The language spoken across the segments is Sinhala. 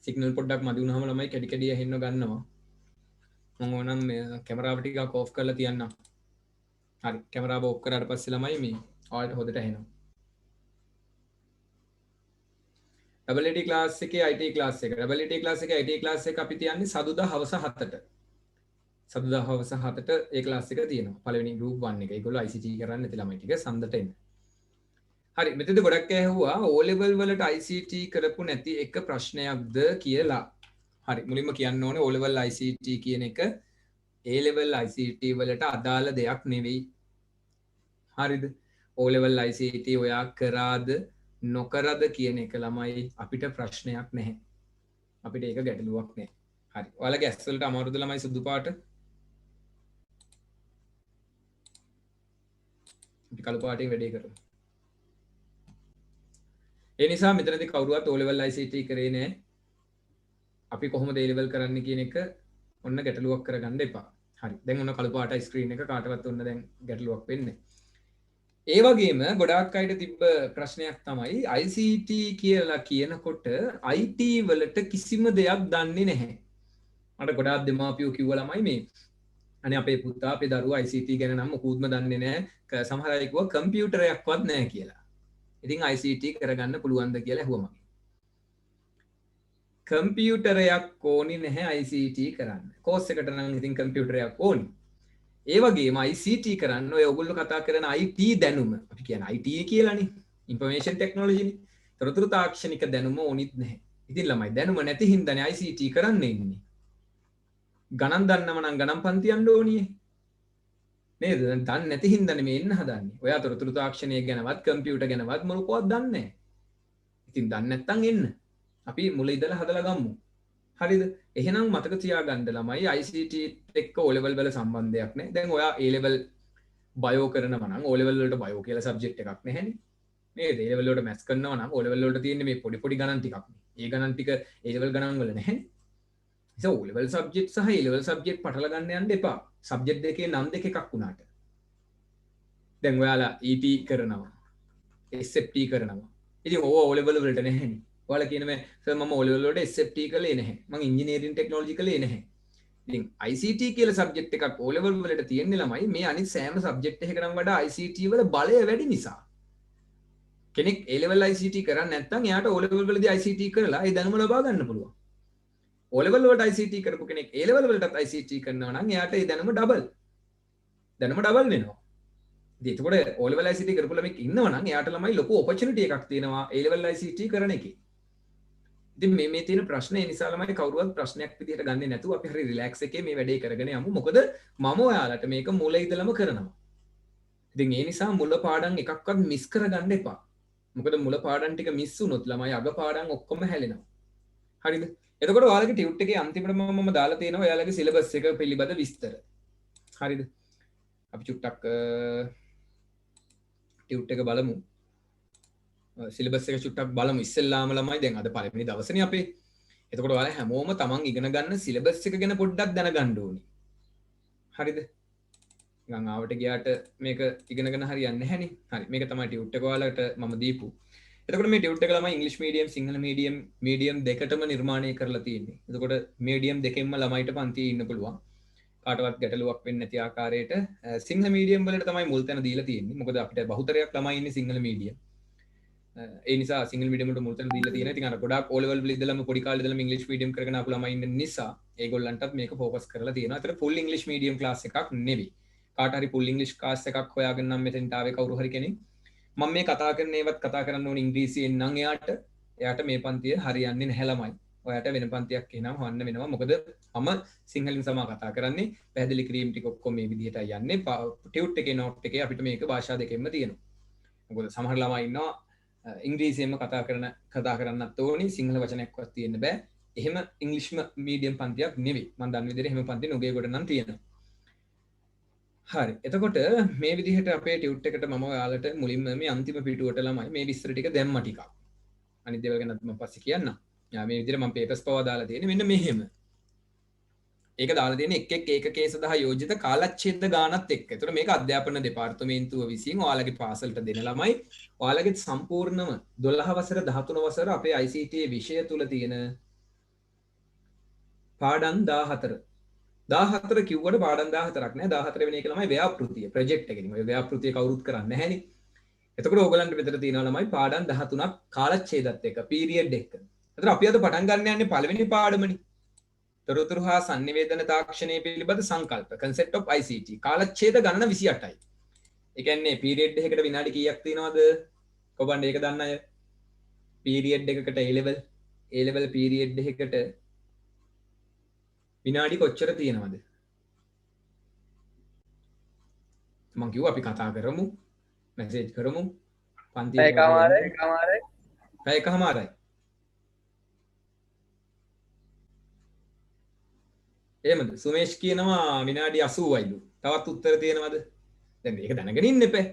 සිග්නල් පොඩ්ඩක් මදි වුණාම ළමයි කැඩි කැඩි ඇහෙන්න ගන්නවා. මම ඕනම් මේ කැමරාව ටිකක් ඕෆ් කරලා තියන්නම්. හරි කැමරාව ඕෆ් කරාට පස්සේ ළමයි මේ ඔයාලට හොඳට ඇහෙනවා. WT ක්ලාස් එකේ IT ක්ලාස් එක. WT ක්ලාස් එකේ IT ක්ලාස් එක අපි තියන්නේ සදුදා හවස 7ට. සදුදා හවස 7ට ඒ ක්ලාස් එක තියෙනවා. පළවෙනි group 1 එක. ඒගොල්ලෝ ICT කරන්නේ නැති ළමයි ටික සඳට එන්න. හරි මෙතනද ගොඩක් ඇහුවා O level වලට ICT කරපු නැති එක ප්‍රශ්නයක්ද කියලා. හරි මුලින්ම කියන්න ඕනේ O level ICT කියන එක A level ICT වලට අදාළ දෙයක් නෙවෙයි. හරිද? O level ICT ඔයා කරාද නොකරද කියන එක ළමයි අපිට ප්‍රශ්නයක් නැහැ. අපිට ඒක ගැටලුවක් නැහැ. හරි. ඔයාලගේ ඇස් වලට අමාරුද ළමයි සුදු පාට? අපි කළු පාටින් වැඩේ කරමු. ඒ නිසා මෙතනදී කවුරුවත් O level ICT කරේ නැහැ. අපි කොහොමද A level කරන්න කියන එක ඔන්න ගැටලුවක් කරගන්න එපා. හරි. දැන් ඔන්න කළු පාටයි ස්ක්‍රීන් එක කාටවත් ඔන්න දැන් ගැටලුවක් වෙන්නේ. ඒ වගේම ගොඩාක් අයට තිබ්බ ප්‍රශ්නයක් තමයි ICT කියලා කියනකොට IT වලට කිසිම දෙයක් දන්නේ නැහැ. මට ගොඩාක් දෙමාපියෝ කිව්ව ළමයි මේ අනේ අපේ පුතා අපේ දරුවා ICT ගැන නම් මොකුත්ම දන්නේ නැහැ. සමහර අය කිව්වා කම්පියුටරයක්වත් නැහැ කියලා. ඉතින් ICT කරගන්න පුළුවන්ද කියලා ඇහුවා මගෙන්. කම්පියුටරයක් ඕනි නැහැ ICT කරන්න. කෝස් එකට නම් ඉතින් කම්පියුටරයක් ඕනි. ඒ වගේම ICT කරන්න ඔය ඔයගොල්ලෝ කතා කරන IT දැනුම අපි කියන IT කියලානේ ইনফরমේෂන් ටෙක්නොලොජි නේ. තොරතුරු තාක්ෂණික දැනුම ඕනිත් නැහැ. ඉතින් ළමයි දැනුම නැති හින්දානේ ICT කරන්න ඉන්නේ. ගණන් දන්නව නම් ගණන් පන්ති යන්න ඕනියේ. නේද? දැන් දන්නේ නැති හින්දානේ මේ එන්න හදන්නේ. ඔයා තොරතුරු තාක්ෂණය ගැනවත් කම්පියුටර් ගැනවත් මොකක්වත් දන්නේ නැහැ. ඉතින් දන්නේ නැත්තම් එන්න. අපි මුල ඉඳලා හදලා ගමු. හරිද? එහෙනම් මතක තියාගන්න ළමයි ICT එක්ක O level වල සම්බන්ධයක් නැහැ. දැන් ඔයා A level බයෝ කරනවා නම් O level වලට බයෝ කියලා සබ්ජෙක්ට් එකක් නැහැනේ. නේද? A level වලට මැත්ස් කරනවා නම් O level වලට තියෙන්නේ මේ පොඩි පොඩි ගණන් ටිකක්. ඒ ගණන් ටික A level ගණන් වල නැහැනේ. ඉතින් O level සබ්ජෙක්ට් සහ A level සබ්ජෙක්ට් පටල ගන්න යන්න එපා. සබ්ජෙක්ට් දෙකේ නම් දෙක එකක් වුණාට. දැන් ඔයාලා EP කරනවා. SFT කරනවා. ඉතින් ඕවා O level වලට නැහැනේ. ඔයාලා කියන මේ සර් මම O level වලට SFT කළේ නැහැ. මම ඉංජිනේරින් ටෙක්නොලොජි කළේ නැහැ. ඉතින් ICT කියලා සබ්ජෙක්ට් එකක් O level වලට තියෙන්නේ ළමයි මේ අනිත් සෑම සබ්ජෙක්ට් එකකටම වඩා ICT වල බලය වැඩි නිසා. කෙනෙක් A level ICT කරන්නේ නැත්නම් එයාට O level වලදී ICT කරලා ඒ දැනුම ලබා ගන්න පුළුවන්. O level වලට ICT කරපු කෙනෙක් A level වලටත් ICT කරනවා නම් එයාට ඒ දැනුම ඩබල්. දැනුම ඩබල් වෙනවා. ඉතින් ඒකට O level ICT කරපු ළමෙක් ඉන්නවා නම් එයාට ළමයි ලොකු ඔපචුනිටි එකක් තියෙනවා A level ICT කරන එකේ. ඉතින් මේ තියෙන ප්‍රශ්නේ නිසා ළමයි කවුරුවත් ප්‍රශ්නයක් විදිහට ගන්නේ නැතුව අපි හරි රිලැක්ස් එකේ මේ වැඩේ කරගෙන යමු. මොකද මම ඔයාලට මේක මුල ඉඳලම කරනවා. ඉතින් ඒ නිසා මුල පාඩම් එකක්වත් මිස් කරගන්න එපා. මොකද මුල පාඩම් ටික මිස් වුණොත් ළමයි අග පාඩම් ඔක්කොම හැලෙනවා. හරිද? එතකොට ඔයාලගේ ටියුට් එකේ අන්තිමට මම දාලා තියෙනවා ඔයාලගේ සිලබස් එක පිළිබඳ විස්තර. හරිද? අපි චුට්ටක් ටියුට් එක බලමු. සිලබස් එක චුට්ටක් බලමු ඉස්සෙල්ලාම ළමයි දැන් අද පළවෙනි දවසනේ අපේ. එතකොට ඔයාලා හැමෝම තමන් ඉගෙන ගන්න සිලබස් එක ගැන පොඩ්ඩක් දැනගන්න ඕනේ. හරිද? නිකන් ආවට ගියාට මේක ඉගෙනගෙන හරියන්නේ නැහැනේ. හරි. මේක තමයි ටියුට් එක ඔයාලට මම දීපු. එතකොට මේ ටියුට් එක ළමයි ඉංග්‍රීසි මීඩියම් සිංහල මීඩියම් දෙකටම නිර්මාණය කරලා තියෙන්නේ. එතකොට මීඩියම් දෙකෙන්ම ළමයිට පන්තියේ ඉන්න පුළුවන්. කාටවත් ගැටලුවක් වෙන්නේ නැති ආකාරයට සිංහල මීඩියම් වලට තමයි මුල් තැන දීලා තියෙන්නේ. මොකද අපිට බහුතරයක් ළමයි ඉන්නේ සිංහල මීඩියම්. ඒ නිසා සිංහල මීඩියම් වලට මුල් තැන දීලා තියෙනවා. ඉතින් අර ගොඩාක් O level වල ඉඳලම පොඩි කාලේ ඉඳලම ඉංග්‍රීසි මීඩියම් කරගෙන ආපු ළමයි ඉන්න නිසා ඒගොල්ලන්ටත් මේක ફોකස් කරලා තියෙනවා. ඒතර ෆුල් ඉංග්‍රීසි මීඩියම් ක්ලාස් එකක් නෙවෙයි. කාට හරි ෆුල් ඉංග්‍රීසි ක්ලාස් එකක් හොයාගෙන නම් මෙතෙන්ට ආවේ කවුරු හරි කෙනෙක්. මම මේ කතා කරන ඒවත් කතා කරන්න ඕනේ ඉංග්‍රීසියෙන් නම් එයාට මේ පන්තිය හරියන්නේ නැහැ ළමයි. ඔයාට වෙන පන්තියක් එහෙනම් හොයන්න වෙනවා. මොකද මම සිංහලෙන් සමා කතා කරන්නේ පැහැදිලි කිරීම ටික ඔක්කොම මේ විදිහටයි යන්නේ. ටියුට් එකේ නෝට් එකේ අපිට මේක භාෂා දෙකෙන්ම තියෙනවා. මොකද සමහර ළමයි ඉන්නවා ඉංග්‍රීසියෙන්ම කතා කරන්නත් ඕනි සිංහල වචනයක්වත් තියෙන්න බෑ. එහෙම ඉංග්‍රීසි මීඩියම් පන්තියක් නෙවෙයි. මම දන්න විදිහට එහෙම පන්ති නුගේගොඩ නම් තියෙනවා. හරි. එතකොට මේ විදිහට අපේ ටියුට් එකට මම ඔයාලට මුලින්ම මේ අන්තිම පිටුවට ළමයි මේ විස්තර ටික දැම්ම ටිකක්. අනිත් දේවල් ගැන මම පස්සේ කියන්නම්. මේ විදිහට මම පේපර්ස් පවා දාලා තියෙන්නේ මෙන්න මෙහෙම. ඒක දාලා තියෙන්නේ එක් ඒකකයේ සඳහා යෝජිත කාලච්ඡේද ගානත් එක්ක. ඒතකොට මේක අධ්‍යාපන දෙපාර්තමේන්තුව විසින් ඔයාලගේ පාසලට දෙන ළමයි ඔයාලගේ සම්පූර්ණම 12 වසර 13 වසර අපේ ICT විෂය තුල තියෙන පාඩම් 14 14 කිව්වට පාඩම් 14ක් නෑ 14 වෙනි එක ළමයි ව්‍යාපෘතිය ප්‍රොජෙක්ට් එකකින් ඔය ව්‍යාපෘතිය කවුරුත් කරන්නේ නැහැනේ එතකොට ඕගලන්ට මෙතන තියෙනවා ළමයි පාඩම් 13ක් කාලච්ඡේදත් එක්ක පීරියඩ් එක. එතකොට අපි අද පටන් ගන්න යන්නේ පළවෙනි පාඩමනේ. තොරතුරු හා sannivedana තාක්ෂණය පිළිබඳ සංකල්ප concept of ICT කාලච්ඡේද ගණන 28යි. ඒ කියන්නේ පීරියඩ් එකකට විනාඩි කීයක් තියෙනවද? කොබන්ඩ් ඒක දන්න අය. පීරියඩ් එකකට A level පීරියඩ් එකකට විනාඩි කොච්චර තියෙනවද? මම කිව්වා අපි කතා කරමු. මැසේජ් කරමු පන්ති පැයකමාරයි එහෙමද සුමේෂ් කියනවා විනාඩි 80යිලු තවත් උත්තර තියෙනවද දැන් මේක දැනගෙන ඉන්න එපා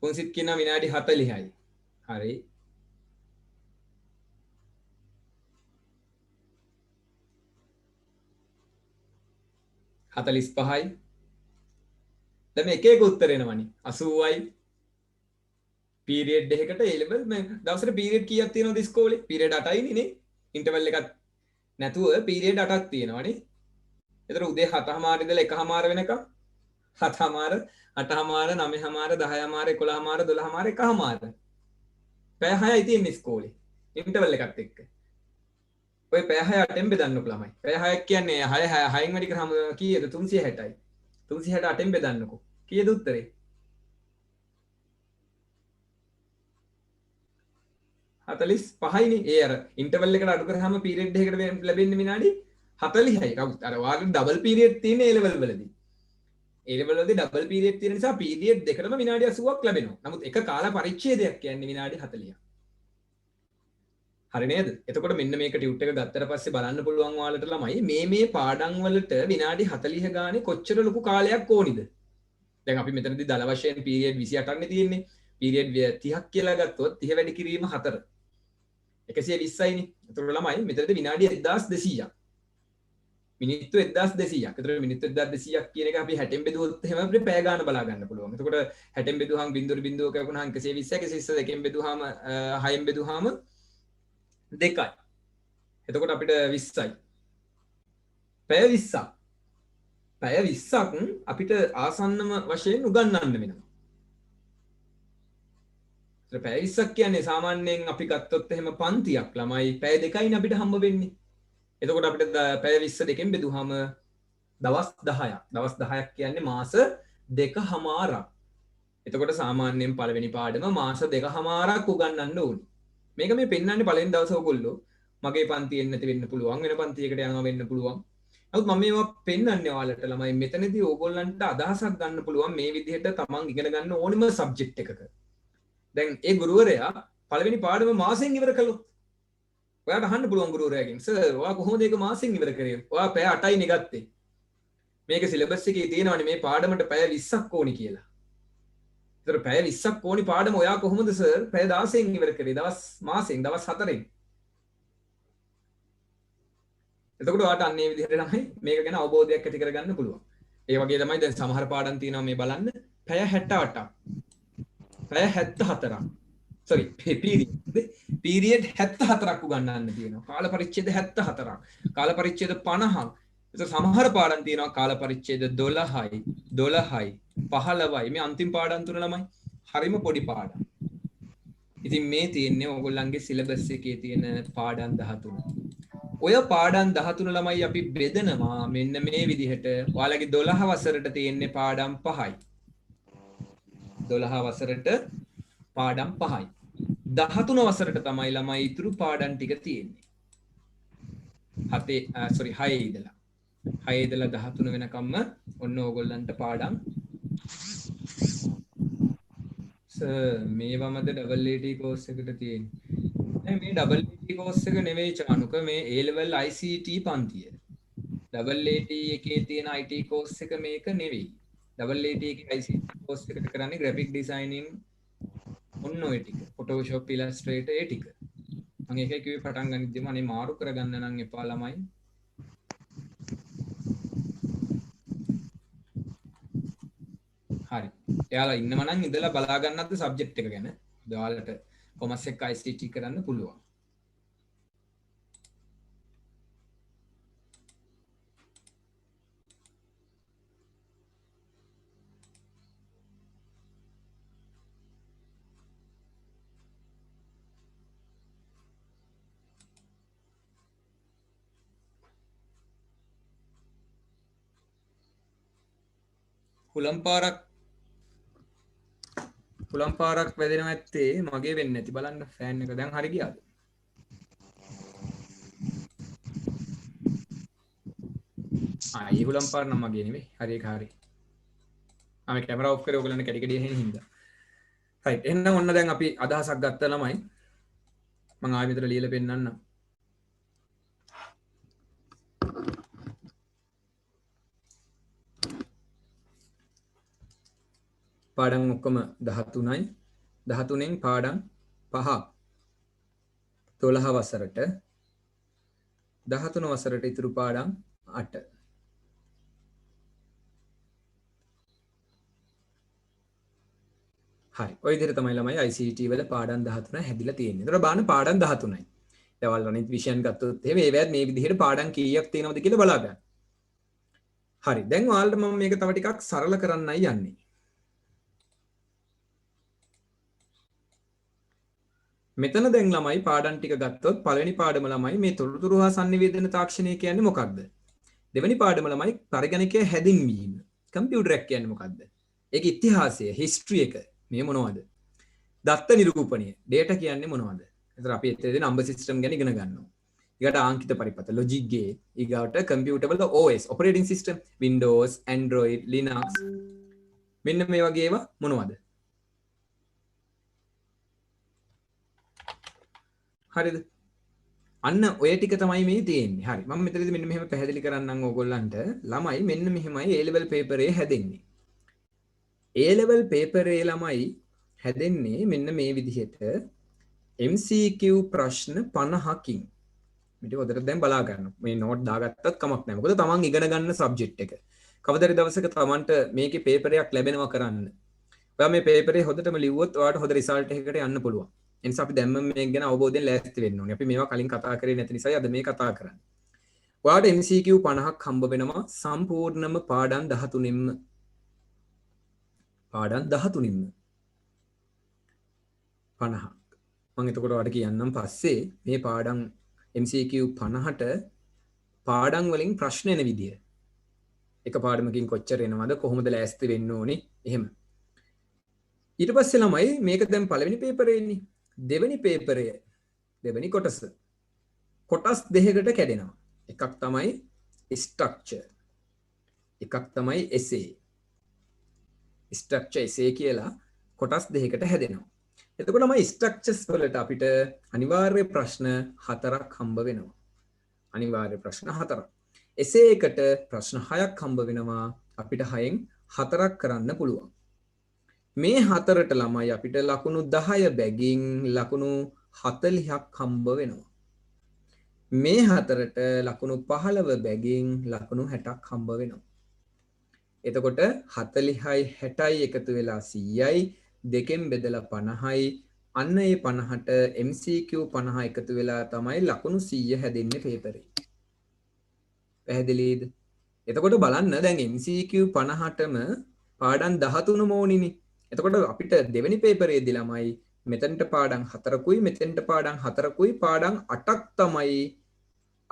පුන්සිත් කියනවා විනාඩි 40යි හරි හතලිස් පහයි දැන් එක එක උත්තර එනවනේ 80යි පීරියඩ් එකකට A level මේ දවසට පීරියඩ් කීයක් තියෙනවද ඉස්කෝලේ පීරියඩ් 8යිනේ නේ ඉන්ටර්වල් එකක් නැතුව පීරියඩ් 8ක් තියෙනවනේ ඒතර උදේ 7:00 ඉඳලා 1:00 වෙනකම් 7:00 8:00 9:00 10:00 11:00 12:00 1:00 පැය 6යි තියෙන්නේ ඉස්කෝලේ ඉන්ටර්වල් එකත් එක්ක ඔය පැය 6 8ෙන් බෙදන්නකො ළමයි පැය 6ක් කියන්නේ 6න් වැඩි කරාම කීයද 360යි 368ෙන් බෙදන්නකො කීයද උත්තරේ 45යිනේ ඒ අර ඉන්ටර්වල් එකට අඩු කරාම පීරියඩ් එකකට ලැබෙන්නේ විනාඩි 40යි කවුද අර වාගේ ඩබල් පීරියඩ් තියෙන A level වලදී A level වලදී ඩබල් පීරියඩ් තියෙන නිසා පීරියඩ් දෙකටම විනාඩි 80ක් ලැබෙනවා නමුත් එක කාල පරිච්ඡේදයක් කියන්නේ විනාඩි 40ක් හරි නේද එතකොට මෙන්න මේක ටියුට් එක ගත්තට පස්සේ බලන්න පුළුවන් ඔයාලට ළමයි මේ පාඩම් වලට විනාඩි 40 ගානේ කොච්චර ලොකු කාලයක් ඕනිද දැන් අපි මෙතනදී දල වශයෙන් පීරියඩ් 28ක් නේ තියෙන්නේ පීරියඩ් 30ක් කියලා ගත්තොත් 30 වැඩි කිරීම 4 120යිනේ එතකොට ළමයි මෙතනදී විනාඩි 1200ක් මිනිත්තු 1200ක් එතකොට මිනිත්තු 1200ක් කියන එක අපි 60න් බෙදුවොත් එහෙම අපිට පැය ගාන බලා ගන්න පුළුවන් එතකොට 60න් බෙදුවාම 0.0 කකුණාම 120 120 2න් බෙදුවාම 6න් බෙදුවාම 2යි එතකොට අපිට 20යි පැය 20ක් පැය 20ක් අපිට ආසන්නම වශයෙන් උගන්වන්න වෙනවා ඒතර පැය 20ක් කියන්නේ සාමාන්‍යයෙන් අපි ගත්තොත් එහෙම පන්තියක් ළමයි පැය 2යිනේ අපිට හම්බ වෙන්නේ එතකොට අපිට පැය 20 දෙකෙන් බෙදුවාම දවස් 10ක් දවස් 10ක් කියන්නේ මාස 2කමාරක් එතකොට සාමාන්‍යයෙන් පළවෙනි පාඩම මාස 2කමාරක් උගන්වන්න ඕනේ මේක මේ පෙන්නන්නේ පළවෙනි දවසේ ඔයගොල්ලෝ මගේ පන්තියෙන් නැති වෙන්න පුළුවන් වෙන පන්තියකට යනවා වෙන්න පුළුවන් නමුත් මම මේවා පෙන්නන්නේ ඔයාලට ළමයි මෙතනදී ඕගොල්ලන්ට අදහසක් ගන්න පුළුවන් මේ විදිහට තමන් ඉගෙන ගන්න ඕනිම සබ්ජෙක්ට් එකක දැන් ඒ ගුරුවරයා පළවෙනි පාඩම මාසෙන් ඉවර කළොත් ඔයාට අහන්න පුළුවන් ගුරුවරයාගෙන් සර් ඔයා කොහොමද ඒක මාසෙන් ඉවර කරේ ඔයා පැය 8යිනේ ගත්තේ මේක සිලබස් එකේ තියෙනවනේ මේ පාඩමට පැය 20ක් ඕනි කියලා ඒතර පැය 20ක් ඕනි පාඩම ඔයා කොහොමද සර් පැය 16න් ඉවර කරේ මාසෙන් දවස් 4න් එතකොට ඔයාට අන්නේ විදිහට තමයි මේක ගැන අවබෝධයක් ඇති කරගන්න පුළුවන් ඒ වගේ තමයි දැන් සමහර පාඩම් තියෙනවා මේ බලන්න පැය 68ක් පැය 74ක් sorry පීරියඩ් 74ක් උගන්වන්න තියෙනවා කාල පරිච්ඡේද 74ක් කාල පරිච්ඡේද 50ක් ඒත් සමහර පාඩම් තියෙනවා කාල පරිච්ඡේද 12යි 15යි මේ අන්තිම පාඩම් තුන ළමයි හරිම පොඩි පාඩම් ඉතින් මේ තියෙන්නේ ඕගොල්ලන්ගේ සිලබස් එකේ තියෙන පාඩම් 13 ඔය පාඩම් 13 ළමයි අපි බෙදනවා මෙන්න මේ විදිහට ඔයාලගේ 12 වසරට තියෙන්නේ පාඩම් 5යි 12 වසරට පාඩම් 5යි 13 වසරට තමයි ළමයි ඉතුරු පාඩම් ටික තියෙන්නේ 6 ඉඳලා 13 වෙනකම්ම ඔන්න ඕගොල්ලන්ට පාඩම් මේවමද AAT කෝස් එකට තියෙන්නේ මේ AAT කෝස් එක නෙවෙයි චානුක මේ A level ICT පන්තිය AAT එකේ තියෙන IT කෝස් එක මේක නෙවෙයි AAT එකේ ICT කෝස් එකට කරන්නේ graphic designing ඔන්න ඔය ටික Photoshop Illustrator ඒ ටික මම ඒකයි කිව්වේ පටන් ගනිද්දිම අනේ මාරු කරගන්න නම් එපා ළමයි හරි එයාලා ඉන්නම නම් ඉඳලා බලා ගන්නත් සබ්ජෙක්ට් එක ගැන ඔයාලට කොමර්ස් එක ICT කරන්න පුළුවන් හුලම් පාරක් වැදෙනවා ඇත්තේ මගේ වෙන්නේ නැති බලන්න ෆෑන් එක දැන් හරි ගියාද ඒ හුලම් පාර නම් මගේ නෙමෙයි හරි ඒක හරි මම කැමරා ඔෆ් කරේ ඔයගලන්ට කැඩි කැඩි එන හින්දා රයිට් එහෙනම් ඔන්න දැන් අපි අදහසක් ගත්තා ළමයි මම ආයෙ මෙතන ලියලා පෙන්නන්නම් පාඩම් ඔක්කොම 13යි 13න් පාඩම් 5 12 වසරට 13 වසරට ඉතුරු පාඩම් 8 හරි ඔය විදිහට තමයි ළමයි ICT වල පාඩම් 13 හැදිලා තියෙන්නේ. ඒතර බලන්න පාඩම් 13යි. ඒවල් අනිත් විෂයන් ගත්තොත් එහෙම ඒවත් මේ විදිහට පාඩම් කීයක් තියෙනවද කියලා බලා ගන්න. හරි. දැන් ඔයාලට මම මේක තව ටිකක් සරල කරන්නයි යන්නේ. මෙතන දැන් ළමයි පාඩම් ටික ගත්තොත් පළවෙනි පාඩම ළමයි මේ තොරතුරු හා sannivedana තාක්ෂණය කියන්නේ මොකක්ද? දෙවෙනි පාඩම ළමයි පරිගණකයේ හැදින්වීම. කම්පියුටරයක් කියන්නේ මොකක්ද? ඒක ඉතිහාසය, හිස්ටරි එක. මේ මොනවද? දත්ත නිරූපණය, data කියන්නේ මොනවද? එතන අපි එතනදී number system ගැන ඉගෙන ගන්නවා. ඊගට ආංකිත පරිපත, logic gate, ඊගට computer වල OS, operating system, Windows, Android, Linux. මෙන්න මේ වගේ ඒවා මොනවද? හරිද? අන්න ඔය ටික තමයි මේ තියෙන්නේ. හරි. මම මෙතනදී මෙන්න මෙහෙම පැහැදිලි කරන්නම් ඕගොල්ලන්ට. ළමයි මෙන්න මෙහෙමයි A level paper එකේ හැදෙන්නේ. A level paper එකේ ළමයි හැදෙන්නේ මෙන්න මේ විදිහට MCQ ප්‍රශ්න 50කින්. මේක උදේට දැන් බලා ගන්න. මේ නෝට් දාගත්තත් කමක් නැහැ. මොකද තමන් ඉගෙන ගන්න සබ්ජෙක්ට් එක. කවදාද දවසක තමන්ට මේකේ පේපර් එකක් ලැබෙනවා කරන්න. ඔයා මේ පේපර් එක හොඳටම ලිව්වොත් ඔයාට හොඳ රිසල්ට් එකකට යන්න පුළුවන්. ඒ නිසා අපි දැම්ම මේක ගැන අවබෝධයෙන් ලෑස්ති වෙන්න ඕනේ. අපි මේවා කලින් කතා කරේ නැති නිසායි අද මේ කතා කරන්නේ. ඔයාට MCQ 50ක් හම්බ වෙනවා සම්පූර්ණම පාඩම් 13න්ම. පාඩම් 13න්ම 50ක්. මම එතකොට ඔයාලට කියන්නම් පස්සේ මේ පාඩම් MCQ 50ට පාඩම් වලින් ප්‍රශ්න එන විදිය. එක පාඩමකින් කොච්චර එනවද කොහොමද ලෑස්ති වෙන්න ඕනේ එහෙම. ඊට පස්සේ ළමයි මේක දැන් පළවෙනි පේපරේ ඉන්නේ. දෙවෙනි පේපරය දෙවෙනි කොටස. කොටස් දෙකකට කැඩෙනවා. එකක් තමයි structure. එකක් තමයි essay. structure essay කියලා කොටස් දෙකකට හැදෙනවා. එතකොට ළමයි structures වලට අපිට අනිවාර්ය ප්‍රශ්න 4ක් හම්බ වෙනවා. අනිවාර්ය ප්‍රශ්න 4ක්. essay එකට ප්‍රශ්න 6ක් හම්බ වෙනවා. අපිට 6න් 4ක් කරන්න පුළුවන්. මේ 4ට ළමයි අපිට ලකුණු 10 බැගින් ලකුණු 40ක් හම්බ වෙනවා. මේ 4ට ලකුණු 15 බැගින් ලකුණු 60ක් හම්බ වෙනවා. එතකොට 40යි 60යි එකතු වෙලා 100යි දෙකෙන් බෙදලා 50යි අන්න ඒ 50ට MCQ 50 එකතු වෙලා තමයි ලකුණු 100 හැදෙන්නේ පේපරේ. පැහැදිලිද? එතකොට බලන්න දැන් MCQ 50ටම පාඩම් 13ම ඕනිනේ. එතකොට අපිට දෙවෙනි පේපරේදී ළමයි මෙතනට පාඩම් 4කුයි මෙතනට පාඩම් 4කුයි පාඩම් 8ක් තමයි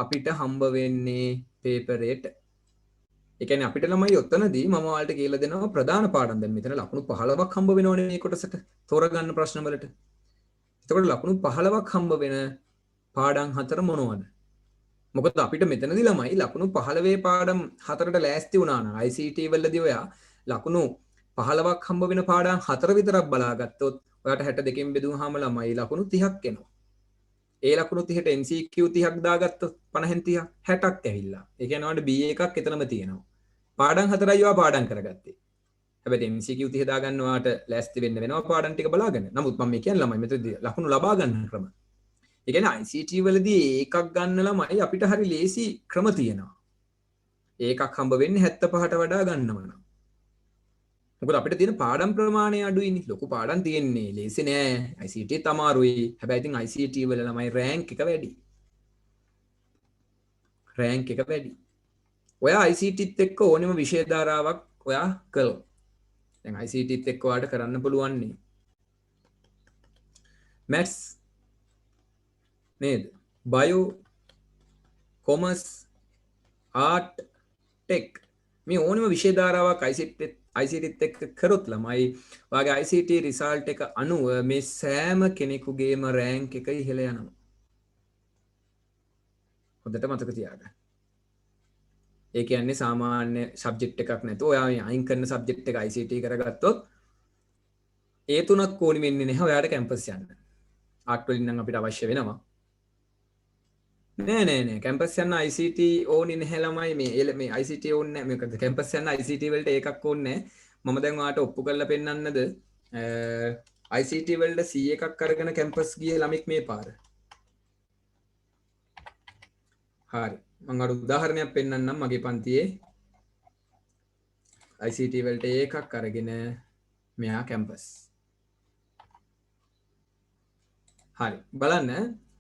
අපිට හම්බ වෙන්නේ පේපරේට. ඒ කියන්නේ අපිට ළමයි ඔතනදී මම ඔයාලට කියලා දෙනවා ප්‍රධාන පාඩම් දැන් මෙතන ලකුණු 15ක් හම්බ වෙනවනේ මේ කොටසට තෝරගන්න ප්‍රශ්න වලට. එතකොට ලකුණු 15ක් හම්බ වෙන පාඩම් 4 මොනවද? මොකද අපිට මෙතනදී ළමයි ලකුණු 15 පාඩම් 4ට ලෑස්ති වුණා නම් ICT වලදී ඔයා ලකුණු 15ක් හම්බ වෙන පාඩම් 4 විතරක් බලාගත්තොත් ඔයාට 62කින් බෙදුවාම ළමයි ලකුණු 30ක් එනවා. ඒ ලකුණු 30ට MCQ 30ක් දාගත්තොත් 50න් 30 60ක් ඇවිල්ලා. ඒ කියන්නේ ඔයාලට B එකක් එතනම තියෙනවා. පාඩම් 4යි ඔයා පාඩම් කරගත්තේ. හැබැයි MCQ 30 දාගන්න ඔයාට ලෑස්ති වෙන්න වෙනවා පාඩම් ටික බලාගෙන. නමුත් මම මේ කියන්නේ ළමයි මෙතනදී ලකුණු ලබා ගන්න ක්‍රම. ඒ කියන්නේ ICT වලදී එකක් ගන්න ළමයි අපිට හරි ලේසි ක්‍රම තියෙනවා. ඒකක් හම්බ වෙන්නේ 75ට වඩා ගන්නවා නම්. මොකද අපිට තියෙන පාඩම් ප්‍රමාණය අඩුයිනේ. ලොකු පාඩම් තියෙන්නේ. ලේසි නෑ. ICT තමාරුයි. හැබැයි ඉතින් ICT වල ළමයි රෑන්ක් එක වැඩි. රෑන්ක් එක වැඩි. ඔයා ICTත් එක්ක ඕනෙම විෂය ධාරාවක් ඔයා කළොත්. දැන් ICTත් එක්ක ඔයාට කරන්න පුළුවන් නේ. maths නේද? bio commerce art tech මේ ඕනෙම විෂය ධාරාවක් ICT ICT එක්ක කරොත් ළමයි ඔයාගේ ICT රිසල්ට් එක අනුව මේ සෑම කෙනෙකුගේම රෑන්ක් එක ඉහළ යනවා. හොඳට මතක තියාගන්න. ඒ කියන්නේ සාමාන්‍ය සබ්ජෙක්ට් එකක් නැතුව ඔයා අයින් කරන සබ්ජෙක්ට් එක ICT කරගත්තොත් ඒ තුනක් ඕනි වෙන්නේ නැහැ ඔයාට කැම්පස් යන්න. ආර්ට් වලින් නම් අපිට අවශ්‍ය වෙනවා. නෑ කැම්පස් යන්න ICT ඕනි නැහැ ළමයි මේ ICT ඕනේ නැහැ. මේකද කැම්පස් යන්න ICT වලට ඒකක් ඕනේ නැහැ. මම දැන් ඔයාලට ඔප්පු කරලා පෙන්නන්නද ICT වලට C එකක් අරගෙන කැම්පස් ගිය ළමෙක් මේ පාර. හරි. මම අර උදාහරණයක් පෙන්නන්නම් මගේ පන්තියේ ICT වලට එකක් අරගෙන මෙයා කැම්පස්. හරි. බලන්න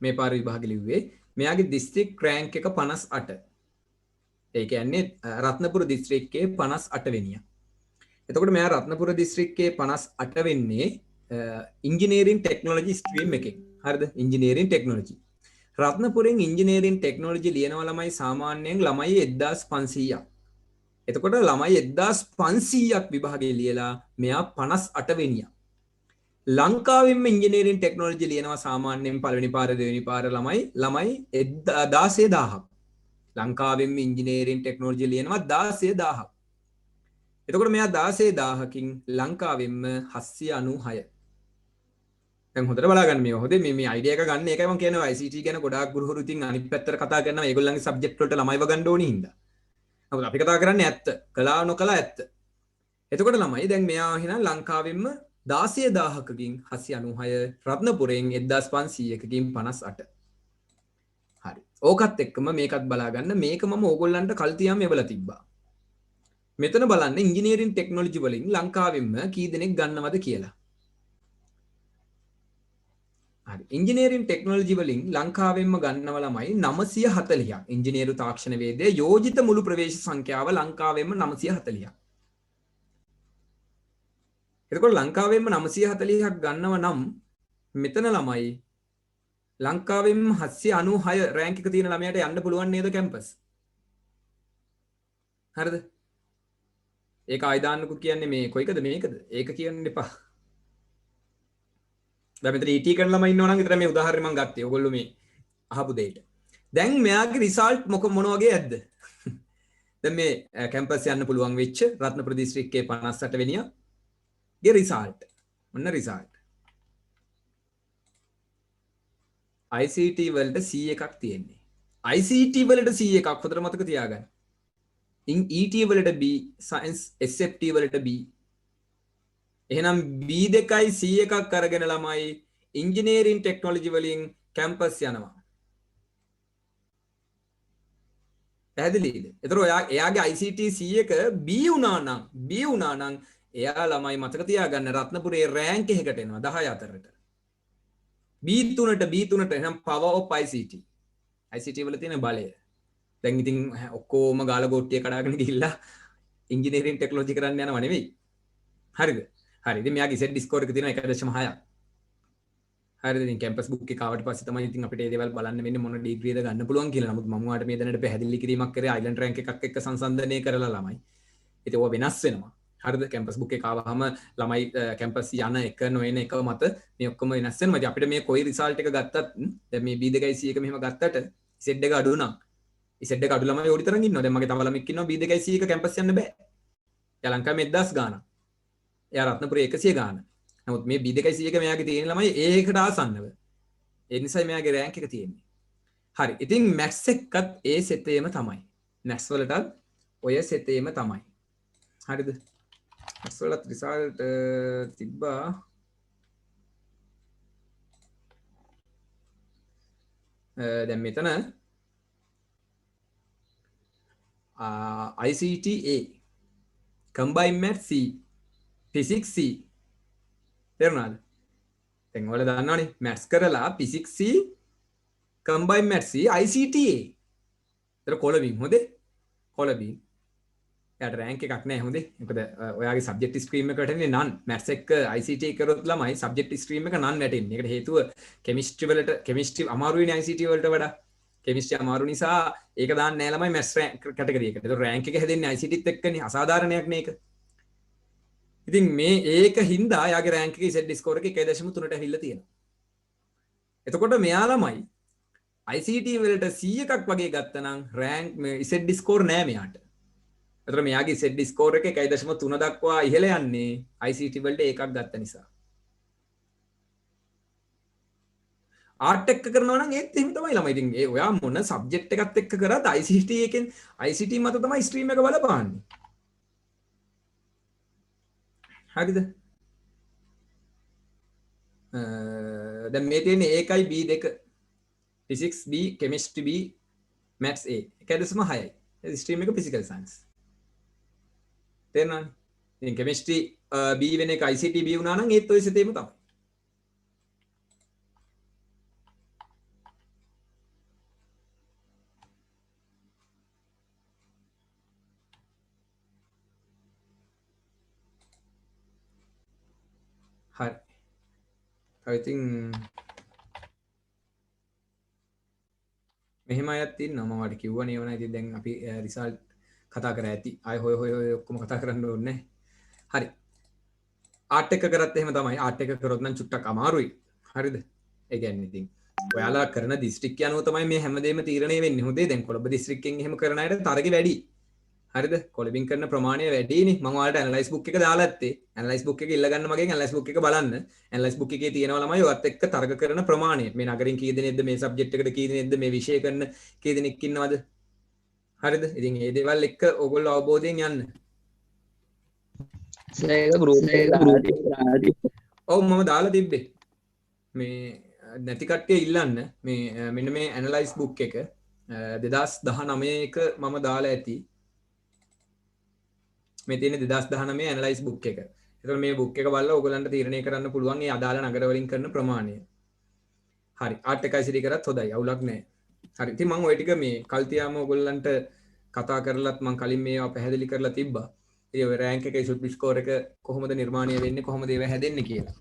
මේ පාර විභාගෙ ලිව්වේ මෙයාගේ දිස්ත්‍රික් රෑන්ක් එක 58. ඒ කියන්නේ රත්නපුර දිස්ත්‍රික්කයේ 58 වෙනියා. එතකොට මෙයා රත්නපුර දිස්ත්‍රික්කයේ 58 වෙන්නේ ඉංජිනේරින් ටෙක්නොලොජි ස්ට්‍රීම් එකෙන්. හරිද? Engineering technology. රත්නපුරෙන් ඉංජිනේරින් ටෙක්නොලොජි ලියනවා ළමයි සාමාන්‍යයෙන් ළමයි 1500ක්. එතකොට ළමයි 1500ක් විභාගයේ ලියලා මෙයා 58 වෙනියා. ලංකාවෙන්ම ඉංජිනේරින් ටෙක්නොලොජි ලියනවා සාමාන්‍යයෙන් පළවෙනි පාර දෙවෙනි පාර ළමයි 16000ක්. ලංකාවෙන්ම ඉංජිනේරින් ටෙක්නොලොජි ලියනවා 16000ක්. එතකොට මෙයා 16000කින් ලංකාවෙන්ම 796. දැන් හොඳට බලාගන්න මේ හොදේ මේ අයිඩියා එක ගන්න ඒකයි මම කියනවා ICT ගැන ගොඩාක් ගුරුහරු ඉතින් අනිත් පැත්තට කතා කරනවා ඒගොල්ලන්ගේ සබ්ජෙක්ට් වලට ළමයිව ගන්න ඕනේ හින්දා. නමුත් අපි කතා කරන්නේ ඇත්ත. කළා නොකළා ඇත්ත. එතකොට ළමයි දැන් මෙයා එහෙනම් ලංකාවෙන්ම 16000කකින් 796 රත්නපුරෙන් 1500කකින් 58. හරි. ඕකත් එක්කම මේකත් බලාගන්න මේක මම ඕගොල්ලන්ට කල් තියාම එවලා තිබ්බා. මෙතන බලන්න ඉංජිනේරින් ටෙක්නොලොජි වලින් ලංකාවෙන්ම කී දෙනෙක් ගන්නවද කියලා. හරි. ඉංජිනේරින් ටෙක්නොලොජි වලින් ලංකාවෙන්ම ගන්නව ළමයි 940ක්. ඉංජිනේරු තාක්ෂණ වේදයේ යෝජිත මුළු ප්‍රවේශ සංඛ්‍යාව ලංකාවෙන්ම 940ක්. එතකොට ලංකාවෙන්ම 940ක් ගන්නව නම් මෙතන ළමයි ලංකාවෙන්ම 796 රෑන්ක් එක තියෙන ළමයාට යන්න පුළුවන් නේද කැම්පස්? හරිද? ඒක ආයිදාන්නකෝ කියන්නේ මේ කොයිකද මේකද? ඒක කියන්න එපා. දැන් මෙතන ET කරන ළමයි ඉන්නවා නම් විතර මේ උදාහරණය මම ගත්තේ. ඔයගොල්ලෝ මේ අහපු දෙයට. දැන් මෙයාගේ රිසල්ට් මොන වගේ ඇද්ද? දැන් මේ කැම්පස් යන්න පුළුවන් වෙච්ච රත්නපුර දිස්ත්‍රික්කයේ 58 වෙනියා ගේ රිසල්ට්. මොන රිසල්ට්? ICT වලට C එකක් තියෙන්නේ. ICT වලට C එකක් හොඳට මතක තියාගන්න. ET වලට B, science SFT වලට B. එහෙනම් B2යි C එකක් අරගෙන ළමයි ඉංජිනේරින් ටෙක්නොලොජි වලින් කැම්පස් යනවා. පැහැදිලිද? ඒතර එයාගේ ICT C එක B වුණා නම් එයා ළමයි මතක තියාගන්න රත්නපුරේ රෑන්ක් එකකට එනවා 10 අතරට. B3ට එහෙනම් power of ICT. ICT වල තියෙන බලය. දැන් ඉතින් ඔක්කොම ගාලා ගොට්ටිය කඩාගෙන ගිහිල්ලා ඉංජිනේරින් ටෙක්නොලොජි කරන්න යනව නෙවෙයි. හරිද? හරි. ඉතින් මෙයාගේ Z ස්කෝර් එක තියෙනවා 1.6ක්. හරිද? ඉතින් කැම්පස් බුක් එක ආවට පස්සේ තමයි ඉතින් අපිට මේ දේවල් බලන්න වෙන්නේ මොන ඩිග්‍රියද ගන්න පුළුවන් කියලා. නමුත් මම ඔයාලට මේ දැනට පැහැදිලි කිරීමක් කරේ අයිලන්ඩ් රෑන්ක් එකක් එක්ක සංසන්දනය කරලා ළමයි. ඉතින් ඕවා වෙනස් වෙනවා. හරිද? කැම්පස් බුක් එක ආවහම ළමයි කැම්පස් යන එක නොයන එක මත මේ ඔක්කොම වෙනස් වෙනවා. ඉතින් අපිට මේ කොයි රිසල්ට් එක ගත්තත් දැන් මේ B2යි C එක මෙහෙම ගත්තට Z එක අඩු නම් Z එක අඩු ළමයි ඕඩි තරම් ඉන්නවා. දැන් මගේ තව ළමෙක් ඉන්නවා B2යි C එක කැම්පස් යන්න බෑ. එයා ලංකාවේ 1000 ගානක්. එයා රත්නපුරේ 100 ගාන. නමුත් මේ B2යි C එක මෙයාගේ තියෙන ළමයි ඒකට ආසන්නව. ඒ නිසා මෙයාගේ රෑන්ක් එක තියෙන්නේ. හරි. ඉතින් මැත්ස් එකත් ඒ සෙතේම තමයි. මැත්ස් වලටත් ඔය සෙතේම තමයි. හරිද? මැත්ස් වලත් රිසල්ට් තිබ්බා. දැන් මෙතන ICT A, Combined Maths C, Physics C. තේරුණාද? දැන් ඔයාලා දන්නවනේ මැත්ස් කරලා Physics C, Combined Maths C, ICT A. ඒතර කොළඹින් හොඳේ. කොළඹින්. එයාට රෑන්ක් එකක් නැහැ හොඳේ. මොකද ඔයාගේ සබ්ජෙක්ට් ස්ට්‍රීම් එකට එන්නේ නන්. මැත්ස් එක්ක ICT කරොත් ළමයි සබ්ජෙක්ට් ස්ට්‍රීම් එක නන් වැටෙන්නේ. ඒකට හේතුව කෙමිස්ට්‍රි අමාරු වෙන්නේ ICT වලට වඩා. කෙමිස්ට්‍රි අමාරු නිසා ඒක දාන්න නෑ ළමයි මැත්ස් කැටගරි එකට. ඒක රෑන්ක් එක හැදෙන්නේ ICTත් එක්කනේ. අසාධාරණයක් නේ ඒක. ඉතින් මේ ඒක හින්දා යාගේ රෑන්ක් එකේ Z ස්කෝර් එක 1.3ට ඇවිල්ලා තියෙනවා. එතකොට මෙයා ළමයි ICT වලට 100ක් වගේ ගත්තනම් රෑන්ක් මේ Z ස්කෝර් නෑ මෙයාට. එතකොට මෙයාගේ Z ස්කෝර් එක 1.3 දක්වා ඉහළ යන්නේ ICT වලට එකක් ගත්ත නිසා. ආර්ට් එක කරනවා නම් ඒත් එහෙම තමයි ළමයි. ඉතින් ඒ ඔයා මොන සබ්ජෙක්ට් එකත් එක්ක කරත් ICT එකෙන් ICT මත තමයි ස්ට්‍රීම් එක බලපාන්නේ. හරිද? දැන් මේ තියෙන්නේ ඒකයි B2 physics B chemistry B maths A 1.6යි. ඒ ස්ට්‍රීම් එක physical science. තේරෙනවද? ඉතින් chemistry B වෙන එක ICT B වුණා නම් ඒත් ඔය සිතේම තමයි. හරි. I think මෙහෙම අයත් ඉන්නවා මම ඔයාලට කිව්වනේ ඒවනේ. ඉතින් දැන් අපි රිසල්ට් කතා කරා ඇති. ආය හොය ඔක්කොම කතා කරන්න ඕනේ නැහැ. හරි. ආර්ට් එක කරත් එහෙම තමයි. ආර්ට් එක කරොත් නම් චුට්ටක් අමාරුයි. හරිද? ඒ කියන්නේ ඉතින් ඔයාලා කරන දිස්ත්‍රික්කය අනුව තමයි මේ හැමදේම තීරණය වෙන්නේ. හොඳේ දැන් කොළඹ දිස්ත්‍රික්කෙන් එහෙම කරන අයට තරගෙ වැඩි. හරිද? කොළඹින් කරන ප්‍රමාණය වැඩිනේ. මම ඔයාලට ඇනලයිස් බුක් එක දාලා ඇත්තේ. ඇනලයිස් බුක් එක ඉල්ල ගන්න මගෙන් ඇනලයිස් බුක් එක බලන්න. ඇනලයිස් බුක් එකේ තියෙනවා ළමයි ඔයත් එක්ක තර්ක කරන ප්‍රමාණය. මේ නගරින් කී දෙනෙක්ද මේ සබ්ජෙක්ට් එකට කී දෙනෙක්ද මේ විෂය කරන කී දෙනෙක් ඉන්නවද? හරිද? ඉතින් මේ දේවල් එක්ක ඕගොල්ලෝ අවබෝධයෙන් යන්න. ඒක ගෲප් එකේ ඔව් මම දාලා තිබ්බේ. මේ නැති කට්ටිය ඉල්ලන්න මේ මෙන්න මේ ඇනලයිස් බුක් එක 2019 එක මම දාලා ඇති. මේ තියෙන 2019 ඇනලයිස් බුක් එක. එතකොට මේ බුක් එක බලලා ඔයගලන්ට තීරණය කරන්න පුළුවන් මේ අදාළ නගර වලින් කරන ප්‍රමාණය. හරි. ආර්ට් එකයි සිටි කරත් හොඳයි. අවුලක් නැහැ. හරි. ඉතින් මම ওই ටික මේ කල්තියාම ඔයගලන්ට කතා කරලත් මම කලින් මේවා පැහැදිලි කරලා තිබ්බා. ඒ ඔය රෑන්ක් එකේ සුප්‍රි ස්කෝර් එක කොහොමද නිර්මාණය වෙන්නේ කොහොමද ඒවා හැදෙන්නේ කියලා.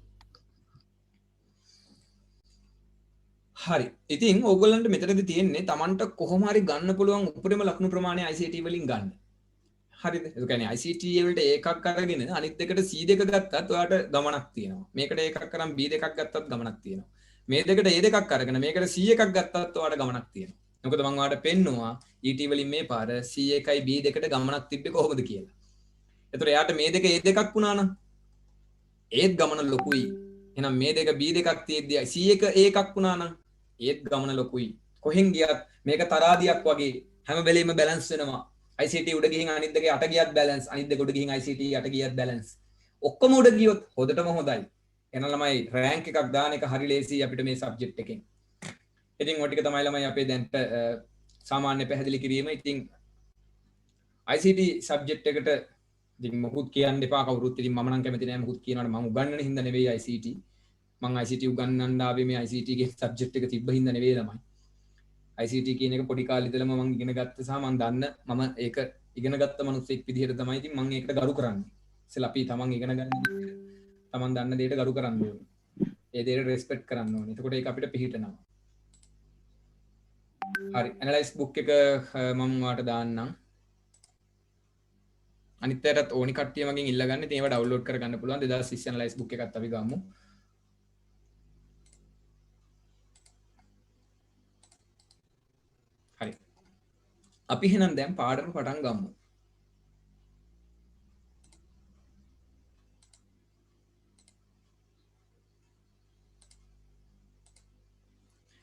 හරි. ඉතින් ඕගොල්ලන්ට මෙතනදී තියෙන්නේ Tamanට කොහොම හරි ගන්න පුළුවන් උපරිම ලකුණු ප්‍රමාණය ICT වලින් ගන්න. හරිද? ඒ කියන්නේ ICT වලට එකක් අරගෙන අනිත් දෙකට C2 ගත්තත් ඔයාට ගමනක් තියෙනවා. මේකට එකක් කරන් B2 ගත්තත් ගමනක් තියෙනවා. මේ දෙකට A2 අරගෙන මේකට C1 ගත්තත් ඔයාට ගමනක් තියෙනවා. මොකද මම ඔයාට පෙන්නවා ET වලින් මේ පාර C1යි B2ට ගමනක් තිබ්බේ කොහොමද කියලා. එතකොට එයාට මේ දෙක A2ක් වුණා නම් ඒත් ගමන ලොකුයි. එහෙනම් මේ දෙක B2ක් තියෙද්දි C1 A1ක් වුණා නම් ඒත් ගමන ලොකුයි. කොහෙන් ගියත් මේක තරාදියක් වගේ හැම වෙලෙම බැලන්ස් වෙනවා. ICT උඩ ගිහින් අනිත් දෙකේ යට ගියත් බැලන්ස්, අනිත් දෙක උඩ ගිහින් ICT යට ගියත් බැලන්ස්. ඔක්කොම උඩ ගියොත් හොදටම හොඳයි. එහෙනම් ළමයි රෑන්ක් එකක් දාන එක හරි ලේසි අපිට මේ සබ්ජෙක්ට් එකෙන්. ඉතින් ඔය ටික තමයි ළමයි අපේ දැන්ට සාමාන්‍ය පැහැදිලි කිරීම. ඉතින් ICT සබ්ජෙක්ට් එකට ඉතින් මොකුත් කියන්න එපා කවුරුත්. ඉතින් මම නම් කැමති නෑ මොකුත් කියනවට. මම උගන්වන හින්දා නෙවෙයි ICT. මම ICT උගන්වන්න ආවේ මේ ICT ගේ සබ්ජෙක්ට් එක තිබ්බ හින්දා නෙවෙයි ළමයි. ICT කියන එක පොඩි කාලේ ඉඳලම මම ඉගෙන ගත්ත සහ මම දන්න මම ඒක ඉගෙන ගත්ත මිනිස්සෙක් විදිහට තමයි ඉතින් මම ඒකට ගරු කරන්නේ. ඉතින් අපි තමන් ඉගෙන ගන්න තමන් දන්න දෙයට ගරු කරන්න ඕනේ. ඒ දෙයට රෙස්පෙක්ට් කරන්න ඕනේ. එතකොට ඒක අපිට පිළිහිටනවා. හරි. ඇනලයිස් බුක් එක මම ඔයාලට දාන්නම්. අනිත් පැයටත් ඕනි කට්ටිය මගෙන් ඉල්ල ගන්න. ඉතින් ඒවා ඩවුන්ලෝඩ් කරගන්න පුළුවන්. 2020 ඇනලයිස් බුක් එකත් අපි ගමු. හරි. අපි එහෙනම් දැන් පාඩම පටන් ගමු.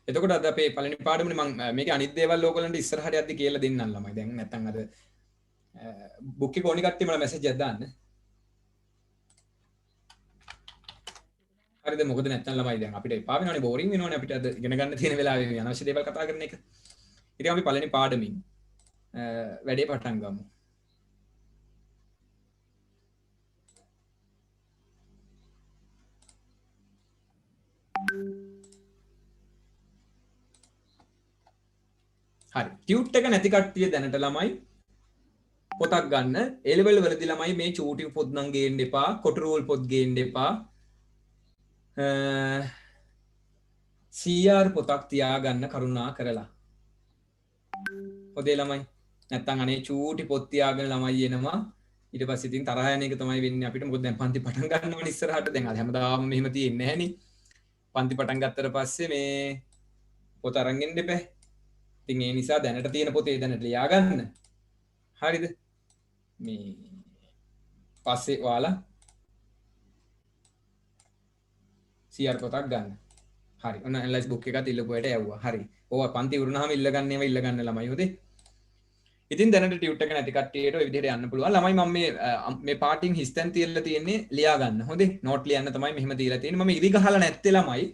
එතකොට අද අපේ පළවෙනි පාඩමනේ මම මේකේ අනිත් දේවල් ඕගොල්ලන්ට ඉස්සරහට යද්දි කියලා දෙන්නම් ළමයි. දැන් නැත්තම් අද බුක් එක ඕනි කට්ටිය මට මැසේජ් එකක් දාන්න. හරිද? මොකද නැත්තම් ළමයි දැන් අපිට එපා වෙනවනේ බෝරින් වෙනවනේ අපිට අද ඉගෙන ගන්න තියෙන වෙලාවේ මේ අනවශ්‍ය දේවල් කතා කරන එක. ඉතින් අපි පළවෙනි පාඩමින් වැඩේ පටන් ගමු. හරි. ටියුට් එක නැති කට්ටිය දැනට ළමයි පොතක් ගන්න. A level වලදී ළමයි මේ චූටි පොත් නම් ගේන්න එපා. කොටු රූල් පොත් ගේන්න එපා. CR පොතක් තියාගන්න කරුණා කරලා. හොදේ ළමයි. නැත්තම් අනේ චූටි පොත් තියාගෙන ළමයි එනවා ඊට පස්සේ ඉතින් තරහ යන එක තමයි වෙන්නේ අපිට. මොකද දැන් පන්ති පටන් ගන්නවනේ ඉස්සරහට. දැන් අද හැමදාම මෙහෙම තියෙන්නේ නැහනේ. පන්ති පටන් ගත්තට පස්සේ මේ පොත අරන් එන්න එපා. ඉතින් ඒ නිසා දැනට තියෙන පොතේ දැනට ලියා ගන්න. හරිද? මේ පස්සේ ඔයාලා CR පොතක් ගන්න. හරි. ඔන්න ඇනලයිස් බුක් එකත් ඉල්ලපුවට යවුවා. හරි. ඕවා පන්ති උරුණාම ඉල්ල ගන්න ඒවා ඉල්ල ගන්න ළමයි හොදේ. ඉතින් දැනට ටියුට් එක නැති කට්ටියට ඔය විදිහට යන්න පුළුවන්. ළමයි මම මේ පාටින් හිස්තැන් තියලා තියෙන්නේ ලියා ගන්න. හොඳේ. නෝට් ලියන්න තමයි මෙහෙම දීලා තියෙන්නේ. මම ඉරි ගහලා නැත්තේ ළමයි.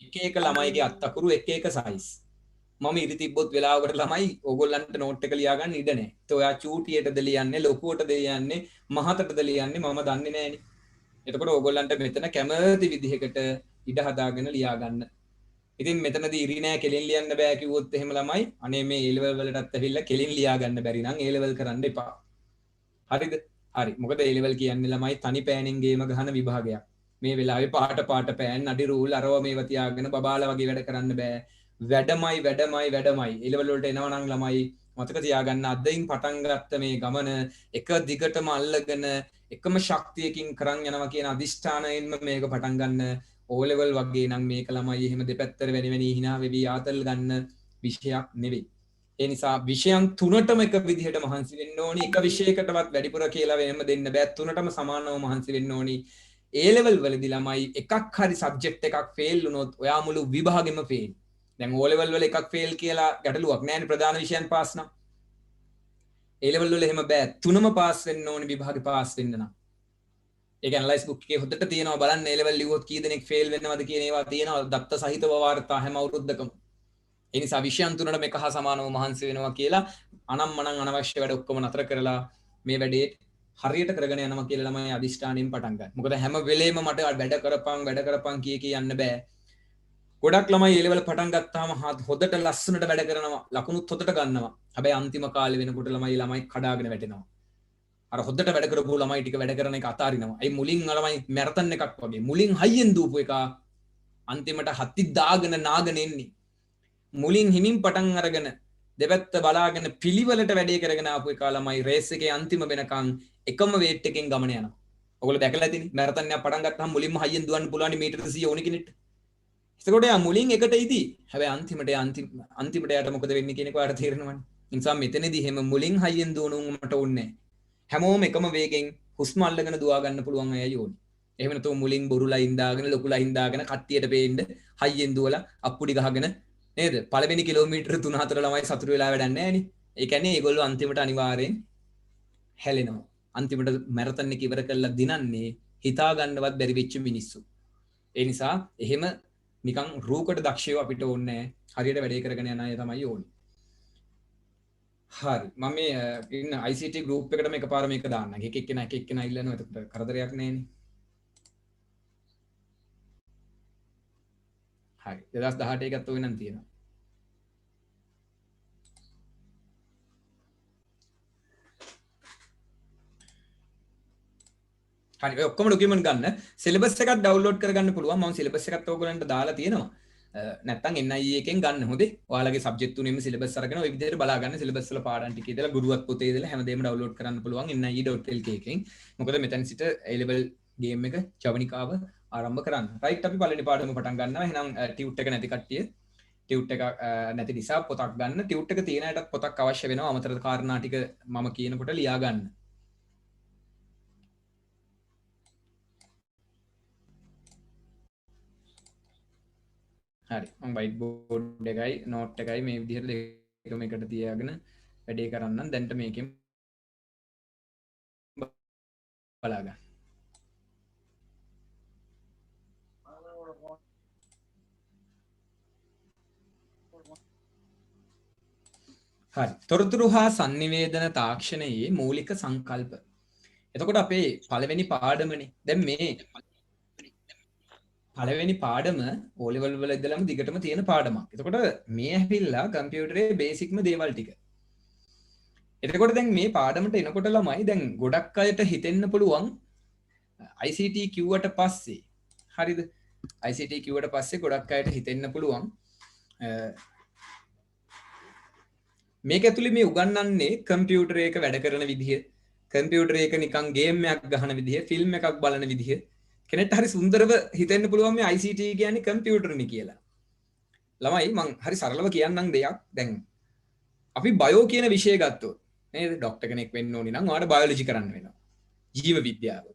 එක එක ළමයිගේ අත් අකුරු එක එක සයිස්. මම ඉරි තිබ්බොත් වෙලාවකට ළමයි ඕගොල්ලන්ට නෝට් එක ලියා ගන්න ඉඩ නැහැ. ඒත් ඔයා චූටියටද ලියන්නේ, ලොකුවටද ලියන්නේ, මහතටද ලියන්නේ මම දන්නේ නැහනේ. එතකොට ඕගොල්ලන්ට මෙතන කැමති විදිහකට ඉඩ හදාගෙන ලියා ගන්න. ඉතින් මෙතනදී ඉරි නෑ කෙලින් ලියන්න බෑ කිව්වොත් එහෙම ළමයි අනේ මේ A level වලටත් ඇවිල්ලා කෙලින් ලියා ගන්න බැරි නම් A level කරන්න එපා. හරිද? හරි. මොකද A level කියන්නේ ළමයි තනි පෑනින් ගේම ගහන විභාගයක්. මේ වෙලාවේ පාට පෑන් අඩි රූල් අරව මේව තියාගෙන බබාලා වගේ වැඩ කරන්න බෑ. වැඩමයි A level වලට එනවා නම් ළමයි මතක තියාගන්න අදින් පටන් ගත්ත මේ ගමන එක දිගටම අල්ලගෙන එකම ශක්තියකින් කරන් යනවා කියන අදිෂ්ඨානයෙන්ම මේක පටන් ගන්න. O level වගේ නම් මේක ළමයි එහෙම දෙපැත්තට වෙනි hina වෙවි ආතල් ගන්න විෂයක් නෙවෙයි. ඒ නිසා විෂයන් තුනටම එක විදිහට මහන්සි වෙන්න ඕනි. එක විෂයකටවත් වැඩිපුර කියලා වෙනම දෙන්න බෑ. තුනටම සමානව මහන්සි වෙන්න ඕනි. A level වලදී ළමයි එකක් හරි සබ්ජෙක්ට් එකක් ෆේල් වුණොත් ඔයා මුළු විභාගෙම ෆේල්. දැන් O level වල එකක් ෆේල් කියලා ගැටලුවක් නෑනේ ප්‍රධාන විෂයන් පාස් නම්. A level වල එහෙම බෑ. තුනම පාස් වෙන්න ඕනි විභාගේ පාස් වෙන්න නම්. ඒක ඇනලයිස් බුක් එකේ හොද්දට තියෙනවා බලන්න A level ලිව්වොත් කී දෙනෙක් ෆේල් වෙනවද කියන ඒවා තියෙනවා දත්ත සහිතව වාර්තා හැම අවුරුද්දකම. ඒ නිසා විෂයන් තුනට මේක හා සමානව මහන්සි වෙනවා කියලා අනම්මනම් අනවශ්‍ය වැඩ ඔක්කොම නතර කරලා මේ වැඩේ හරියට කරගෙන යනවා කියලා ළමයි අදිෂ්ඨානයෙන් පටන් ගන්න. මොකද හැම වෙලේම මට වැඩ කරපන් කිය යන්න බෑ. ගොඩක් ළමයි A level පටන් ගත්තාම හොදට ලස්සනට වැඩ කරනවා. ලකුණුත් හොදට ගන්නවා. හැබැයි අන්තිම කාලේ වෙනකොට ළමයි කඩාගෙන වැටෙනවා. අර හොද්දට වැඩ කරපු ළමයි ටික වැඩ කරන එක අතාරිනවා. ඒ මුලින් ළමයි මැරතන් එකක් වගේ මුලින් හයියෙන් දූපු එක අන්තිමට හත්ති දාගෙන නාගෙන එන්නේ. මුලින් හිමින් පටන් අරගෙන දෙපැත්ත බලාගෙන පිළිවෙලට වැඩේ කරගෙන ආපු එක ළමයි රේස් එකේ අන්තිම වෙනකන් එකම වේට් එකෙන් ගමන යනවා. ඔයගොල්ලෝ දැකලා ඇතිනේ මැරතන් එක පටන් ගත්තාම මුලින්ම හයියෙන් දුවන්න පුළුවන් මීටර 100 ඕනි කෙනෙක්ට. ඒකට යා මුලින් එකට ඉදී. හැබැයි අන්තිමට යාට මොකද වෙන්නේ කියන එක ඔයාලට තේරෙනවනේ. ඒ නිසා මෙතනදී හැම මුලින් හයියෙන් දුවනුම් මට ඕනේ නැහැ. හැමෝම එකම වේගෙන් හුස්ම අල්ලගෙන දුවා ගන්න පුළුවන් අය යෝනි. එහෙම නැතුව මුලින් බොරුලා ඉඳාගෙන ලොකුලා ඉඳාගෙන කට්ටියට පේන්න හයියෙන් දුවලා අප්පුඩි ගහගෙන නේද? පළවෙනි කිලෝමීටර 3-4 ළමයි සතුටු වෙලා වැඩක් නැහැ නේ. ඒ කියන්නේ ඒගොල්ලෝ අන්තිමට අනිවාර්යෙන් හැලෙනවා. අන්තිමට මැරතන් එක ඉවර කරලා දිනන්නේ හිතා ගන්නවත් බැරි වෙච්ච මිනිස්සු. ඒ නිසා එහෙම නිකන් රූකඩ දක්ෂයෝ අපිට ඕනේ නැහැ. හරියට වැඩේ කරගෙන යන අය තමයි ඕනේ. හරි මම මේ ඉන්න ICT group එකට මේකපාර මේක දාන්න. එක එක්කෙනා ඉල්ලනවා. එතකොට කරදරයක් නැහැනේ. හරි 2018 එකත් ඔය නම් තියෙනවා. හරි ඔය ඔක්කොම ඩොකියුමන්ට් ගන්න. සිලබස් එකක් ඩවුන්ලෝඩ් කරගන්න පුළුවන්. මම සිලබස් එකත් ඔයගොල්ලන්ට දාලා තියෙනවා. නැත්තම් NIE එකෙන් ගන්න හොඳේ. ඔයාලගේ සබ්ජෙක්ට් තුනෙම සිලබස් අරගෙන ওই විදිහට බලා ගන්න. සිලබස් වල පාඩම් ටික ඉදලා ගුරුවත් පොතේ ඉදලා හැමදේම ඩවුන්ලෝඩ් කරන්න පුළුවන් nie.lk එකෙන්. මොකද මෙතන සිට A level ගේම් එක ජවනිකාව ආරම්භ කරන්න. රයිට් අපි පළවෙනි පාඩම පටන් ගන්නවා. එහෙනම් ටියුට් එක නැති කට්ටිය ටියුට් එක නැති නිසා පොතක් ගන්න. ටියුට් එක තියෙන අයටත් පොතක් අවශ්‍ය වෙනවා. අමතර කාරණා ටික මම කියනකොට ලියා ගන්න. හරි මම වයිට් බෝඩ් එකයි නෝට් එකයි මේ විදිහට දෙකම එකට තියාගෙන වැඩේ කරන්නම්. දැන්ට මේකෙන් බලා ගන්න. හරි තොරතුරු හා sannivedana තාක්ෂණයේ මූලික සංකල්ප. එතකොට අපේ පළවෙනි පාඩමනේ. දැන් මේ පළවෙනි පාඩම O level වල ඉඳලම දිගටම තියෙන පාඩමක්. එතකොට මේ ඇවිල්ලා කම්පියුටරේ බේසික්ම දේවල් ටික. එතකොට දැන් මේ පාඩමට එනකොට ළමයි දැන් ගොඩක් අයට හිතෙන්න පුළුවන් ICT කිව්වට පස්සේ හරිද? ICT කිව්වට පස්සේ ගොඩක් අයට හිතෙන්න පුළුවන් මේක ඇතුලේ මේ උගන්වන්නේ කම්පියුටරයක වැඩ කරන විදිය කම්පියුටර් එක නිකන් ගේම් එකක් ගහන විදිහ, ෆිල්ම් එකක් බලන විදිහ කෙනෙක්ට හරි සුන්දරව හිතෙන්න පුළුවන් මේ ICT කියන්නේ කම්පියුටර්නි කියලා. ළමයි මං හරි සරලව කියන්නම් දෙයක්. දැන් අපි බයෝ කියන විෂය ගත්තොත් නේද? ડોක්ටර් කෙනෙක් වෙන්න ඕනි නම් ඔයාලට බයොලොජි කරන්න වෙනවා. ජීව විද්‍යාව.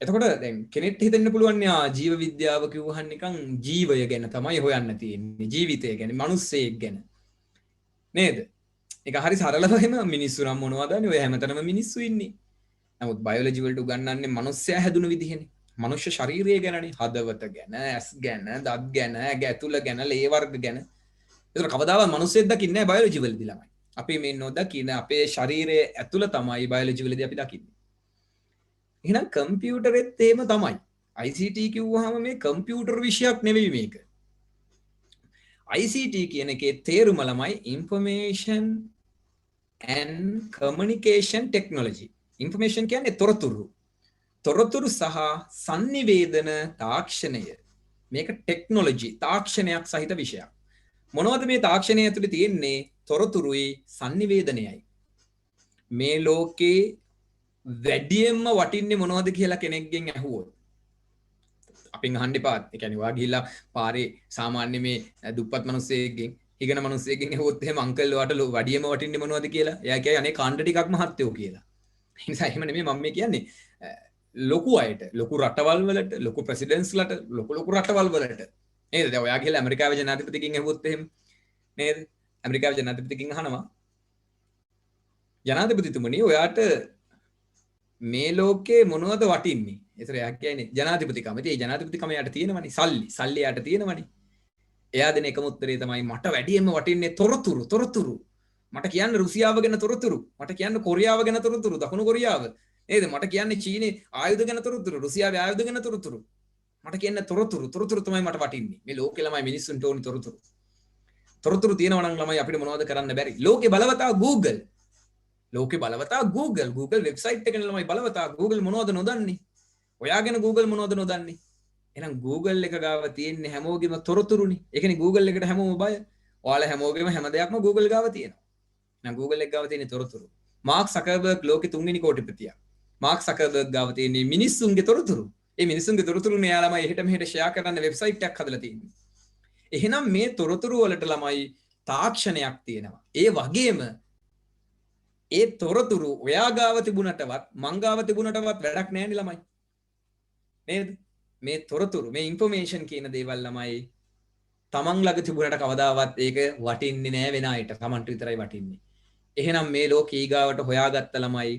එතකොට දැන් කෙනෙක්ට හිතෙන්න පුළුවන් යා ජීව විද්‍යාව කිව්වහන් නිකන් ජීවය ගැන තමයි හොයන්න තියෙන්නේ. ජීවිතය ගැන, මිනිස්සෙක් ගැන. නේද? ඒක හරි සරලව එහෙම මිනිස්සු නම් මොනවද? ඔය හැමතැනම මිනිස්සු ඉන්නේ. නමුත් බයොලොජි වලට උගන්වන්නේ මිනිස්සයා හැදුණු විදිහනේ. මනුෂ්‍ය ශරීරය ගැනනේ. හදවත ගැන, ඇස් ගැන, දත් ගැන, ඇඟ ඇතුළ ගැන, ලේ වර්ග ගැන. ඒතර කවදාවත් මිනිස්සෙක් දකින්නේ නැහැ බයොලොජි වලදී ළමයි. අපි මේ නොදකින අපේ ශරීරයේ ඇතුළ තමයි බයොලොජි වලදී අපි දකින්නේ. එහෙනම් කම්පියුටරෙත් එහෙම තමයි. ICT කිව්වහම මේ කම්පියුටර් විෂයක් නෙවෙයි මේක. ICT කියන එකේ තේරුම ළමයි information and communication technology. information කියන්නේ තොරතුරු. තොරතුරු සහ sannivedana තාක්ෂණය. මේක ටෙක්නොලොජි තාක්ෂණයක් සහිත විෂයක්. මොනවද මේ තාක්ෂණය ඇතුලේ තියෙන්නේ? තොරතුරුයි sannivedanayයි. මේ ලෝකේ වැඩියෙන්ම වටින්නේ මොනවද කියලා කෙනෙක්ගෙන් ඇහුවොත් අපින් අහන්න එපා. ඒ කියන්නේ ඔයා ගිහිල්ලා පාරේ සාමාන්‍ය මේ දුප්පත් මිනිස්සෙක්ගෙන් හිගන මිනිස්සෙක්ගෙන් ඇහුවොත් එහෙම අංකල් ඔයාට වැඩියෙන්ම වටින්නේ මොනවද කියලා. එයා කියයි අනේ කාණ්ඩ ටිකක් මහත්තයෝ කියලා. ඒ නිසා එහෙම නෙමෙයි මම මේ කියන්නේ. ලොකු අයට, ලොකු රටවල් වලට, ලොකු ප්‍රෙසිඩන්ට්ස්ලාට, ලොකු රටවල් වලට. නේද? දැන් ඔයා ගිහිල්ලා ඇමරිකාවේ ජනාධිපතිගෙන් ඇහුවොත් එහෙම නේද? ඇමරිකාවේ ජනාධිපතිගෙන් අහනවා ජනාධිපතිතුමනි ඔයාට මේ ලෝකේ මොනවද වටින්නේ? ඒතර එයා කියන්නේ ජනාධිපතිකම. ඉතින් ඒ ජනාධිපතිකම යාට තියෙනවනේ. සල්ලි යාට තියෙනවනේ. එයා දෙන එකම උත්තරේ තමයි මට වැඩියෙන්ම වටින්නේ තොරතුරු. මට කියන්න රුසියාව ගැන තොරතුරු. මට කියන්න කොරියාව ගැන තොරතුරු. දකුණු කොරියාව. නේද? මට කියන්නේ චීනේ ආයුධ ගැන තොරතුරු. රුසියාවේ ආයුධ ගැන තොරතුරු. මට කියන්න තොරතුරු තමයි මට වටින්නේ. මේ ලෝකේ ළමයි මිනිස්සුන්ට ඕනි තොරතුරු. තොරතුරු තියෙනවා නම් ළමයි අපිට මොනවද කරන්න බැරි. ලෝකේ බලවතා Google. ලෝකේ බලවතා Google වෙබ්සයිට් එකේ ළමයි බලවතා Google මොනවද නොදන්නේ? ඔයාගෙන Google මොනවද නොදන්නේ? එහෙනම් Google එක ගාව තියෙන්නේ හැමෝගෙම තොරතුරුනේ. ඒ කියන්නේ Google එකට හැමෝම බය. ඔයාලා හැමෝගෙම හැම දෙයක්ම Google ගාව තියෙනවා. එහෙනම් Google එක ගාව තියෙන්නේ තොරතුරු. මාර්ක් සකර්බර්ග් ලෝකේ 3 වෙනි කෝටිපතියා. මාර්ක් සකර්බර්ග් ගාව තියෙන්නේ මිනිස්සුන්ගේ තොරතුරු. ඒ මිනිස්සුන්ගේ තොරතුරුනේ එයා ළමයි එහෙට මෙහෙට ෂෙයා කරන්න වෙබ්සයිට් එකක් හදලා තියෙන්නේ. එහෙනම් මේ තොරතුරු වලට ළමයි තාක්ෂණයක් තියෙනවා. ඒ වගේම ඒ තොරතුරු ඔයා ගාව තිබුණටවත් මං ගාව තිබුණටවත් වැඩක් නැහැ නේ ළමයි. නේද? මේ තොරතුරු මේ ইনফরমේෂන් කියන දේවල් ළමයි තමන් ළඟ තිබුණට කවදාවත් ඒක වටින්නේ නැහැ වෙන අයට. තමන්ට විතරයි වටින්නේ. එහෙනම් මේ ලෝකේ ඊගාවට හොයාගත්ත ළමයි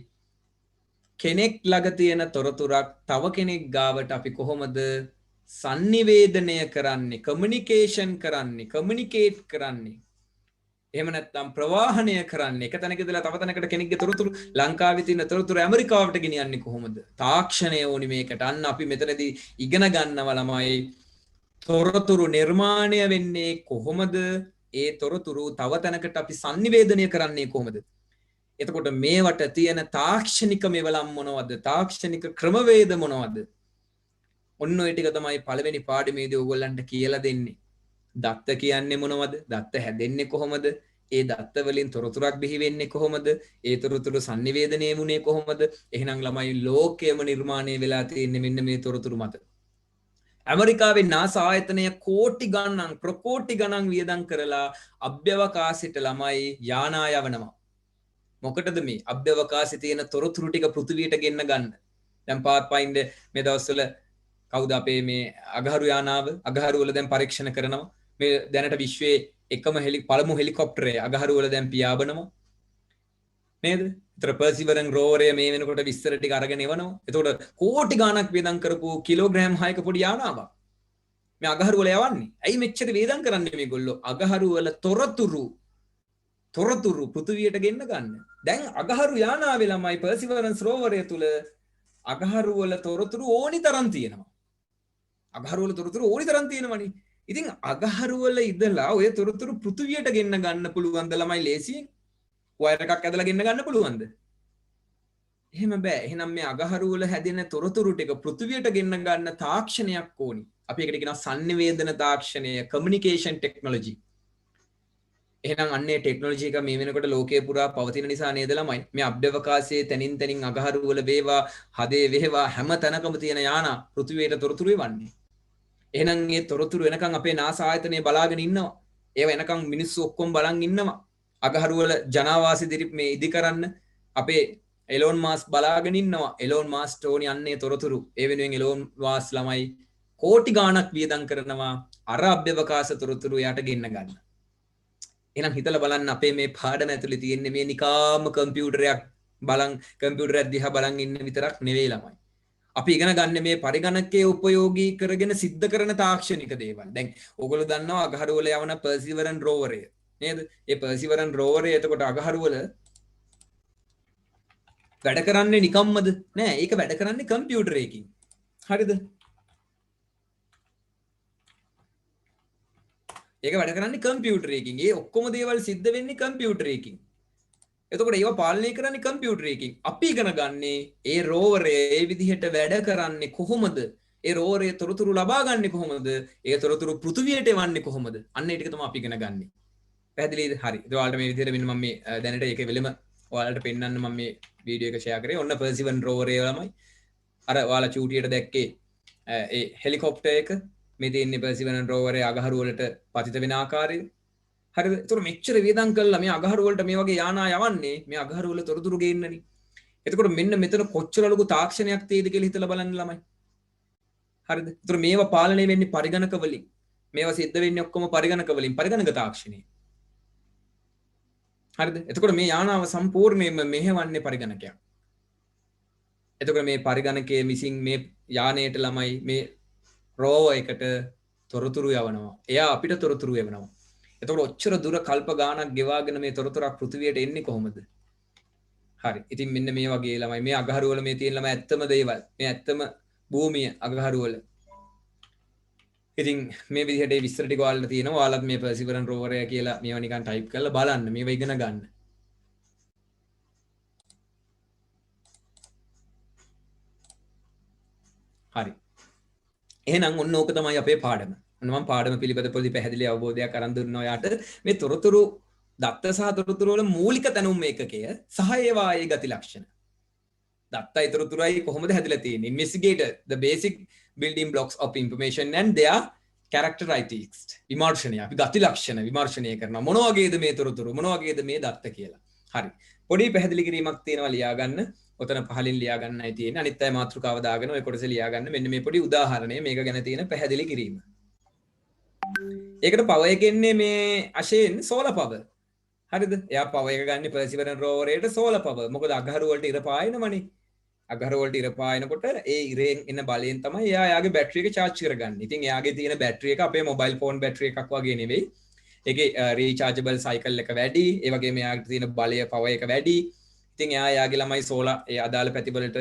කෙනෙක් ළඟ තියෙන තොරතුරක් තව කෙනෙක් ගාවට අපි කොහොමද sannivedanය කරන්නේ, කමියුනිකේෂන් කරන්නේ, කමියුනිකේට් කරන්නේ? එහෙම නැත්නම් ප්‍රවාහණය කරන්නේ? එක තැනක ඉඳලා තව තැනකට කෙනෙක්ගේ තොරතුරු ලංකාවේ තියෙන තොරතුරු ඇමරිකාවට ගෙනියන්නේ කොහොමද? තාක්ෂණය ඕනි මේකට. අන්න අපි මෙතනදී ඉගෙන ගන්නවා ළමයි තොරතුරු නිර්මාණය වෙන්නේ කොහොමද? ඒ තොරතුරු තව තැනකට අපි sannivedanය කරන්නේ කොහොමද? එතකොට මේවට තියෙන තාක්ෂණික මෙවලම් මොනවද? තාක්ෂණික ක්‍රමවේද මොනවද? ඔන්න ඔය ටික තමයි පළවෙනි පාඩමේදී ඕගොල්ලන්ට කියලා දෙන්නේ. දත්ත කියන්නේ මොනවද? දත්ත හැදෙන්නේ කොහොමද? ඒ දත්ත වලින් තොරතුරක් බිහි වෙන්නේ කොහොමද? ඒ තොරතුරු sannivedanය වුණේ කොහොමද? එහෙනම් ළමයි ලෝකයේම නිර්මාණය වෙලා තියෙන්නේ මෙන්න මේ තොරතුරු මත. ඇමරිකාවේ NASA ආයතනය කෝටි ගණන් ප්‍රකෝටි ගණන් වියදම් කරලා අභ්‍යවකාශයට ළමයි යානා යවනවා. මොකටද මේ අභ්‍යවකාශයේ තියෙන තොරතුරු ටික පෘථිවියට ගෙන්න ගන්න? දැන් පාත්ෆයින්ඩර් මේ දවස්වල කවුද අපේ මේ අගහරු යානාව අගහරු වල දැන් පරීක්ෂණ කරනවා. මේ දැනට විශ්වයේ එකම පළමු හෙලිකොප්ටරය අගහරු වල දැන් පියාඹනවා. නේද? ඒතර පර්සිවරන් රෝවරය මේ වෙනකොට විස්තර ටික අරගෙන එවනවා. එතකොට කෝටි ගණක් වේදම් කරපු කිලෝග්‍රෑම් 6ක පොඩි යානාවක් මේ අගහරු වල යවන්නේ. ඇයි මෙච්චර වේදම් කරන්නේ මේගොල්ලෝ? අගහරු වල තොරතුරු පෘථිවියට ගෙන්න ගන්න. දැන් අගහරු යානාවේ ළමයි පර්සිවරන්ස් රෝවරය තුල අගහරු වල තොරතුරු ඕනි තරම් තියෙනවා. අගහරු වල තොරතුරු ඕනි තරම් තියෙනවනේ. ඉතින් අගහරු වල ඉඳලා ඔය තොරතුරු පෘථිවියට ගෙන්න ගන්න පුළුවන් ද ළමයි ලේසියෙන්? වයර් එකක් ඇදලා ගෙන්න ගන්න පුළුවන්ද? එහෙම බෑ. එහෙනම් මේ අගහරු වල හැදෙන තොරතුරු ටික පෘථිවියට ගෙන්න ගන්න තාක්ෂණයක් ඕනි. අපි ඒකට කියනවා sannivedana තාක්ෂණය, communication technology. එහෙනම් අන්නේ ටෙක්නොලොජි එක මේ වෙනකොට ලෝකයේ පුරා පවතින නිසා නේද ළමයි මේ අභ්‍යවකාශයේ තනින් තනින් අගහරු වල වේවා හදේ වේවා හැම තැනකම තියෙන යානා පෘථිවියට තොරතුරු එවන්නේ. එහෙනම් මේ තොරතුරු එනකන් අපේ NASA ආයතනය බලාගෙන ඉන්නවා. ඒව එනකන් මිනිස්සු ඔක්කොම බලන් ඉන්නවා. අගහරු වල ජනාවාසි මේ ඉදි කරන්න අපේ එලෝන් මාස් බලාගෙන ඉන්නවා. එලෝන් මාස් ටෝනි අන්නේ තොරතුරු ඒ වෙනුවෙන් එලෝන් මාස් ළමයි කෝටි ගාණක් වියදම් කරනවා අර අභ්‍යවකාශ තොරතුරු යට ගෙන්න ගන්න. එහෙනම් හිතලා බලන්න අපේ මේ පාඩම ඇතුලේ තියෙන්නේ මේ නිකාම කම්පියුටරයක් කම්පියුටරයක් දිහා බලන් ඉන්න විතරක් නෙවෙයි ළමයි. අපි ඉගෙන ගන්න මේ පරිගණකයේ උපයෝගී කරගෙන සිද්ධ කරන තාක්ෂණික දේවල්. දැන් ඕගොල්ලෝ දන්නවා අගහරු වල යවන පර්සිවරන්ස් රෝවරය නේද? ඒ පර්සිවරන්ස් රෝවරය එතකොට අගහරු වල වැඩ කරන්නේ නිකම්මද? නෑ, ඒක වැඩ කරන්නේ කම්පියුටරයකින්. හරිද? ඒක වැඩ කරන්නේ කම්පියුටරයකින්. ඒ ඔක්කොම දේවල් සිද්ධ වෙන්නේ කම්පියුටරයකින්. එතකොට ඒවා පාලනය කරන්නේ කම්පියුටරයකින්. අපි ඉගෙන ගන්නේ ඒ රෝවරය ඒ විදිහට වැඩ කරන්නේ කොහොමද? ඒ රෝවරයේ තොරතුරු ලබා ගන්නේ කොහොමද? ඒ තොරතුරු පෘථිවියට එවන්නේ කොහොමද? අන්න ඒ ටික තමයි අපි ඉගෙන ගන්නේ. පැහැදිලිද? හරි. ඒක ඔයාලට මේ විදිහට මෙන්න මම මේ දැනට ඒක වෙලෙම ඔයාලට පෙන්වන්න මම මේ වීඩියෝ එක ෂෙයා කරේ. ඔන්න පර්සිවරන්ස් රෝවරය ළමයි. අර ඔයාලා චූටියට දැක්කේ ඒ හෙලිකොප්ටර් එක මේ තියෙන්නේ පර්සිවරන්ස් රෝවරේ අගහරු වලට පතිත වෙන ආකාරය. හරිද? ඒතර මෙච්චර වේදම් කළා මේ අගහරු වලට මේ වගේ යානා යවන්නේ මේ අගහරු වල තොරතුරු ගේන්නනේ. එතකොට මෙන්න මෙතන කොච්චර ලොකු තාක්ෂණයක් තියෙද කියලා හිතලා බලන්න ළමයි. හරිද? ඒතර මේවා පාලනය වෙන්නේ පරිගණක වලින්. මේවා සිද්ධ වෙන්නේ ඔක්කොම පරිගණක වලින්. පරිගණක තාක්ෂණය. හරිද? එතකොට මේ යානාව සම්පූර්ණයෙන්ම මෙහෙවන්නේ පරිගණකයක්. එතකොට මේ පරිගණකයේ මිසින් මේ යානයට ළමයි මේ රෝවර් එකට තොරතුරු යවනවා. එයා අපිට තොරතුරු යවනවා. එතකොට ඔච්චර දුර කල්ප ගාණක් ගෙවාගෙන මේ තොරතුරක් පෘථිවියට එන්නේ කොහොමද? හරි. ඉතින් මෙන්න මේ වගේ ළමයි මේ අගහරු වල මේ තියෙන ළමයි ඇත්තම දේවල්. මේ ඇත්තම භූමිය අගහරු වල. ඉතින් මේ විදිහට ඒ විස්තර ටික ඔයාලට තියෙනවා. ඔයාලත් මේ පර්සිවරන්ස් රෝවරය කියලා මේවා නිකන් ටයිප් කරලා බලන්න. මේවා ඉගෙන ගන්න. හරි. එහෙනම් ඔන්න ඕක තමයි අපේ පාඩම. ඔන්න මම පාඩම පිළිබඳ පොඩි පැහැදිලි අවබෝධයක් අරන් දුන්නා ඔයාට. මේ තොරතුරු දත්ත සහ තොරතුරු වල මූලික තැනුම් ඒකකය සහ ඒවා ඒ ගති ලක්ෂණ. දත්තයි තොරතුරුයි කොහොමද හැදිලා තියෙන්නේ? Investigate the basic building blocks of information and their characteristics. විමර්ශනය. අපි ගති ලක්ෂණ විමර්ශනය කරනවා. මොන වගේද මේ තොරතුරු? මොන වගේද මේ දත්ත කියලා. හරි. පොඩි පැහැදිලි කිරීමක් තියෙනවා ලියා ගන්න. ඔතන පහලින් ලියා ගන්නයි තියෙන්නේ. අනිත් අය මාතෘකාව දාගෙන ඔය කොටස ලියා ගන්න. මෙන්න මේ පොඩි උදාහරණය මේක ගැන තියෙන පැහැදිලි කිරීම. ඒකට පවර් එක එන්නේ මේ අශයෙන් සෝලර් පවර්. හරිද? එයා පවර් එක ගන්න පර්සිවරන්ස් රෝවරේට සෝලර් පවර්. මොකද අගහරු වලට ඉර පායනවනේ. අගහරු වලට ඉර පායනකොට ඒ ඉරෙන් එන බලයෙන් තමයි එයා යාගේ බැටරි එක charge කරගන්නේ. ඉතින් එයාගේ තියෙන බැටරි එක අපේ මොබයිල් ෆෝන් බැටරි එකක් වගේ නෙවෙයි. ඒකේ රීචාර්ජබල් සයිකල් එක වැඩි. ඒ වගේම එයාගේ තියෙන බලය පවර් එක වැඩි. ඉතින් එයා යාගේ ළමයි සෝලා ඒ අදාළ පැතිවලට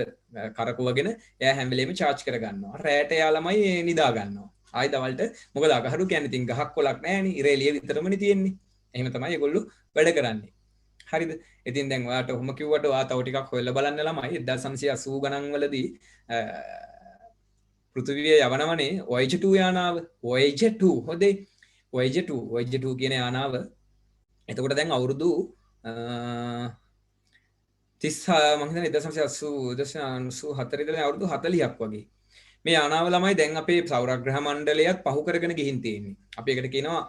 කරකවගෙන එයා හැම වෙලේම charge කරගන්නවා. රැට එයා ළමයි නිදා ගන්නවා. ආයි දවල්ට මොකද අගහරු කියන්නේ ඉතින් ගහක් කොලක් නැහැනේ. ඉර එළිය විතරමනේ තියෙන්නේ. එහෙම තමයි ඒගොල්ලෝ වැඩ කරන්නේ. හරිද? ඉතින් දැන් ඔයාට ඔහොම කිව්වට ඔයා තව ටිකක් හොයලා බලන්න ළමයි 1980 ගණන් වලදී පෘථිවිය යවනවනේ Voyager 2 යානාව. Voyager 2 හොදේ. Voyager 2 කියන යානාව. එතකොට දැන් අවුරුදු 36 මම හිතන්නේ 1984 ඉඳලා අවුරුදු 40ක් වගේ. මේ යානාව ළමයි දැන් අපේ සෞරග්‍රහ මණ්ඩලයත් පහු කරගෙන ගිහින් තියෙන්නේ. අපි ඒකට කියනවා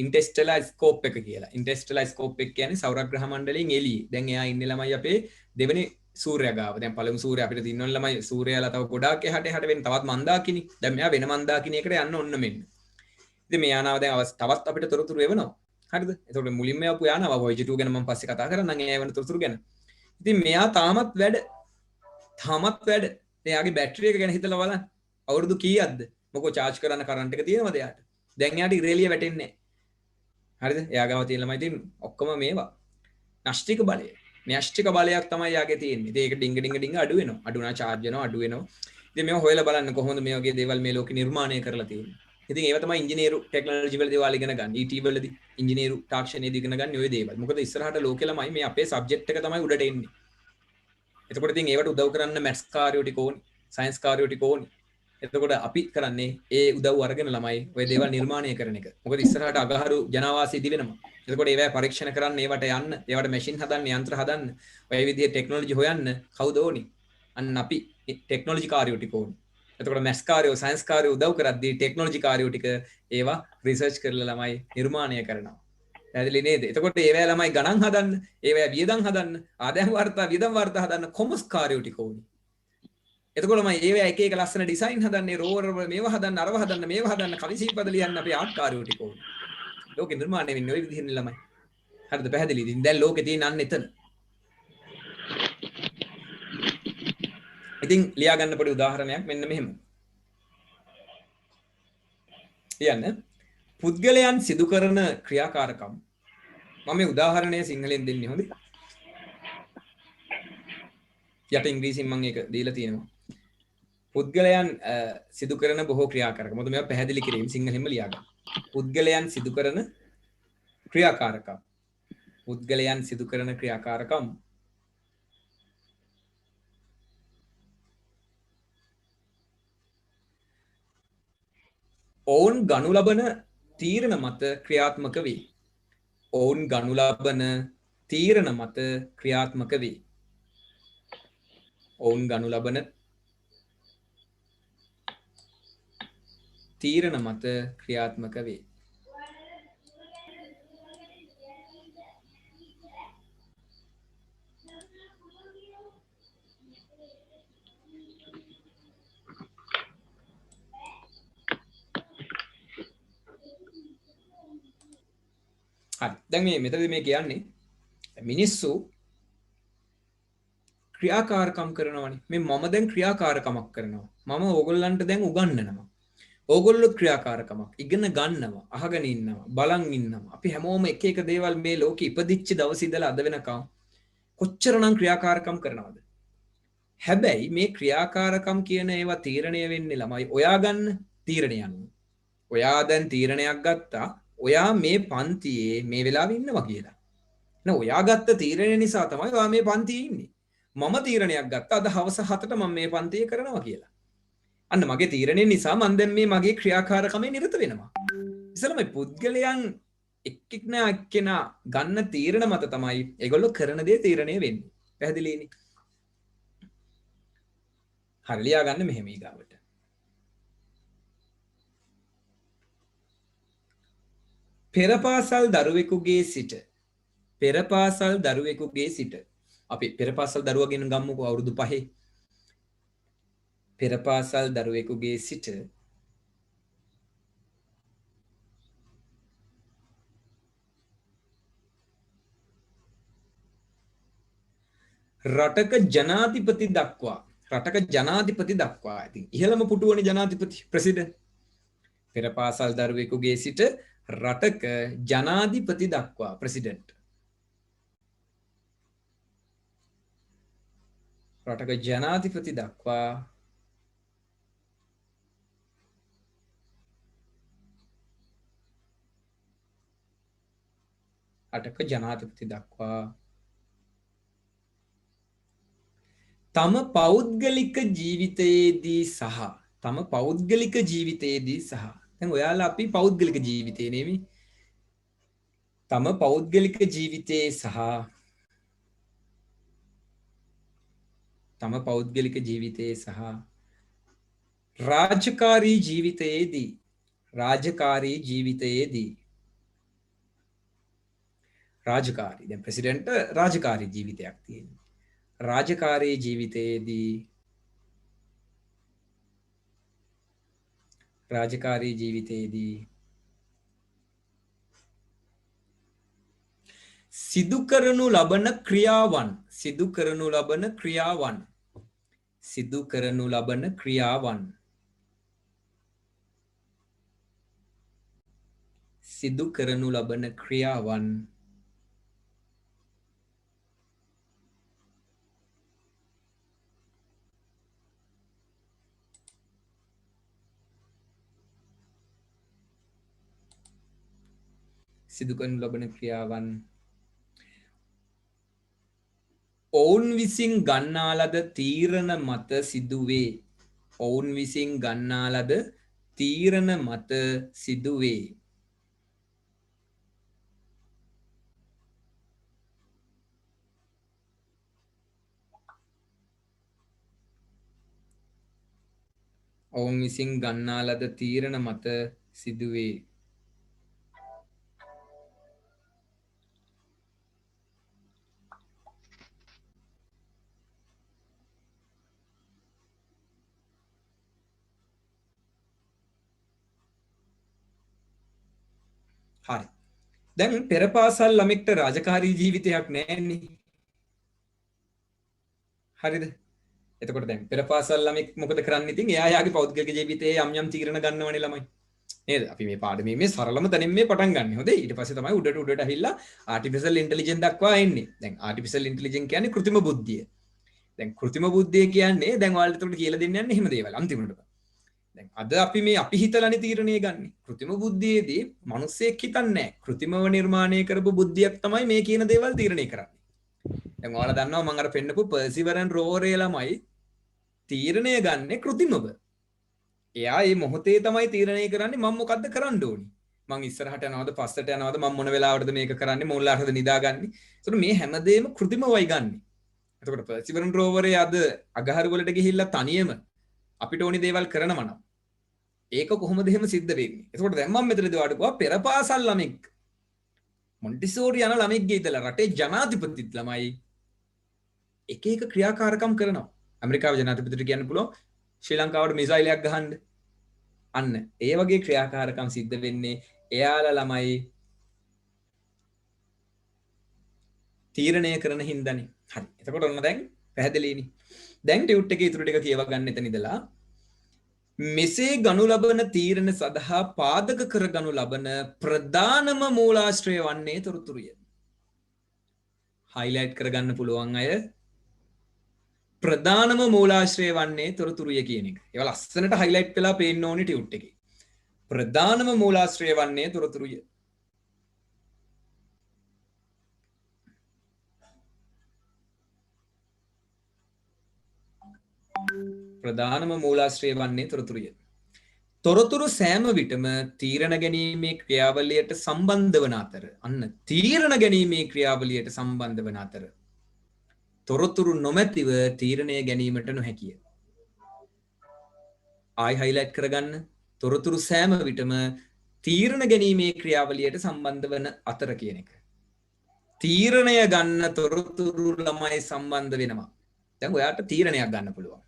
ඉන්ටර්ස්ටෙලර් ස්කෝප් එක කියලා. ඉන්ටර්ස්ටෙලර් ස්කෝප් එක කියන්නේ සෞරග්‍රහ මණ්ඩලයෙන් එළියේ. දැන් එයා ඉන්නේ ළමයි අපේ දෙවෙනි සූර්යයා ගාව. දැන් පළමු සූර්යයා අපිට දිනවන ළමයි සූර්යයාලා තව ගොඩාක් එහාට වෙන තවත් මන්දාකිනි. දැන් මෙයා වෙන මන්දාකිනියකට යන්න ඔන්න මෙන්න. ඉතින් මේ යානාව දැන් තවත් අපිට තොරතුරු එවනවා. හරිද? එතකොට මුලින්ම ආපු යානාව Voyager 2 ගැන මම පස්සේ කතා කරන්නම්. ඒ වෙන තොරතුරු ගැන. ඉතින් මෙයා තාමත් වැඩ. එයාගේ බැටරි එක ගැන හිතලා බලන්න. අවුරුදු කීයක්ද? මොකෝ charge කරන්න කරන්ට් එක තියෙනවද එයාට? දැන් එයාට ඉරේලිය වැටෙන්නේ නැහැ. හරිද? එයා ගාව තියෙන ළමයි ඉතින් ඔක්කොම මේවා. න්‍යෂ්ටික බලය. න්‍යෂ්ටික බලයක් තමයි එයාගේ තියෙන්නේ. ඉතින් ඒක ඩිංග අඩු වෙනවා. අඩු වුණා charge වෙනවා අඩු වෙනවා. ඉතින් මේව හොයලා බලන්න කොහොමද මේ වගේ දේවල් මේ ලෝකේ නිර්මාණය කරලා තියෙන්නේ. ඉතින් ඒවා තමයි ඉංජිනේරු ටෙක්නොලොජි වලදී ඔයාලා ඉගෙන ගන්න. ET වලදී ඉංජිනේරු තාක්ෂණයේදී ඉගෙන ගන්න ඔය දේවල්. මොකද ඉස්සරහට ලෝකෙ ළමයි මේ අපේ සබ්ජෙක්ට් එක තමයි උඩට එන්නේ. එතකොට ඉතින් ඒවට උදව් කරන්න මැත්ස් කාර්යෝ ටික ඕනි, සයන්ස් කාර්යෝ ටික ඕනි. එතකොට අපි කරන්නේ ඒ උදව් අරගෙන ළමයි ඔය දේවල් නිර්මාණය කරන එක. මොකද ඉස්සරහට අගහරු ජනවාසී දිවෙනවා. එතකොට ඒවා පරීක්ෂණ කරන්න, ඒවට යන්න, ඒවට මැෂින් හදන්න, යන්ත්‍ර හදන්න, ඔය විදිහේ ටෙක්නොලොජි හොයන්න කවුද ඕනි? අන්න අපි ටෙක්නොලොජි කාර්යෝ ටික ඕනි. එතකොට මැස් කාර්යෝ, සයන්ස් කාර්යෝ උදව් කරද්දී ටෙක්නොලොජි කාර්යෝ ටික ඒවා රිසර්ච් කරලා ළමයි නිර්මාණය කරනවා. පැහැදිලි නේද? එතකොට ඒවා ළමයි ගණන් හදන්න, ඒවා වියදම් හදන්න, ආදායම් වාර්තා, වියදම් වාර්තා හදන්න කොමර්ස් කාර්යෝ ටික ඕනි. එතකොට මම ඒවා එක එක ලස්සන ඩිසයින් හදන්නේ, රෝවර් මේවා හදන්න, අරව හදන්න, මේවා හදන්න, කවි සීපද ලියන්න අපේ ආර්ට් කාර්යෝ ටික ඕනි. ලෝකෙ නිර්මාණය වෙන්නේ ওই විදිහින් ළමයි. හරිද? පැහැදිලිද? දැන් ලෝකේ තියෙන අන්න එතන. ඉතින් ලියා ගන්න පොඩි උදාහරණයක් මෙන්න මෙහෙම. කියන්න පුද්ගලයන් සිදු කරන ක්‍රියාකාරකම්. මම මේ උදාහරණය සිංහලෙන් දෙන්නේ හොඳේ. යට ඉංග්‍රීසියෙන් මම ඒක දීලා තියෙනවා. පුද්ගලයන් සිදු කරන බොහෝ ක්‍රියාකාරකම්. මොකද මේවා පැහැදිලි කිරීම සිංහලෙන්ම ලියා ගන්න. පුද්ගලයන් සිදු කරන ක්‍රියාකාරකම්. පුද්ගලයන් සිදු කරන ක්‍රියාකාරකම්. ඔවුන් ගනු ලබන තීරණ මත ක්‍රියාත්මක වේ. ඔවුන් ගනු ලබන තීරණ මත ක්‍රියාත්මක වේ. ඔවුන් ගනු ලබන තීරණ මත ක්‍රියාත්මක වේ. හරි. දැන් මේ මෙතනදී මේ කියන්නේ මිනිස්සු ක්‍රියාකාරකම් කරනවානේ. මේ මම දැන් ක්‍රියාකාරකමක් කරනවා. මම ඕගොල්ලන්ට දැන් උගන්වනවා. ඕගොල්ලොත් ක්‍රියාකාරකමක් ඉගෙන ගන්නවා, අහගෙන ඉන්නවා, බලන් ඉන්නවා. අපි හැමෝම එක එක දේවල් මේ ලෝකෙ ඉපදිච්ච දවස් ඉඳලා අද වෙනකම් කොච්චරනම් ක්‍රියාකාරකම් කරනවද? හැබැයි මේ ක්‍රියාකාරකම් කියන ඒවා තීරණය වෙන්නේ ළමයි ඔයා ගන්න තීරණය අනුව. ඔයා දැන් තීරණයක් ගත්තා. ඔයා මේ පන්තියේ මේ වෙලාවෙ ඉන්නවා කියලා. නෑ ඔයා ගත්ත තීරණය නිසා තමයි ඔයා මේ පන්තියේ ඉන්නේ. මම තීරණයක් ගත්තා අද හවස 7ට මම මේ පන්තියේ කරනවා කියලා. අන්න මගේ තීරණය නිසා මම දැන් මේ මගේ ක්‍රියාකාරකමේ නිරත වෙනවා. ඉතින් මේ පුද්ගලයන් එක්කෙනා ගන්න තීරණ මත තමයි ඒගොල්ලෝ කරන දේ තීරණය වෙන්නේ. පැහැදිලිනේ? හරි ලියා ගන්න මෙහෙම ඊගාවට. පෙරපාසල් දරුවෙකුගේ සිට අපි පෙරපාසල් දරුවා ගැන ගමුකෝ අවුරුදු 5. පෙරපාසල් දරුවෙකුගේ සිට රටක ජනාධිපති දක්වා ඉතින් ඉහළම පුටුවනේ ජනාධිපති ප්‍රෙසිඩන්ට්. පෙරපාසල් දරුවෙකුගේ සිට රටක ජනාධිපති දක්වා ප්‍රෙසිඩන්ට්. රටක ජනාධිපති දක්වා තම පෞද්ගලික ජීවිතයේදී සහ දැන් ඔයාලා අපි පෞද්ගලික ජීවිතේ නෙමෙයි. තම පෞද්ගලික ජීවිතයේ සහ රාජකාරී ජීවිතයේදී දැන් ප්‍රෙසිඩන්ට් රාජකාරී ජීවිතයක් තියෙනවා. රාජකාරී ජීවිතයේදී සිදු කරනු ලබන ක්‍රියාවන් ඔවුන් විසින් ගන්නා ලද තීරණ මත සිදුවේ. ඔවුන් විසින් ගන්නා ලද තීරණ මත සිදුවේ. ඔවුන් විසින් ගන්නා ලද තීරණ මත සිදුවේ. හරි. දැන් පෙර පාසල් ළමෙක්ට රාජකාරී ජීවිතයක් නැන්නේ. හරිද? එතකොට දැන් පෙර පාසල් ළමෙක් මොකද කරන්නේ? ඉතින් එයා යාගේ පෞද්ගලික ජීවිතයේ යම් යම් තීරණ ගන්නවනේ ළමයි. නේද? අපි මේ පාඩමේ මේ සරලම තැනින් මේ පටන් ගන්න. හොඳයි. ඊට පස්සේ තමයි උඩට ඇහිලා ආටිෆිෂල් ඉන්ටෙලිජන්ස් දක්වා එන්නේ. දැන් ආටිෆිෂල් ඉන්ටෙලිජන්ස් කියන්නේ කෘත්‍රිම බුද්ධිය. දැන් කෘත්‍රිම බුද්ධිය කියන්නේ දැන් ඔයාලට උඩට කියලා දෙන්න යන්නේ එහෙම දේවල් අන්තිමට. දැන් අද අපි හිතලානේ තීරණය ගන්න. කෘත්‍රිම බුද්ධියේදී මිනිස්සෙක් හිතන්නේ නැහැ. කෘත්‍රිමව නිර්මාණය කරපු බුද්ධියක් තමයි මේ කියන දේවල් තීරණය කරන්නේ. දැන් ඔයාලා දන්නවා මම අර පෙන්නපු පර්සිවරන් රෝවරේ ළමයි තීරණය ගන්න කෘත්‍රිමව. එයා මේ මොහොතේ තමයි තීරණය කරන්නේ මම මොකද්ද කරන්න ඕනි. මං ඉස්සරහට යනවද පස්සට යනවද මම මොන වෙලාවටද මේක කරන්නේ මොල්ලාටද නිදාගන්නේ. ඒතකොට මේ හැමදේම කෘත්‍රිමවයි ගන්නෙ. එතකොට පර්සිවරන් රෝවරේ අද අගහරු වලට ගිහිල්ලා තනියම අපිට ඕනි දේවල් කරනවා නම් ඒක කොහොමද එහෙම සිද්ධ වෙන්නේ? එතකොට දැන් මම මෙතනදී වඩුවා පෙර පාසල් ළමෙක් මොන්ටිසෝරි යන ළමෙක්ගේ ඉඳලා රටේ ජනාධිපතිත් ළමයි එක එක ක්‍රියාකාරකම් කරනවා. ඇමරිකාවේ ජනාධිපතිට කියන්න පුළුවන් ශ්‍රී ලංකාවට මිසයිලයක් ගහන්න. අන්න ඒ වගේ ක්‍රියාකාරකම් සිද්ධ වෙන්නේ එයාලා ළමයි තීරණය කරන හින්දානේ. හරි. එතකොට ඔන්න දැන් පැහැදිලිනේ. දැන් ටියුට් එකේ ඉතුරු ටික කියව ගන්න එතන ඉඳලා මෙසේ ගනු ලබන තීරණ සඳහා පාදක කර ගනු ලබන ප්‍රධානම මූලාශ්‍රය වන්නේ තොරතුරුය. හයිලයිට් කරගන්න පුළුවන් අය ප්‍රධානම මූලාශ්‍රය වන්නේ තොරතුරුය කියන එක. ඒවා ලස්සනට හයිලයිට් වෙලා පේන්න ඕනේ ටියුට් එකේ. ප්‍රධානම මූලාශ්‍රය වන්නේ තොරතුරුය. ප්‍රධානම මූලාශ්‍රය වන්නේ තොරතුරුය. තොරතුරු සෑම විටම තීරණ ගැනීමේ ක්‍රියාවලියට සම්බන්ධ වන අතර අන්න තීරණ ගැනීමේ ක්‍රියාවලියට සම්බන්ධ වන අතර තොරතුරු නොමැතිව තීරණය ගැනීමට නොහැකිය. ආයි හයිලයිට් කරගන්න. තොරතුරු සෑම විටම තීරණ ගැනීමේ ක්‍රියාවලියට සම්බන්ධ වන අතර කියන එක. තීරණය ගන්න තොරතුරු ළමයි සම්බන්ධ වෙනවා. දැන් ඔයාට තීරණයක් ගන්න පුළුවන්.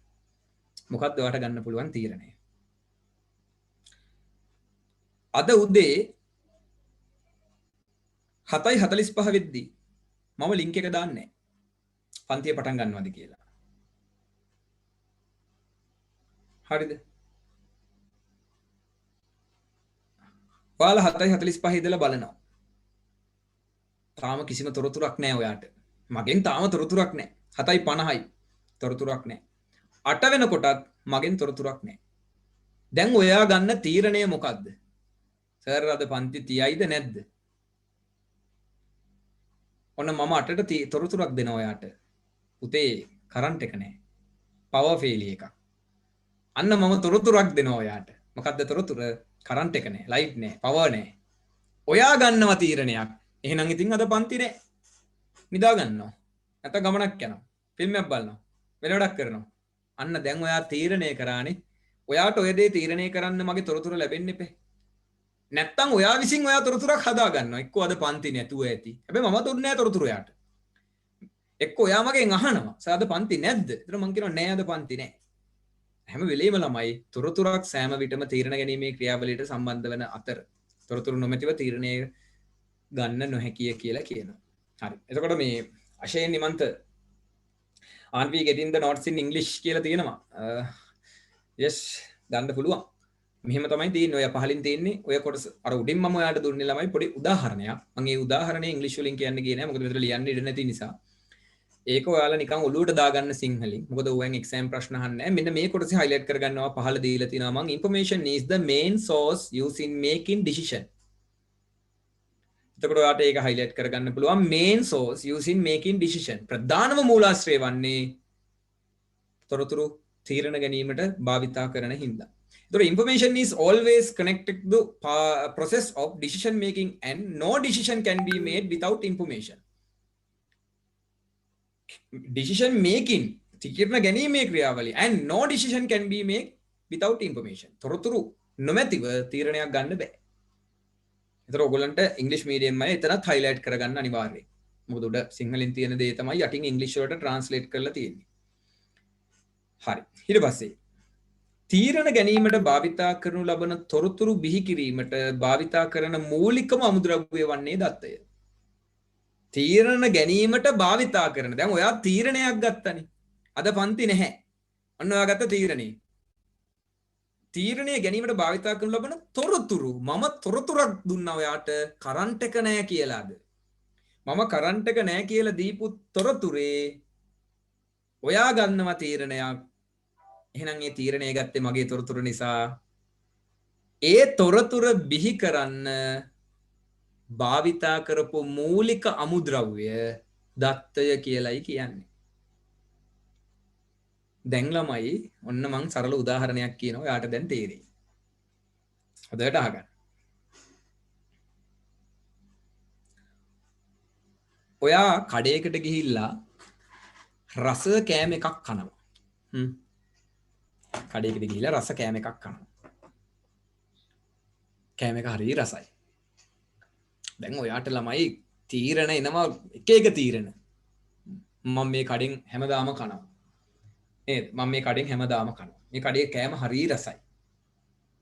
මොකක්ද ඔයාට ගන්න පුළුවන් තීරණය? අද උදේ 7:45 වෙද්දී මම ලින්ක් එක දාන්නේ පන්තිය පටන් ගන්නවද කියලා. හරිද? ඔයාලා 7:45 ඉඳලා බලනවා. තාම කිසිම තොරතුරක් නැහැ ඔයාට. මගෙන් තාම තොරතුරක් නැහැ. 7:50යි. තොරතුරක් නැහැ. 8 වෙනකොටත් මගෙන් තොරතුරක් නැහැ. දැන් ඔයා ගන්න තීරණය මොකද්ද? සර් අද පන්ති තියයිද නැද්ද? ඔන්න මම 8ට තොරතුරක් දෙනවා ඔයාට. පුතේ කරන්ට් එක නැහැ. පවර් ෆේලිය එකක්. අන්න මම තොරතුරක් දෙනවා ඔයාට. මොකද්ද තොරතුර? කරන්ට් එක නැහැ, ලයිට් නැහැ, පවර් නැහැ. ඔයා ගන්නවා තීරණයක්. එහෙනම් ඉතින් අද පන්ති නැහැ. නිදා ගන්නවා. නැත්නම් ගමනක් යනවා. ෆිල්ම් එකක් බලනවා. වෙන වැඩක් කරනවා. අන්න දැන් ඔයා තීරණය කරානේ. ඔයාට ඔය දේ තීරණය කරන්න මගේ තොරතුරු ලැබෙන්නේ නැහැ. නැත්තම් ඔයා විසින් ඔයා තොරතුරක් හදා ගන්නවා. එක්ක අද පන්ති නැතුව ඇති. හැබැයි මම දුන්නේ නැහැ තොරතුරු ඔයාට. එක්ක ඔයා මගෙන් අහනවා සාද පන්ති නැද්ද? ඒතර මං කියනවා නෑ අද පන්ති නෑ. හැම වෙලේම ළමයි තොරතුරක් සෑම විටම තීරණ ගැනීමේ ක්‍රියාවලියට සම්බන්ධ වන අතර තොරතුරු නොමැතිව තීරණය ගන්න නොහැකිය කියලා කියනවා. හරි. එතකොට මේ Ashayen නිමන්ත aren't we getting the notes in English කියලා තියෙනවා. yes ගන්න පුළුවන්. මෙහෙම තමයි තියෙන්නේ. ඔය පහලින් තියෙන්නේ ඔය කොටස අර උඩින් මම ඔයාලට දුන්නේ ළමයි පොඩි උදාහරණයක්. මම ඒ උදාහරණය ඉංග්‍රීසි වලින් කියන්න ගියේ නෑ. මොකද මෙතන ලියන්න ඉඩ නැති නිසා. ඒක ඔයාලා නිකන් ඔලුවට දාගන්න සිංහලෙන්. මොකද ඔයන් එක්සෑම් ප්‍රශ්න අහන්නේ නැහැ. මෙන්න මේ කොටසේ highlight කරගන්නවා පහළ දීලා තිනවා මම information is the main source used in making decision. එතකොට ඔයාට ඒක highlight කරගන්න පුළුවන් main source used in making decision. ප්‍රධානම මූලාශ්‍රය වන්නේ තොරතුරු තීරණ ගැනීමට භාවිතා කරන හින්දා. The information is always connected to the process of decision making and no decision can be made without information. Decision making තීරණ ගැනීමේ ක්‍රියාවලිය and no decision can be made without information. තොරතුරු නොමැතිව තීරණයක් ගන්න බෑ. ඒතර ඔයගොල්ලන්ට ඉංග්‍රීසි මීඩියම් අය එතනත් highlight කරගන්න අනිවාර්යයි. මොකද උඩ සිංහලෙන් තියෙන දේ තමයි යටින් ඉංග්‍රීසි වලට translate කරලා තියෙන්නේ. හරි. ඊට පස්සේ තීරණ ගැනීමට භාවිතා කරනු ලබන තොරතුරු බිහි කිරීමට භාවිතා කරන මූලිකම අමුද්‍රව්‍ය වන්නේ දත්තය. තීරණ ගැනීමට භාවිතා කරන. දැන් ඔයා තීරණයක් ගත්තනේ. අද පන්ති නැහැ. අන්න ඔයා ගත්ත තීරණේ. තීරණය ගැනීමට භාවිතා කරනු ලබන තොරතුරු මම තොරතුරක් දුන්නා ඔයාට කරන්ට් එක නැහැ කියලාද? මම කරන්ට් එක නැහැ කියලා දීපු තොරතුරේ ඔයා ගන්නවා තීරණයක්. එහෙනම් ඒ තීරණය ගත්තේ මගේ තොරතුරු නිසා. ඒ තොරතුර බිහි කරන්න භාවිතා කරපු මූලික අමුද්‍රව්‍ය දත්තය කියලායි කියන්නේ. දැන් ළමයි ඔන්න මං සරල උදාහරණයක් කියනවා. ඔයාට දැන් තේරෙයි. හොඳට අහගන්න. ඔයා කඩේකට ගිහිල්ලා රස කෑම එකක් කනවා. කඩේකට ගිහිල්ලා රස කෑම එකක් කනවා. කෑම එක හරිය රසයි. දැන් ඔයාට ළමයි තීරණ එනවා එක එක තීරණ. මම මේ කඩෙන් හැමදාම කනවා. නේද? මම මේ කඩෙන් හැමදාම කනවා. මේ කඩේ කෑම හරිය රසයි.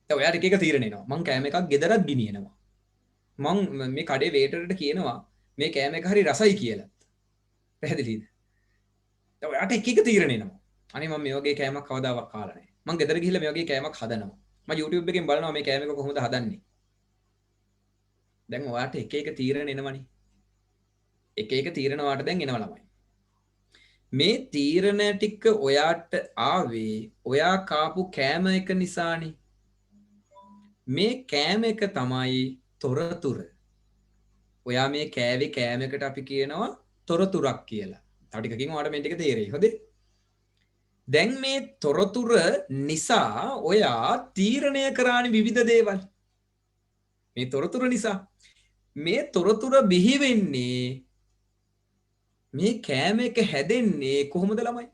දැන් ඔයාට එක එක තීරණ එනවා. මං කෑම එකක් ගෙදරත් ගෙනියනවා. මං මේ කඩේ වේටරට කියනවා මේ කෑම එක හරි රසයි කියලා. පැහැදිලිද? දැන් ඔයාට එක එක තීරණ එනවා. අනේ මම මේ වගේ කෑමක් කවදාවත් කාලා නැහැ. මං ගෙදර ගිහිල්ලා මේ වගේ කෑමක් හදනවා. මම YouTube එකෙන් බලනවා මේ කෑම එක කොහොමද හදන්නේ. දැන් ඔයාට එක එක තීරණ එනවනේ. එක එක තීරණ ඔයාට දැන් එනවා ළමයි. මේ තීරණ ටික ඔයාට ආවේ ඔයා කාපු කෑම එක නිසානේ. මේ කෑම එක තමයි තොරතුර. ඔයා මේ කෑවේ කෑම එකට අපි කියනවා තොරතුරක් කියලා. තව ටිකකින් ඔයාට මේ ටික තේරෙයි. හොඳේ? දැන් මේ තොරතුර නිසා ඔයා තීරණය කරානේ විවිධ දේවල්. මේ තොරතුර නිසා මේ තොරතුර බිහි වෙන්නේ මේ කෑම එක හැදෙන්නේ කොහොමද ළමයි?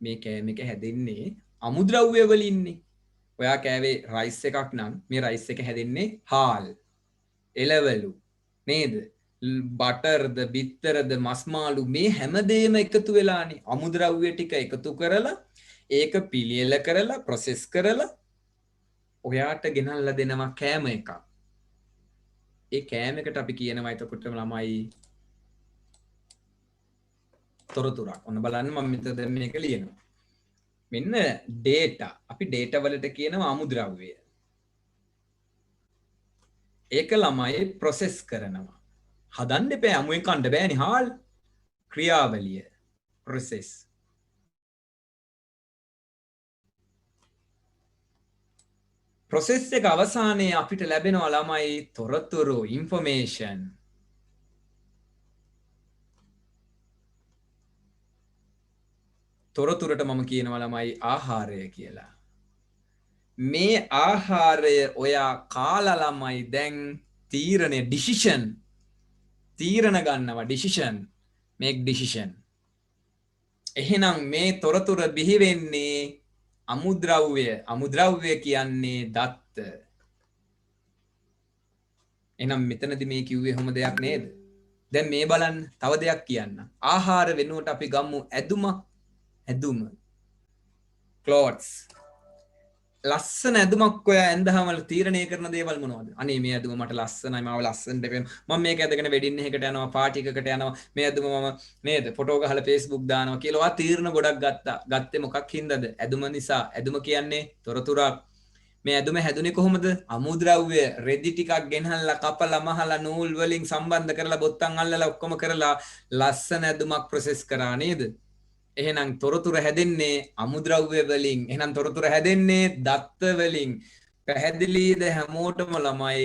මේ කෑම එක හැදෙන්නේ අමුද්‍රව්‍ය වලින්නේ. ඔයා කෑවේ රයිස් එකක් නම් මේ රයිස් එක හැදෙන්නේ හාල්, එළවලු නේද? බටර්ද, බිත්තරද, මස් මාළු මේ හැමදේම එකතු වෙලානේ අමුද්‍රව්‍ය ටික එකතු කරලා ඒක පිළියෙල කරලා ප්‍රොසෙස් කරලා ඔයාට ගෙනල්ලා දෙනවා කෑම එකක්. ඒ කෑම එකට අපි කියනවා එතකොට ළමයි තොරතුරක්. ඔන්න බලන්න මම මෙතන දැන් මේක ලියනවා. මෙන්න data. අපි data වලට කියනවා අමුද්‍රව්‍ය. ඒක ළමයි process කරනවා. හදන්න එපා අමුෙන් කන්න බෑනේ හාල්. ක්‍රියාවලිය process. process එක අවසානයේ අපිට ලැබෙනවා ළමයි තොරතුරු information. තොරතුරට මම කියනවා ළමයි ආහාරය කියලා. මේ ආහාරය ඔයා කාලා ළමයි දැන් තීරණය decision තීරණ ගන්නවා decision make decision. එහෙනම් මේ තොරතුර බිහි වෙන්නේ අමුද්‍රව්‍ය කියන්නේ දත්ත. එහෙනම් මෙතනදී මේ කිව්වේ කොහොම දෙයක් නේද? දැන් මේ බලන්න තව දෙයක් කියන්න. ආහාර වෙනුවට අපි ගමු ඇඳුම clothes. ලස්සන ඇඳුමක් ඔයා ඇඳහම තීරණය කරන දේවල් මොනවද? අනේ මේ ඇඳුම මට ලස්සනයි, මාව ලස්සනට පේන. මම මේක ඇඳගෙන වෙඩින් එකකට යනවා, පාටි එකකට යනවා. මේ ඇඳුම මම නේද ෆොටෝ ගහලා Facebook දානවා කියලා ඔයා තීරණ ගොඩක් ගත්තා. ගත්තේ මොකක් හින්දාද? ඇඳුම නිසා. ඇඳුම කියන්නේ තොරතුරක්. මේ ඇඳුම හැදුනේ කොහොමද? අමුද්‍රව්‍ය රෙදි ටිකක් ගෙනහල්ලා කපලා මහලා නූල් වලින් සම්බන්ධ කරලා බොත්තම් අල්ලලා ඔක්කොම කරලා ලස්සන ඇඳුමක් ප්‍රොසෙස් කරා නේද? එහෙනම් තොරතුර හැදෙන්නේ අමුද්‍රව්‍ය වලින්. එහෙනම් තොරතුර හැදෙන්නේ දත්ත වලින්. පැහැදිලිද හැමෝටම ළමයි?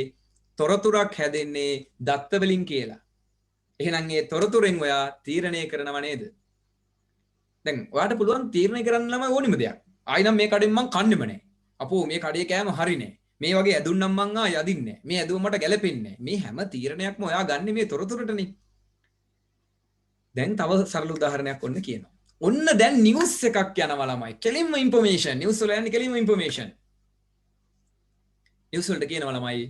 තොරතුරක් හැදෙන්නේ දත්ත වලින් කියලා. එහෙනම් මේ තොරතුරෙන් ඔයා තීරණය කරනව නේද? දැන් ඔයාට පුළුවන් තීරණය කරන්න ළමයි ඕනිම දෙයක්. ආයිනම් මේ කඩෙන් මං කන්නෙම නැහැ. අපෝ මේ කඩේ කෑම හරිනේ. මේ වගේ ඇදුන්නම් මං යදින්නේ නැහැ. මේ ඇදුම මට ගැලපෙන්නේ නැහැ. මේ හැම තීරණයක්ම ඔයා ගන්න මේ තොරතුරටනේ. දැන් තව සරල උදාහරණයක් ඔන්න කියනවා. ඔන්න දැන් නිවුස් එකක් යනවා ළමයි. කෙලින්ම ඉන්ෆර්මේෂන්. නිවුස් වල යන්නේ කෙලින්ම ඉන්ෆර්මේෂන්. නිවුස් වලට කියනවා ළමයි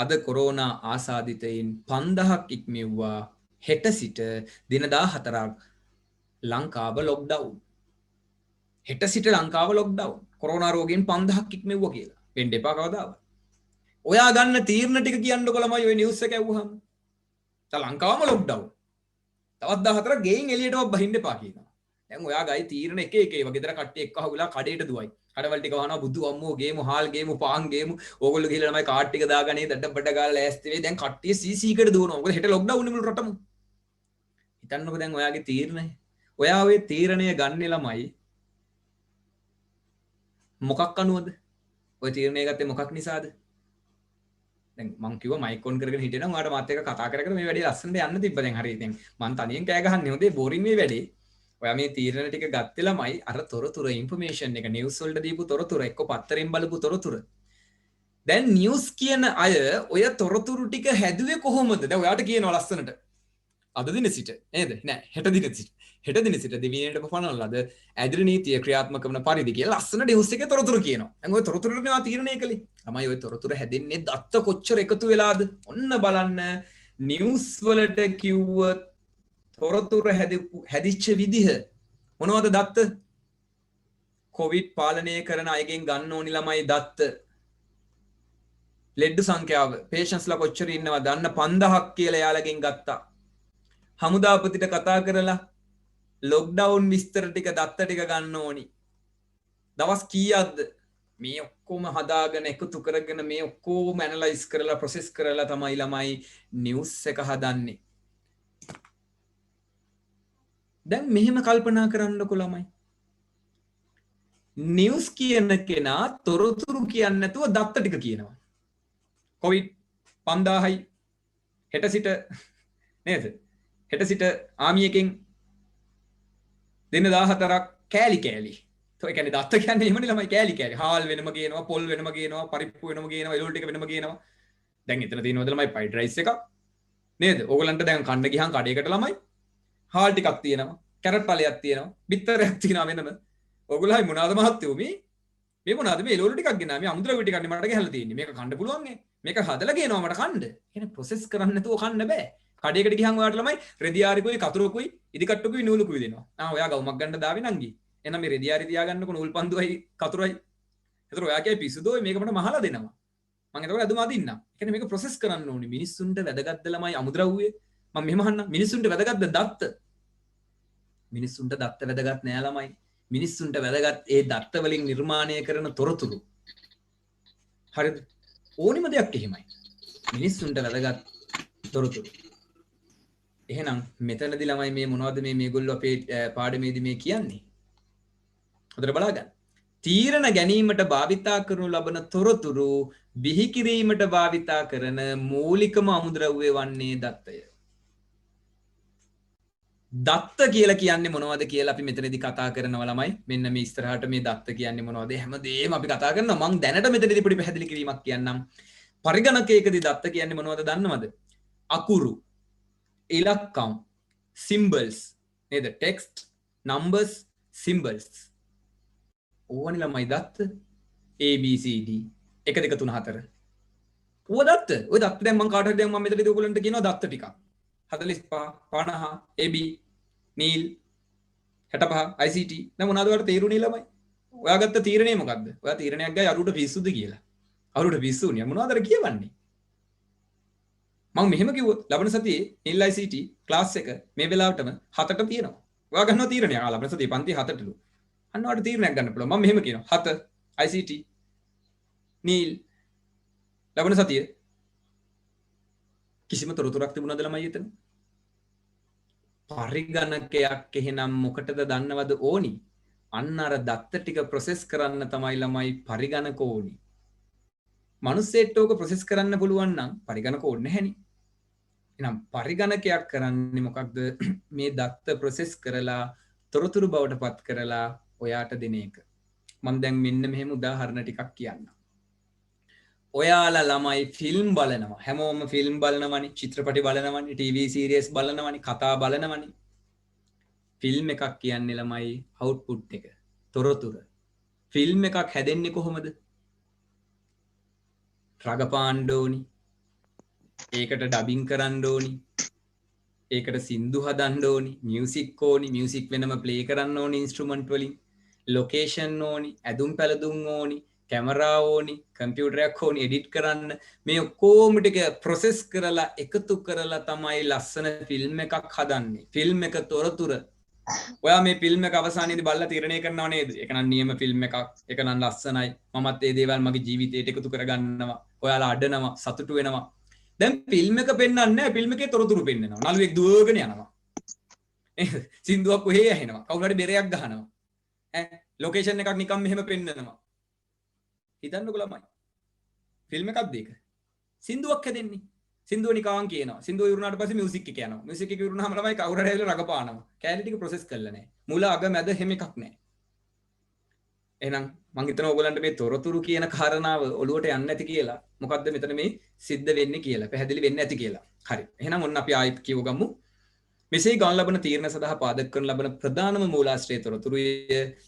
අද කොරෝනා ආසාදිතයින් 5000ක් ඉක්මෙව්වා. හෙට සිට දින 14ක් ලංකාව ලොක්ඩවුන්. හෙට සිට ලංකාව ලොක්ඩවුන්. කොරෝනා රෝගීන් 5000ක් ඉක්මෙව්වා කියලා. වෙන්න එපා කවදාවත්. ඔයා ගන්න තීරණ ටික කියන්නකො ළමයි ඔය නිවුස් එක ඇහුවහම. ලංකාවම ලොක්ඩවුන්. තවත් 14ක් ගෙයින් එළියටවත් බහින්න එපා කියනවා. දැන් ඔයා ගයි තීරණ එක එක ඒවා ගෙදර කට්ටිය එක්ක අහුලා කඩේට දුවයි. කඩවල ටික වහනවා බුදු අම්මෝ ගේමු හාල් ගේමු පාන් ගේමු. ඕගොල්ලෝ ගිහලා ළමයි කාඩ් ටික දාගන්නේ දඩ බඩ ගාලා ලෑස්ති වෙයි. දැන් කට්ටිය සීසීකට දුවනවා. මොකද හෙට ලොක්ඩවුන් නෙමෙයි රටම. හිතන්නකො දැන් ඔයාගේ තීරණය. ඔයා ඔය තීරණය ගන්නේ ළමයි මොකක් අනුවද? ඔය තීරණය ගත්තේ මොකක් නිසාද? දැන් මං කිව්වා මයික් ඔන් කරගෙන හිටියනම් ඔයාලට මාත් එක්ක කතා කර කර මේ වැඩේ ලස්සනට යන්න තිබ්බ. දැන් හරි දැන් මං තනියෙන් කෑ ගහන්නේ හොඳේ බෝරින් මේ වැඩේ. ඔයා මේ තීරණ ටික ගත්තේ ළමයි අර තොරතුරු ඉන්ෆර්මේෂන් එක නිවුස් වලට දීපු තොරතුරු එක්ක පත්තරෙන් බලපු තොරතුරු. දැන් නිවුස් කියන අය ඔය තොරතුරු ටික හැදුවේ කොහොමද? දැන් ඔයාට කියනවා ලස්සනට. අද දින සිට නේද? නෑ හෙට දින සිට. හෙට දින සිට දිවිනේටම පනවලද ඇදිරි නීතිය ක්‍රියාත්මක වන පරිදි කියලා ලස්සන නිවුස් එකේ තොරතුරු කියනවා. දැන් ඔය තොරතුරුනේ ආ තීරණය කළේ. ළමයි ඔය තොරතුරු හැදෙන්නේ දත්ත කොච්චර එකතු වෙලාද? ඔන්න බලන්න නිවුස් වලට කිව්ව තොරතුරු හැදිච්ච විදිහ මොනවද දත්ත? කොවිඩ් පාලනය කරන අයගෙන් ගන්න ඕනි ළමයි දත්ත. ලෙඩ්ඩු සංඛ්‍යාව පේෂන්ස්ලා කොච්චර ඉන්නවද? අන්න 5000ක් කියලා යාළගෙන් ගත්තා. හමුදාපතිට කතා කරලා ලොක්ඩවුන් විස්තර ටික දත්ත ටික ගන්න ඕනි. දවස් කීයක්ද? මේ ඔක්කොම හදාගෙන එකතු කරගෙන මේ ඔක්කොම ඇනලයිස් කරලා ප්‍රොසෙස් කරලා තමයි ළමයි නිවුස් එක හදන්නේ. දැන් මෙහෙම කල්පනා කරන්නකො ළමයි. නිවුස් කියන කෙනා තොරතුරු කියන්නේ නැතුව දත්ත ටික කියනවා. කොවිඩ් 5000යි හෙට සිට නේද? හෙට සිට ආමියකින් දින 14ක් කෑලි කෑලි. ඒ කියන්නේ දත්ත කියන්නේ එහෙමනේ ළමයි කෑලි කෑලි. හාල් වෙනම ගේනවා, පොල් වෙනම ගේනවා, පරිප්පු වෙනම ගේනවා, එළවලු ටික වෙනම ගේනවා. දැන් එතන තියෙනවද ළමයි ෆ්‍රයිඩ් රයිස් එකක් නේද? ඕගලන්ට දැන් කන්න ගියහන් කඩේකට ළමයි හාල් ටිකක් තියෙනවා, කැරට් පළයක් තියෙනවා, බිත්තරයක් තියෙනවා වෙනම. ඕගොල්ලෝයි මොනවාද මහත්තයෝ මේ මොනවාද මේ එළවලු ටිකක් ගෙනා මේ අමුද්‍රව්‍ය ටිකක් නේ මට ගහලා තියෙන්නේ. මේක කන්න පුළුවන් නේ. මේක හදලා ගේනවා මට කන්න. කියන්නේ ප්‍රොසෙස් කරන්න නැතුව කන්න බෑ. කඩේකට ගියහන් ඔයාලට ළමයි රෙදියාරිකුයි කතුරුකුයි ඉදිකට්ටුකුයි නූලුකුයි දෙනවා. ඔයා ගවුමක් ගන්න දාවේ නංගි. එහෙනම් මේ රෙදියාරි තියාගන්නකො නූල් පන්දුවයි කතුරයි. ඒතර ඔයා කියයි පිස්සුදෝ මේක මට මහලා දෙනවා. මම එතකොට අදුම අදින්නම්. ඒ කියන්නේ මේක ප්‍රොසෙස් කරන්න ඕනේ. මිනිස්සුන්ට වැදගත්ද ළමයි අමුද්‍රව්‍ය? මම මෙහෙම අහන්නම්. මිනිස්සුන්ට වැදගත්ද දත්ත? මිනිස්සුන්ට දත්ත වැදගත් නෑ ළමයි. මිනිස්සුන්ට වැදගත් ඒ දත්ත වලින් නිර්මාණය කරන තොරතුරු. හරිද? ඕනිම දෙයක් එහෙමයි. මිනිස්සුන්ට වැදගත් තොරතුරු. එහෙනම් මෙතනදී ළමයි මේ මොනවද මේගොල්ලෝ අපේ පාඩමේදී මේ කියන්නේ? හොඳට බලා ගන්න. තීරණ ගැනීමට භාවිතා කරනු ලබන තොරතුරු බිහි කිරීමට භාවිතා කරන මූලිකම අමුද්‍රව්‍ය වන්නේ දත්තය. දත්ත කියලා කියන්නේ මොනවද කියලා අපි මෙතනදී කතා කරනවා ළමයි. මෙන්න මේ ඉස්සරහට මේ දත්ත කියන්නේ මොනවද? හැමදේම අපි කතා කරනවා. මම දැනට මෙතනදී පොඩි පැහැදිලි කිරීමක් කියන්නම්. පරිගණකයකදී දත්ත කියන්නේ මොනවද දන්නවද? අකුරු, ඉලක්කම්, symbols නේද? text, numbers, symbols. ඕවනේ ළමයි දත්ත. A B C D 1 2 3 4. ඔය දත්ත. ඔය දත්ත දැන් මම කාට හරි දැන් මම මෙතනදී ඔයගොල්ලන්ට කියනවා දත්ත ටිකක්. 45 50 AB නීල් 65 ICT දැන් මොනවද ඔයාලට තේරුණේ ළමයි? ඔයා ගත්ත තීරණය මොකද්ද? ඔයා තීරණයක් ගයි අරුවට පිස්සුද කියලා. අරුවට පිස්සුනේ මොනවද කියවන්නේ? මම මෙහෙම කිව්වොත් ලබන සතියේ නීල් ICT ක්ලාස් එක මේ වෙලාවටම 7ට තියෙනවා. ඔයා ගන්නවා තීරණයක්. ලබන සතියේ පන්ති 7ටලු. අන්න ඔයාලට තීරණයක් ගන්න පුළුවන්. මම මෙහෙම කියනවා 7 ICT නීල් ලබන සතිය කිසිම තොරතුරක් තිබුණාද ළමයි එතන? පරිගණකයක් එහෙනම් මොකටද දන්නවද ඕනි? අන්න අර දත්ත ටික ප්‍රොසෙස් කරන්න තමයි ළමයි පරිගණක ඕනි. මිනිස්සෙට ඕක ප්‍රොසෙස් කරන්න පුළුවන් නම් පරිගණක ඕනේ නැහෙනි. එහෙනම් පරිගණකයක් කරන්නේ මොකක්ද? මේ දත්ත ප්‍රොසෙස් කරලා තොරතුරු බවට පත් කරලා ඔයාට දෙන එක. මම දැන් මෙන්න මෙහෙම උදාහරණ ටිකක් කියන්නම්. ඔයාලා ළමයි ෆිල්ම් බලනවා. හැමෝම ෆිල්ම් බලනවනේ, චිත්‍රපටි බලනවනේ, ටීවී සීරීස් බලනවනේ, කතා බලනවනේ. ෆිල්ම් එකක් කියන්නේ ළමයි අවුට්පුට් එක, තොරතුරු. ෆිල්ම් එකක් හැදෙන්නේ කොහොමද? රඟපාන්න ඕනි. ඒකට ඩබින් කරන්න ඕනි. ඒකට සින්දු හදන්න ඕනි, මියුසික් ඕනි, මියුසික් වෙනම ප්ලේ කරන්න ඕනි ඉන්ස්ට්‍රුමන්ට් වලින්, ලොකේෂන් ඕනි, ඇඳුම් පැළඳුම් ඕනි, කැමරා ඕනි, කම්පියුටරයක් ඕනි එඩිට් කරන්න. මේ ඔක්කොම ටික ප්‍රොසෙස් කරලා එකතු කරලා තමයි ලස්සන ෆිල්ම් එකක් හදන්නේ. ෆිල්ම් එක තොරතුරු. ඔයා මේ ෆිල්ම් එක අවසානයේදී බලලා තීරණය කරනව නේද? ඒක නම් නියම ෆිල්ම් එකක්. ඒක නම් ලස්සනයි. මමත් මේ දේවල් මගේ ජීවිතයට එකතු කරගන්නවා. ඔයාලා අඩනවා, සතුටු වෙනවා. දැන් ෆිල්ම් එක පෙන්වන්නේ නැහැ, ෆිල්ම් එකේ තොරතුරු පෙන්වනවා. නළුවෙක් දුවගෙන යනවා. සින්දුවක් කොහේ ඇහෙනවා. කවුරු හරි බෙරයක් ගහනවා. ලොකේෂන් එකක් නිකන් මෙහෙම පෙන්වනවා. හිතන්නකො ළමයි. ෆිල්ම් එකක්ද ඒක? සින්දුවක් හැදෙන්නේ. සින්දුව නිකන් කියනවා. සින්දුව ඉවරනාට පස්සේ මියුසික් එක යනවා. මියුසික් එක ඉවරනාම ළමයි කවුරු හරි ඇවිල්ලා රඟපානවා. කැලේ ටික ප්‍රොසෙස් කරලා නැහැ. මුල අග මැද හැම එකක් නැහැ. එහෙනම් මං හිතනවා ඔයගලන්ට මේ තොරතුරු කියන කාරණාව ඔළුවට යන්නේ නැති කියලා. මොකද්ද මෙතන මේ සිද්ධ වෙන්නේ කියලා. පැහැදිලි වෙන්නේ නැති කියලා. හරි. එහෙනම් ඔන්න අපි ආයෙත් කියවගමු. මෙසේ ගන්න ලබන තීරණ සඳහා පාදක කරන ලබන ප්‍රධානම මූලාශ්‍රය තොරතුරුය.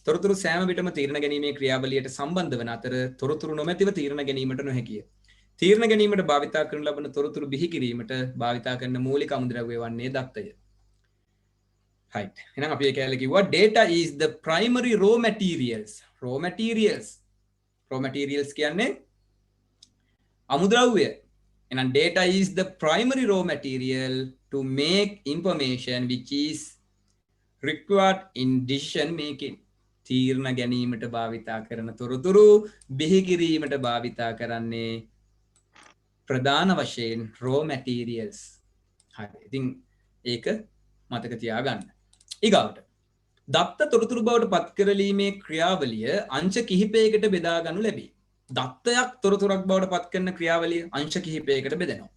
තොරතුරු සෑම විටම තීරණ ගැනීමේ ක්‍රියාවලියට සම්බන්ධ වන අතර තොරතුරු නොමැතිව තීරණ ගැනීමට නොහැකිය. තීරණ ගැනීමට භාවිතා කරන ලබන තොරතුරු බිහි කිරීමට භාවිතා කරන මූලික අමුද්‍රව්‍ය වන්නේ දත්තය. right. එහෙනම් අපි ඒ කැලේ කිව්වා data is the primary raw materials. raw materials. raw materials කියන්නේ අමුද්‍රව්‍ය. එහෙනම් data is the primary raw material to make information which is required in decision making. තීරණ ගැනීමට භාවිතා කරන තොරතුරු බිහි කිරීමට භාවිතා කරන්නේ ප්‍රධාන වශයෙන් raw materials. හරි. ඉතින් ඒක මතක තියාගන්න. ඊගාවට දත්ත තොරතුරු බවට පත් කරලීමේ ක්‍රියාවලිය අංශ කිහිපයකට බෙදා ගනු ලැබේ. දත්තයක් තොරතුරක් බවට පත් කරන ක්‍රියාවලිය අංශ කිහිපයකට බෙදෙනවා.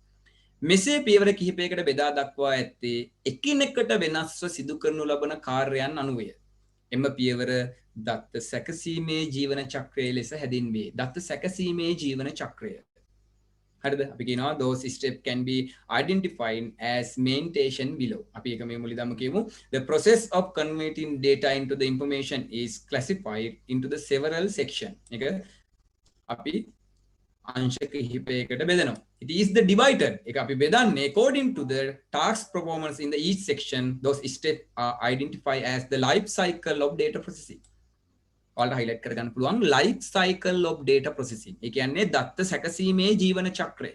මෙසේ පියවර කිහිපයකට බෙදා දක්වා ඇත්තේ එකිනෙකට වෙනස්ව සිදු කරනු ලබන කාර්යයන් අනුවය. එම පියවර දත්ත සැකසීමේ ජීවන චක්‍රය ලෙස හැදින්වේ. දත්ත සැකසීමේ ජීවන චක්‍රය. හරිද? අපි කියනවා those steps can be identified as mentioned below. අපි එක මේ මුලින්ම කියමු. The process of converting data into the information is classified into the several section. එක අපි අංශ කිහිපයකට බෙදනවා. It is the divided. එක අපි බෙදන්නේ according to the task performance in the each section. Those steps are identified as the life cycle of data processing. ඔයාලට highlight කරගන්න පුළුවන් life cycle of data processing. ඒ කියන්නේ දත්ත සැකසීමේ ජීවන චක්‍රය.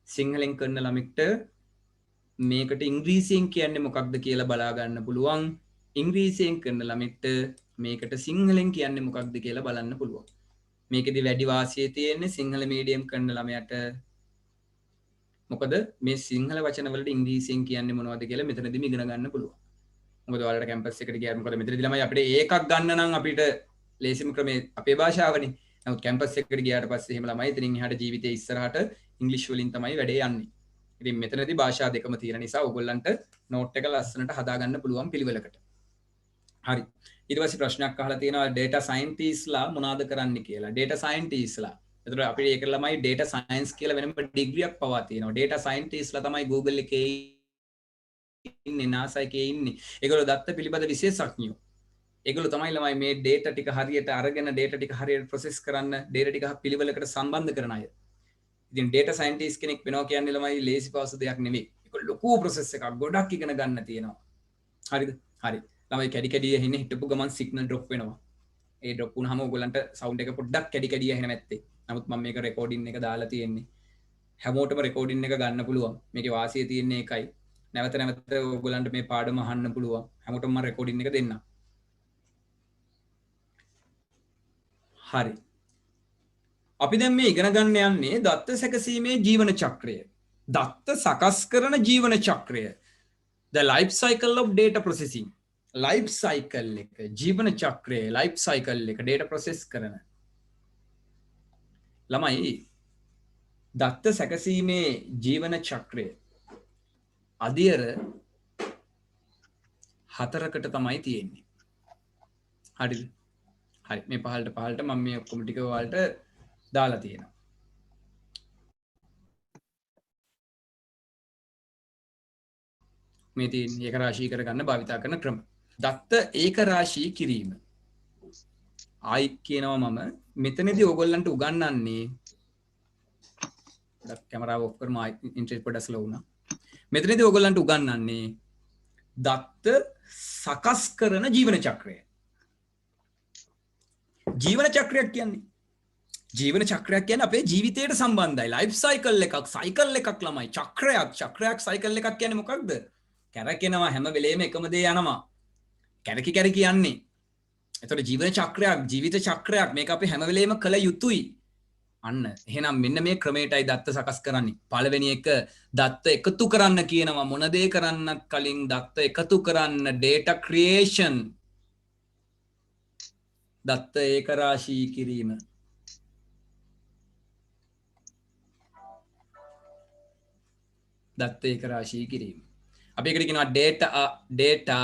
සිංහලෙන් කරන ළමෙක්ට මේකට ඉංග්‍රීසියෙන් කියන්නේ මොකක්ද කියලා බලා ගන්න පුළුවන්. ඉංග්‍රීසියෙන් කරන ළමෙක්ට මේකට සිංහලෙන් කියන්නේ මොකක්ද කියලා බලන්න පුළුවන්. මේකෙදි වැඩි වාසිය තියෙන්නේ සිංහල මීඩියම් කරන ළමයට. මොකද මේ සිංහල වචන වලට ඉංග්‍රීසියෙන් කියන්නේ මොනවද කියලා මෙතනදිම ඉගෙන ගන්න පුළුවන්. මොකද ඔයාලට කැම්පස් එකට ගියාම මොකද මෙතනදී ළමයි අපිට ඒකක් ගන්න නම් අපිට ලේසිම ක්‍රමේ අපේ භාෂාවනේ. නමුත් කැම්පස් එකට ගියාට පස්සේ එහෙම ළමයි ඉතින් එහාට ජීවිතේ ඉස්සරහට ඉංග්‍රීසි වලින් තමයි වැඩේ යන්නේ. ඉතින් මෙතනදී භාෂා දෙකම තියෙන නිසා ඔයගොල්ලන්ට නෝට් එක ලස්සනට හදා ගන්න පුළුවන් පිළිවෙලකට. හරි. ඊට පස්සේ ප්‍රශ්නයක් අහලා තියෙනවා data scientistලා මොනවද කරන්නේ කියලා. data scientistලා. එතකොට අපිට ඒක ළමයි data science කියලා වෙනම ඩිග්‍රියක් පවා තියෙනවා. data scientistලා තමයි Google එකේ ඉන්නේ, NASA එකේ ඉන්නේ. ඒගොල්ලෝ දත්ත පිළිබඳ විශේෂඥයෝ. ඒගොල්ලෝ තමයි ළමයි මේ data ටික හරියට අරගෙන data ටික හරියට process කරන්න, data ටික පිළිවෙලකට සම්බන්ධ කරන අය. ඉතින් data scientist කෙනෙක් වෙනවා කියන්නේ ළමයි ලේසි පහසු දෙයක් නෙමෙයි. ඒක ලොකු process එකක්. ගොඩක් ඉගෙන ගන්න තියෙනවා. හරිද? හරි. ළමයි කැඩි කැඩි ඇහින්නේ හිටපු ගමන් signal drop වෙනවා. ඒ drop වුණාම ඔයගොල්ලන්ට sound එක පොඩ්ඩක් කැඩි කැඩි ඇහෙන නැත්තේ. නමුත් මම මේක recording එක දාලා තියෙන්නේ. හැමෝටම recording එක ගන්න පුළුවන්. මේකේ වාසිය තියෙන්නේ ඒකයි. නැවත නැවත ඔයගොල්ලන්ට මේ පාඩම අහන්න පුළුවන්. හැමෝටම මම recording එක දෙන්නම්. හරි. අපි දැන් මේ ඉගෙන ගන්න යන්නේ දත්ත සැකසීමේ ජීවන චක්‍රය. දත්ත සකස් කරන ජීවන චක්‍රය. The life cycle of data processing. life cycle එක ජීවන චක්‍රය life cycle එක data process කරන. ළමයි දත්ත සැකසීමේ ජීවන චක්‍රය අදියර 4කට තමයි තියෙන්නේ. හරිද? හරි. මේ පහළට මම මේ ඔක්කොම ටික ඔයාලට දාලා තියෙනවා. මේ තියෙන ඒක රාශී කරගන්න භාවිතා කරන ක්‍රම. දත්ත ඒක රාශී කිරීම. ආයි කියනවා මම මෙතනදී ඕගොල්ලන්ට උගන්වන්නේ කැමරාව ඔෆ් කරමු ඉන්ටර්නෙට් පොඩ්ඩක් ස්ලෝ වුණා. මෙතනදී ඕගොල්ලන්ට උගන්වන්නේ දත්ත සකස් කරන ජීවන චක්‍රය. ජීවන චක්‍රයක් කියන්නේ අපේ ජීවිතයට සම්බන්ධයි. ලයිෆ් සයිකල් එකක් ළමයි. චක්‍රයක් සයිකල් එකක් කියන්නේ මොකක්ද? කැරකෙනවා හැම වෙලේම එකම දේ යනවා. කැරකි යන්නේ. එතකොට ජීවන චක්‍රයක්, ජීවිත චක්‍රයක් මේක අපි හැම වෙලේම කළ යුතුයි. අන්න එහෙනම් මෙන්න මේ ක්‍රමයටයි දත්ත සකස් කරන්නේ. පළවෙනි එක දත්ත එකතු කරන්න කියනවා. මොන දේ කරන්නත් කලින් දත්ත එකතු කරන්න data creation. දත්ත ඒක රාශී කිරීම. දත්ත ඒක රාශී කිරීම. අපි එකට කියනවා data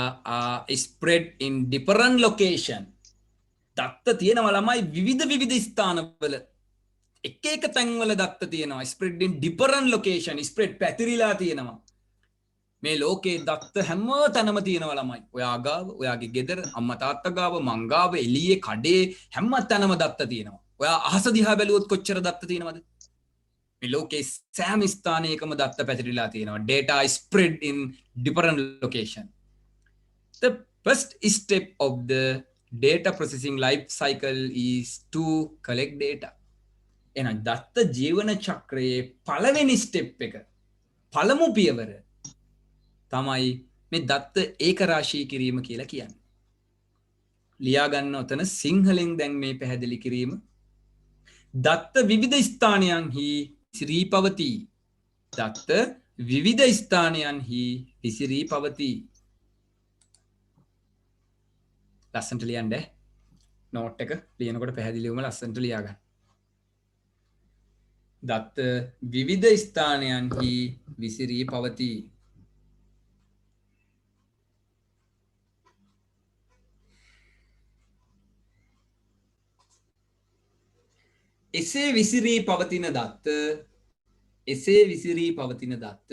spread in different location. දත්ත තියෙනවා ළමයි විවිධ ස්ථානවල. එක තැන්වල දත්ත තියෙනවා. spread in different location. spread පැතිරිලා තියෙනවා. මේ ලෝකේ දත්ත හැම තැනම තියෙනවා ළමයි. ඔයා ගාව, ඔයාගේ ගෙදර, අම්මා තාත්තා ගාව, මං ගාව, එළියේ කඩේ හැම තැනම දත්ත තියෙනවා. ඔයා අහස දිහා බැලුවොත් කොච්චර දත්ත තියෙනවද? මේ ලෝකේ සෑම ස්ථානයකම දත්ත පැතිරිලා තියෙනවා. data spread in different location. The first step of the data processing life cycle is to collect data. එහෙනම් දත්ත ජීවන චක්‍රයේ පළවෙනි ස්ටෙප් එක, පළමු පියවර තමයි මේ දත්ත ඒක රාශී කිරීම කියලා කියන්නේ. ලියා ගන්න ඔතන සිංහලෙන් දැන් මේ පැහැදිලි කිරීම. දත්ත විවිධ ස්ථානයන්හි විසිරී පවතී. දත්ත විවිධ ස්ථානයන්හි විසිරී පවතී. ලස්සනට ලියන්න නෝට් එක ලියනකොට පැහැදිලිවම ලස්සනට ලියා ගන්න. දත්ත විවිධ ස්ථානයන්හි විසිරී පවතී. එසේ විසිරී පවතින දත්ත එසේ විසිරී පවතින දත්ත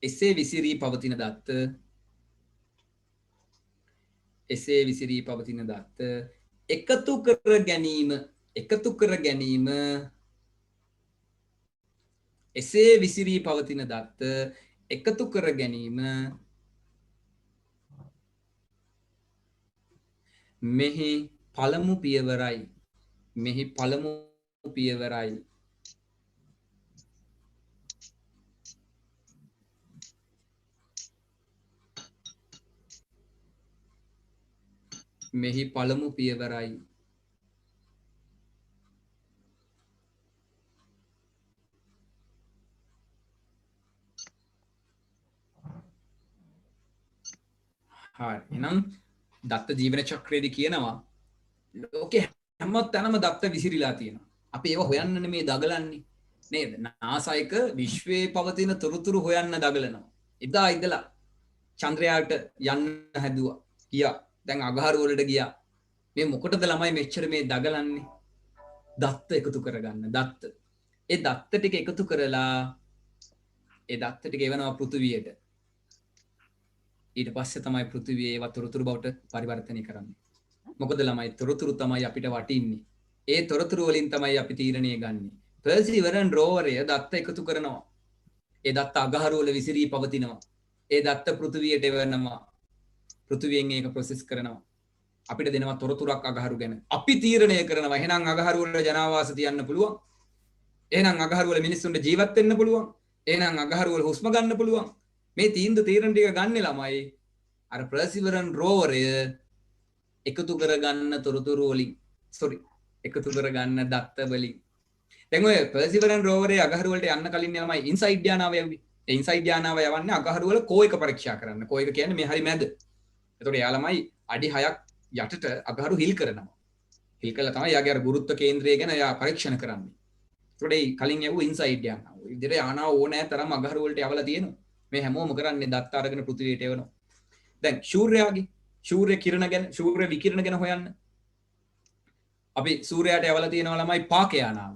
එසේ විසිරී පවතින දත්ත එසේ විසිරී පවතින දත්ත එකතු කර ගැනීම එසේ විසිරී පවතින දත්ත එකතු කර ගැනීම මෙහි පළමු පියවරයි. මෙහි පළමු පියවරයි. මෙහි පළමු පියවරයි. හරි. එහෙනම් දත්ත ජීවන චක්‍රයේදී කියනවා ලෝකේ හැම තැනම දත්ත විසිරීලා තියෙනවා. අපි ඒව හොයන්න නෙමේ දගලන්නේ. නේද? NASA එක විශ්වයේ පවතින තොරතුරු හොයන්න දගලනවා. එදා ඉඳලා චන්ද්‍රයාට යන්න හැදුවා. ගියා. දැන් අගහරු වලට ගියා. මේ මොකටද ළමයි මෙච්චර මේ දගලන්නේ? දත්ත එකතු කරගන්න. දත්ත. ඒ දත්ත ටික එකතු කරලා ඒ දත්ත ටික එවනවා පෘථිවියට. ඊට පස්සේ තමයි පෘථිවිය ඒවා තොරතුරු බවට පරිවර්තනය කරන්නේ. මොකද ළමයි තොරතුරු තමයි අපිට වටින්නේ. ඒ තොරතුරු වලින් තමයි අපි තීරණය ගන්නෙ. පර්සිවරන් රෝවරය දත්ත එකතු කරනවා. ඒ දත්ත අගහරු වල විසිරී පවතිනවා. ඒ දත්ත පෘථිවියට එවනවා. පෘථිවියෙන් ඒක ප්‍රොසෙස් කරනවා. අපිට දෙනවා තොරතුරක් අගහරු ගැන. අපි තීරණය කරනවා එහෙනම් අගහරු වල ජනාවාස තියන්න පුළුවන්. එහෙනම් අගහරු වල මිනිස්සුන්ට ජීවත් වෙන්න පුළුවන්. එහෙනම් අගහරු වල හුස්ම ගන්න පුළුවන්. මේ තීරණ ටික ගන්න ළමයි අර පර්සිවරන් රෝවරය එකතු කරගන්න තොරතුරු වලින් එකතු කරගන්න දත්ත වලින්. දැන් ඔය පර්සිවරන් රෝවරේ අගහරු වලට යන්න කලින් ළමයි ඉන්සයිඩ් යානාව යවි. ඒ ඉන්සයිඩ් යානාව යවන්නේ අගහරු වල කෝ එක පරීක්ෂා කරන්න. කෝ එක කියන්නේ මේ හරි මැද. එතකොට එයා ළමයි අඩි 6ක් යටට අගහරු හිල් කරනවා. හිල් කළා තමයි යාගේ අර ගුරුත්ව කේන්ද්‍රය ගැන යා පරීක්ෂණ කරන්නේ. ඒකට ඒ කලින් යවුව ඉන්සයිඩ් යනවා. ඒ විදිහට යනවා ඕනෑ තරම් අගහරු වලට යවලා තියෙනවා. මේ හැමෝම කරන්නේ දත්ත අරගෙන පෘථිවියට එවනවා. දැන් සූර්ය කිරණ ගැන සූර්ය විකිරණ ගැන හොයන්න. අපි සූර්යයාට යවලා තියෙනවා ළමයි පාක යානාව.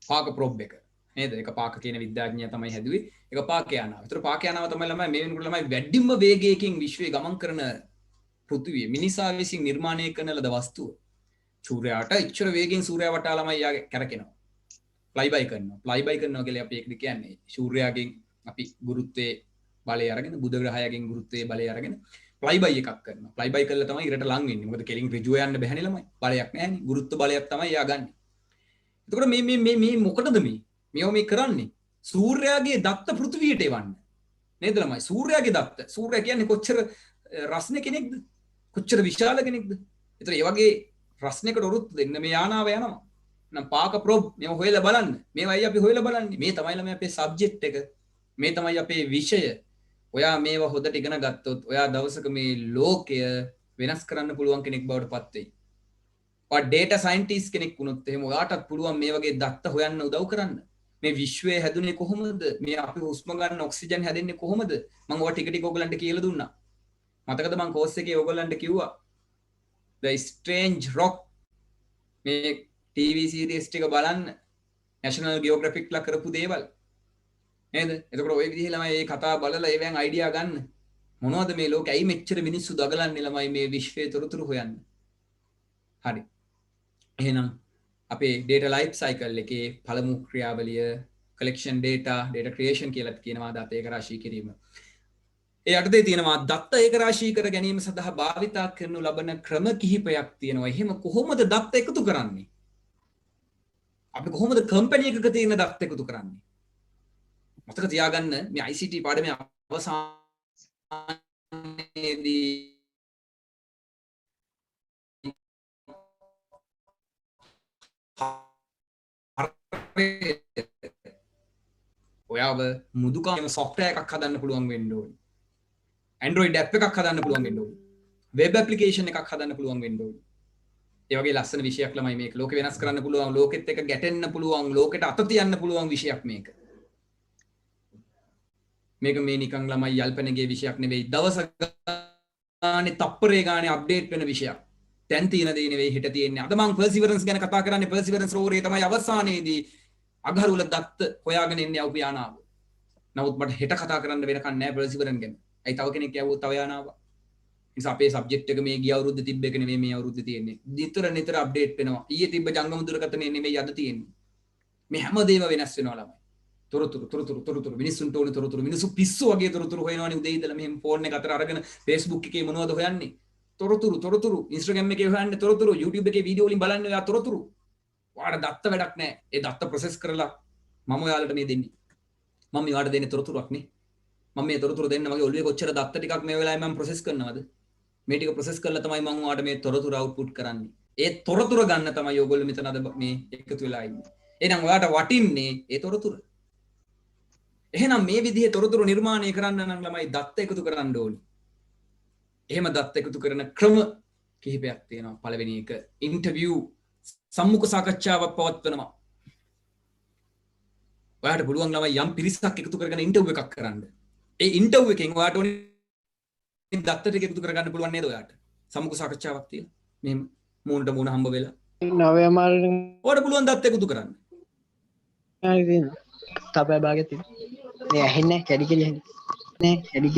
පාක ප්‍රොබ් එක. නේද? ඒක පාක කියන විද්‍යාඥයා තමයි හැදුවේ. ඒක පාක යානාව. ඒතර පාක යානාව තමයි ළමයි මේ වෙනකොට ළමයි වැඩිම වේගයකින් විශ්වයේ ගමන් කරන පෘථිවිය මිනිසා විසින් නිර්මාණය කරන ලද වස්තුව. සූර්යයාට ඉච්ඡර වේගෙන් සූර්යයා වටා ළමයි යාගේ කැරකෙනවා. ෆ්ලයි බයි කරනවා. ෆ්ලයි බයි කරනවා කියලා අපි ඒකද කියන්නේ. සූර්යයාගෙන් අපි ගුරුත්වයේ බලය අරගෙන බුධ ග්‍රහයාගෙන් ගුරුත්වයේ බලය අරගෙන ෆ්ලයි බයි එකක් කරනවා. ෆ්ලයි බයි කළා තමයි ඉරට ලං වෙන්නේ. මොකද කෙලින් ඍජුව යන්න බැහැනේ ළමයි. බලයක් නැහැනේ. ගුරුත්ව බලයක් තමයි යා ගන්න. එතකොට මේ මොකටද මේ කරන්නේ? සූර්යයාගේ දත්ත පෘථිවියට එවන්න. නේද ළමයි? සූර්යයාගේ දත්ත. සූර්යයා කියන්නේ කොච්චර රස්නේ කෙනෙක්ද? කොච්චර විශාල කෙනෙක්ද? ඒතර ඒ වගේ රස්නයකට උරුත් දෙන්න මේ යානාව යනවා. නම් පාක ප්‍රොබ් මේව හොයලා බලන්න. මේවයි අපි හොයලා බලන්නේ. මේ තමයි ළමයි අපේ සබ්ජෙක්ට් එක. මේ තමයි අපේ විෂය. ඔයා මේවා හොඳට ඉගෙන ගත්තොත් ඔයා දවසක මේ ලෝකය වෙනස් කරන්න පුළුවන් කෙනෙක් බවට පත් වෙයි. ඔයා ඩේටා සයන්ටිස්ට් කෙනෙක් වුණොත් එහෙම ඔයාටත් පුළුවන් මේ වගේ දත්ත හොයන්න උදව් කරන්න. මේ විශ්වය හැදුනේ කොහොමද? මේ අපි හුස්ම ගන්න ඔක්සිජන් හැදෙන්නේ කොහොමද? මම ඔය ටික ඔයගලන්ට කියලා දුන්නා. මතකද මම කෝස් එකේ ඔයගලන්ට කිව්වා The Strange Rock මේ TV series ටික බලන්න National Geographic ලා කරපු දේවල් නේද? එතකොට ওই විදිහේ ළමයි මේ කතාව බලලා ඒවෙන් අයිඩියා ගන්න. මොනවද මේ ලෝකේ ඇයි මෙච්චර මිනිස්සු දගලන්නේ ළමයි මේ විශ්වයේ තොරතුරු හොයන්න. හරි. එහෙනම් අපේ data life cycle එකේ පළමු ක්‍රියාවලිය collection data creation කියලා කියනවා දත්ත ඒකරාශී කිරීම. ඒ යටතේ තියෙනවා දත්ත ඒකරාශී කර ගැනීම සඳහා භාවිතා කරනු ලබන ක්‍රම කිහිපයක් තියෙනවා. එහෙම කොහොමද දත්ත එකතු කරන්නේ? අපි කොහොමද කම්පැනි එකක තියෙන දත්ත එකතු කරන්නේ? මතක තියාගන්න මේ ICT පාඩමේ අවසානයේදී ඔයාව මුදුකාම software එකක් හදන්න පුළුවන් වෙන්න ඕනේ. Android app එකක් හදන්න පුළුවන් වෙන්න ඕනේ. web application එකක් හදන්න පුළුවන් වෙන්න ඕනේ. ඒ වගේ ලස්සන විෂයක් ළමයි මේක. ලෝකෙ වෙනස් කරන්න පුළුවන්, ලෝකෙත් එක්ක ගැටෙන්න පුළුවන්, ලෝකෙට අත තියන්න පුළුවන් විෂයක් මේක. මේක මේ නිකන් ළමයි යල්පනගේ විෂයක් නෙවෙයි. දවස ගානේ තප්පරේ ගානේ අප්ඩේට් වෙන විෂයක්. දැන් තියෙන දේ නෙවෙයි හෙට තියෙන්නේ. අද මම perseverance ගැන කතා කරන්නේ. perseverance rover තමයි අවසානයේදී අගහරු වල දත්ත හොයාගෙන එන්නේ යවපු යානාව. නමුත් මට හෙට කතා කරන්න වෙනකන් නෑ perseverance ගැන. අයි තව කෙනෙක් යවුවොත් තව යානාව. නිසා අපේ සබ්ජෙක්ට් එක මේ ගිය අවුරුද්දේ තිබ්බ එක නෙවෙයි මේ අවුරුද්දේ තියෙන්නේ. නිතර අප්ඩේට් වෙනවා. ඊයේ තිබ්බ ජංගම දුරකථනය නෙවෙයි අද තියෙන්නේ. මේ හැමදේම වෙනස් වෙනවා ළමයි. තොරතුරු මිනිස්සුන්ට ඕනේ තොරතුරු. මිනිස්සු පිස්සු වගේ තොරතුරු හොයනවානේ උදේ ඉඳලා මෙහෙම ෆෝන් එක අතර අරගෙන Facebook එකේ මොනවද හොයන්නේ? තොරතුරු Instagram එකේ හොයන්නේ තොරතුරු, YouTube එකේ වීඩියෝ වලින් බලන්නේ ඔයා තොරතුරු. ඔයාට දත්ත වැඩක් නැහැ. ඒ දත්ත ප්‍රොසෙස් කරලා මම ඔයාලට මේ දෙන්නේ. මම ඔයාලට දෙන්නේ තොරතුරක් නේ. මම මේ තොරතුරු දෙන්න මගේ ඔළුවේ කොච්චර දත්ත ටිකක් මේ වෙලාවේ මම ප්‍රොසෙස් කරනවද? මේ ටික ප්‍රොසෙස් කරලා තමයි මම ඔයාලට මේ තොරතුරු අවුට්පුට් කරන්නේ. ඒ තොරතුරු ගන්න තමයි ඔයගොල්ලෝ මෙතන අද මේ එකතු වෙලා ඉන්නේ. එහෙනම් ඔයාට වටින්නේ ඒ තොරතුරු. එහෙනම් මේ විදිහේ තොරතුරු නිර්මාණය කරන්න නම් ළමයි දත්ත එකතු කරන්න ඕනේ. එහෙම දත්ත එකතු කරන ක්‍රම කිහිපයක් තියෙනවා. පළවෙනි එක ඉන්ටර්විව් සම්මුඛ සාකච්ඡාවක් පවත්වනවා. ඔයාට පුළුවන් ළමයි යම් පිරිසක් එකතු කරගෙන ඉන්ටර්විව් එකක් කරන්න. ඒ ඉන්ටර්විව් එකෙන් ඔයාට ඕනේ දත්ත ටික එකතු කරගන්න පුළුවන් නේද ඔයාට? සම්මුඛ සාකච්ඡාවක් තියෙනවා. මෙහෙම මූණට මූණ හම්බ වෙලා. නවය මාර ඔයාට පුළුවන් දත්ත එකතු කරන්න. තපය භාග තිබ ඇහෙන්න කැඩිකෙ නෑ කැඩික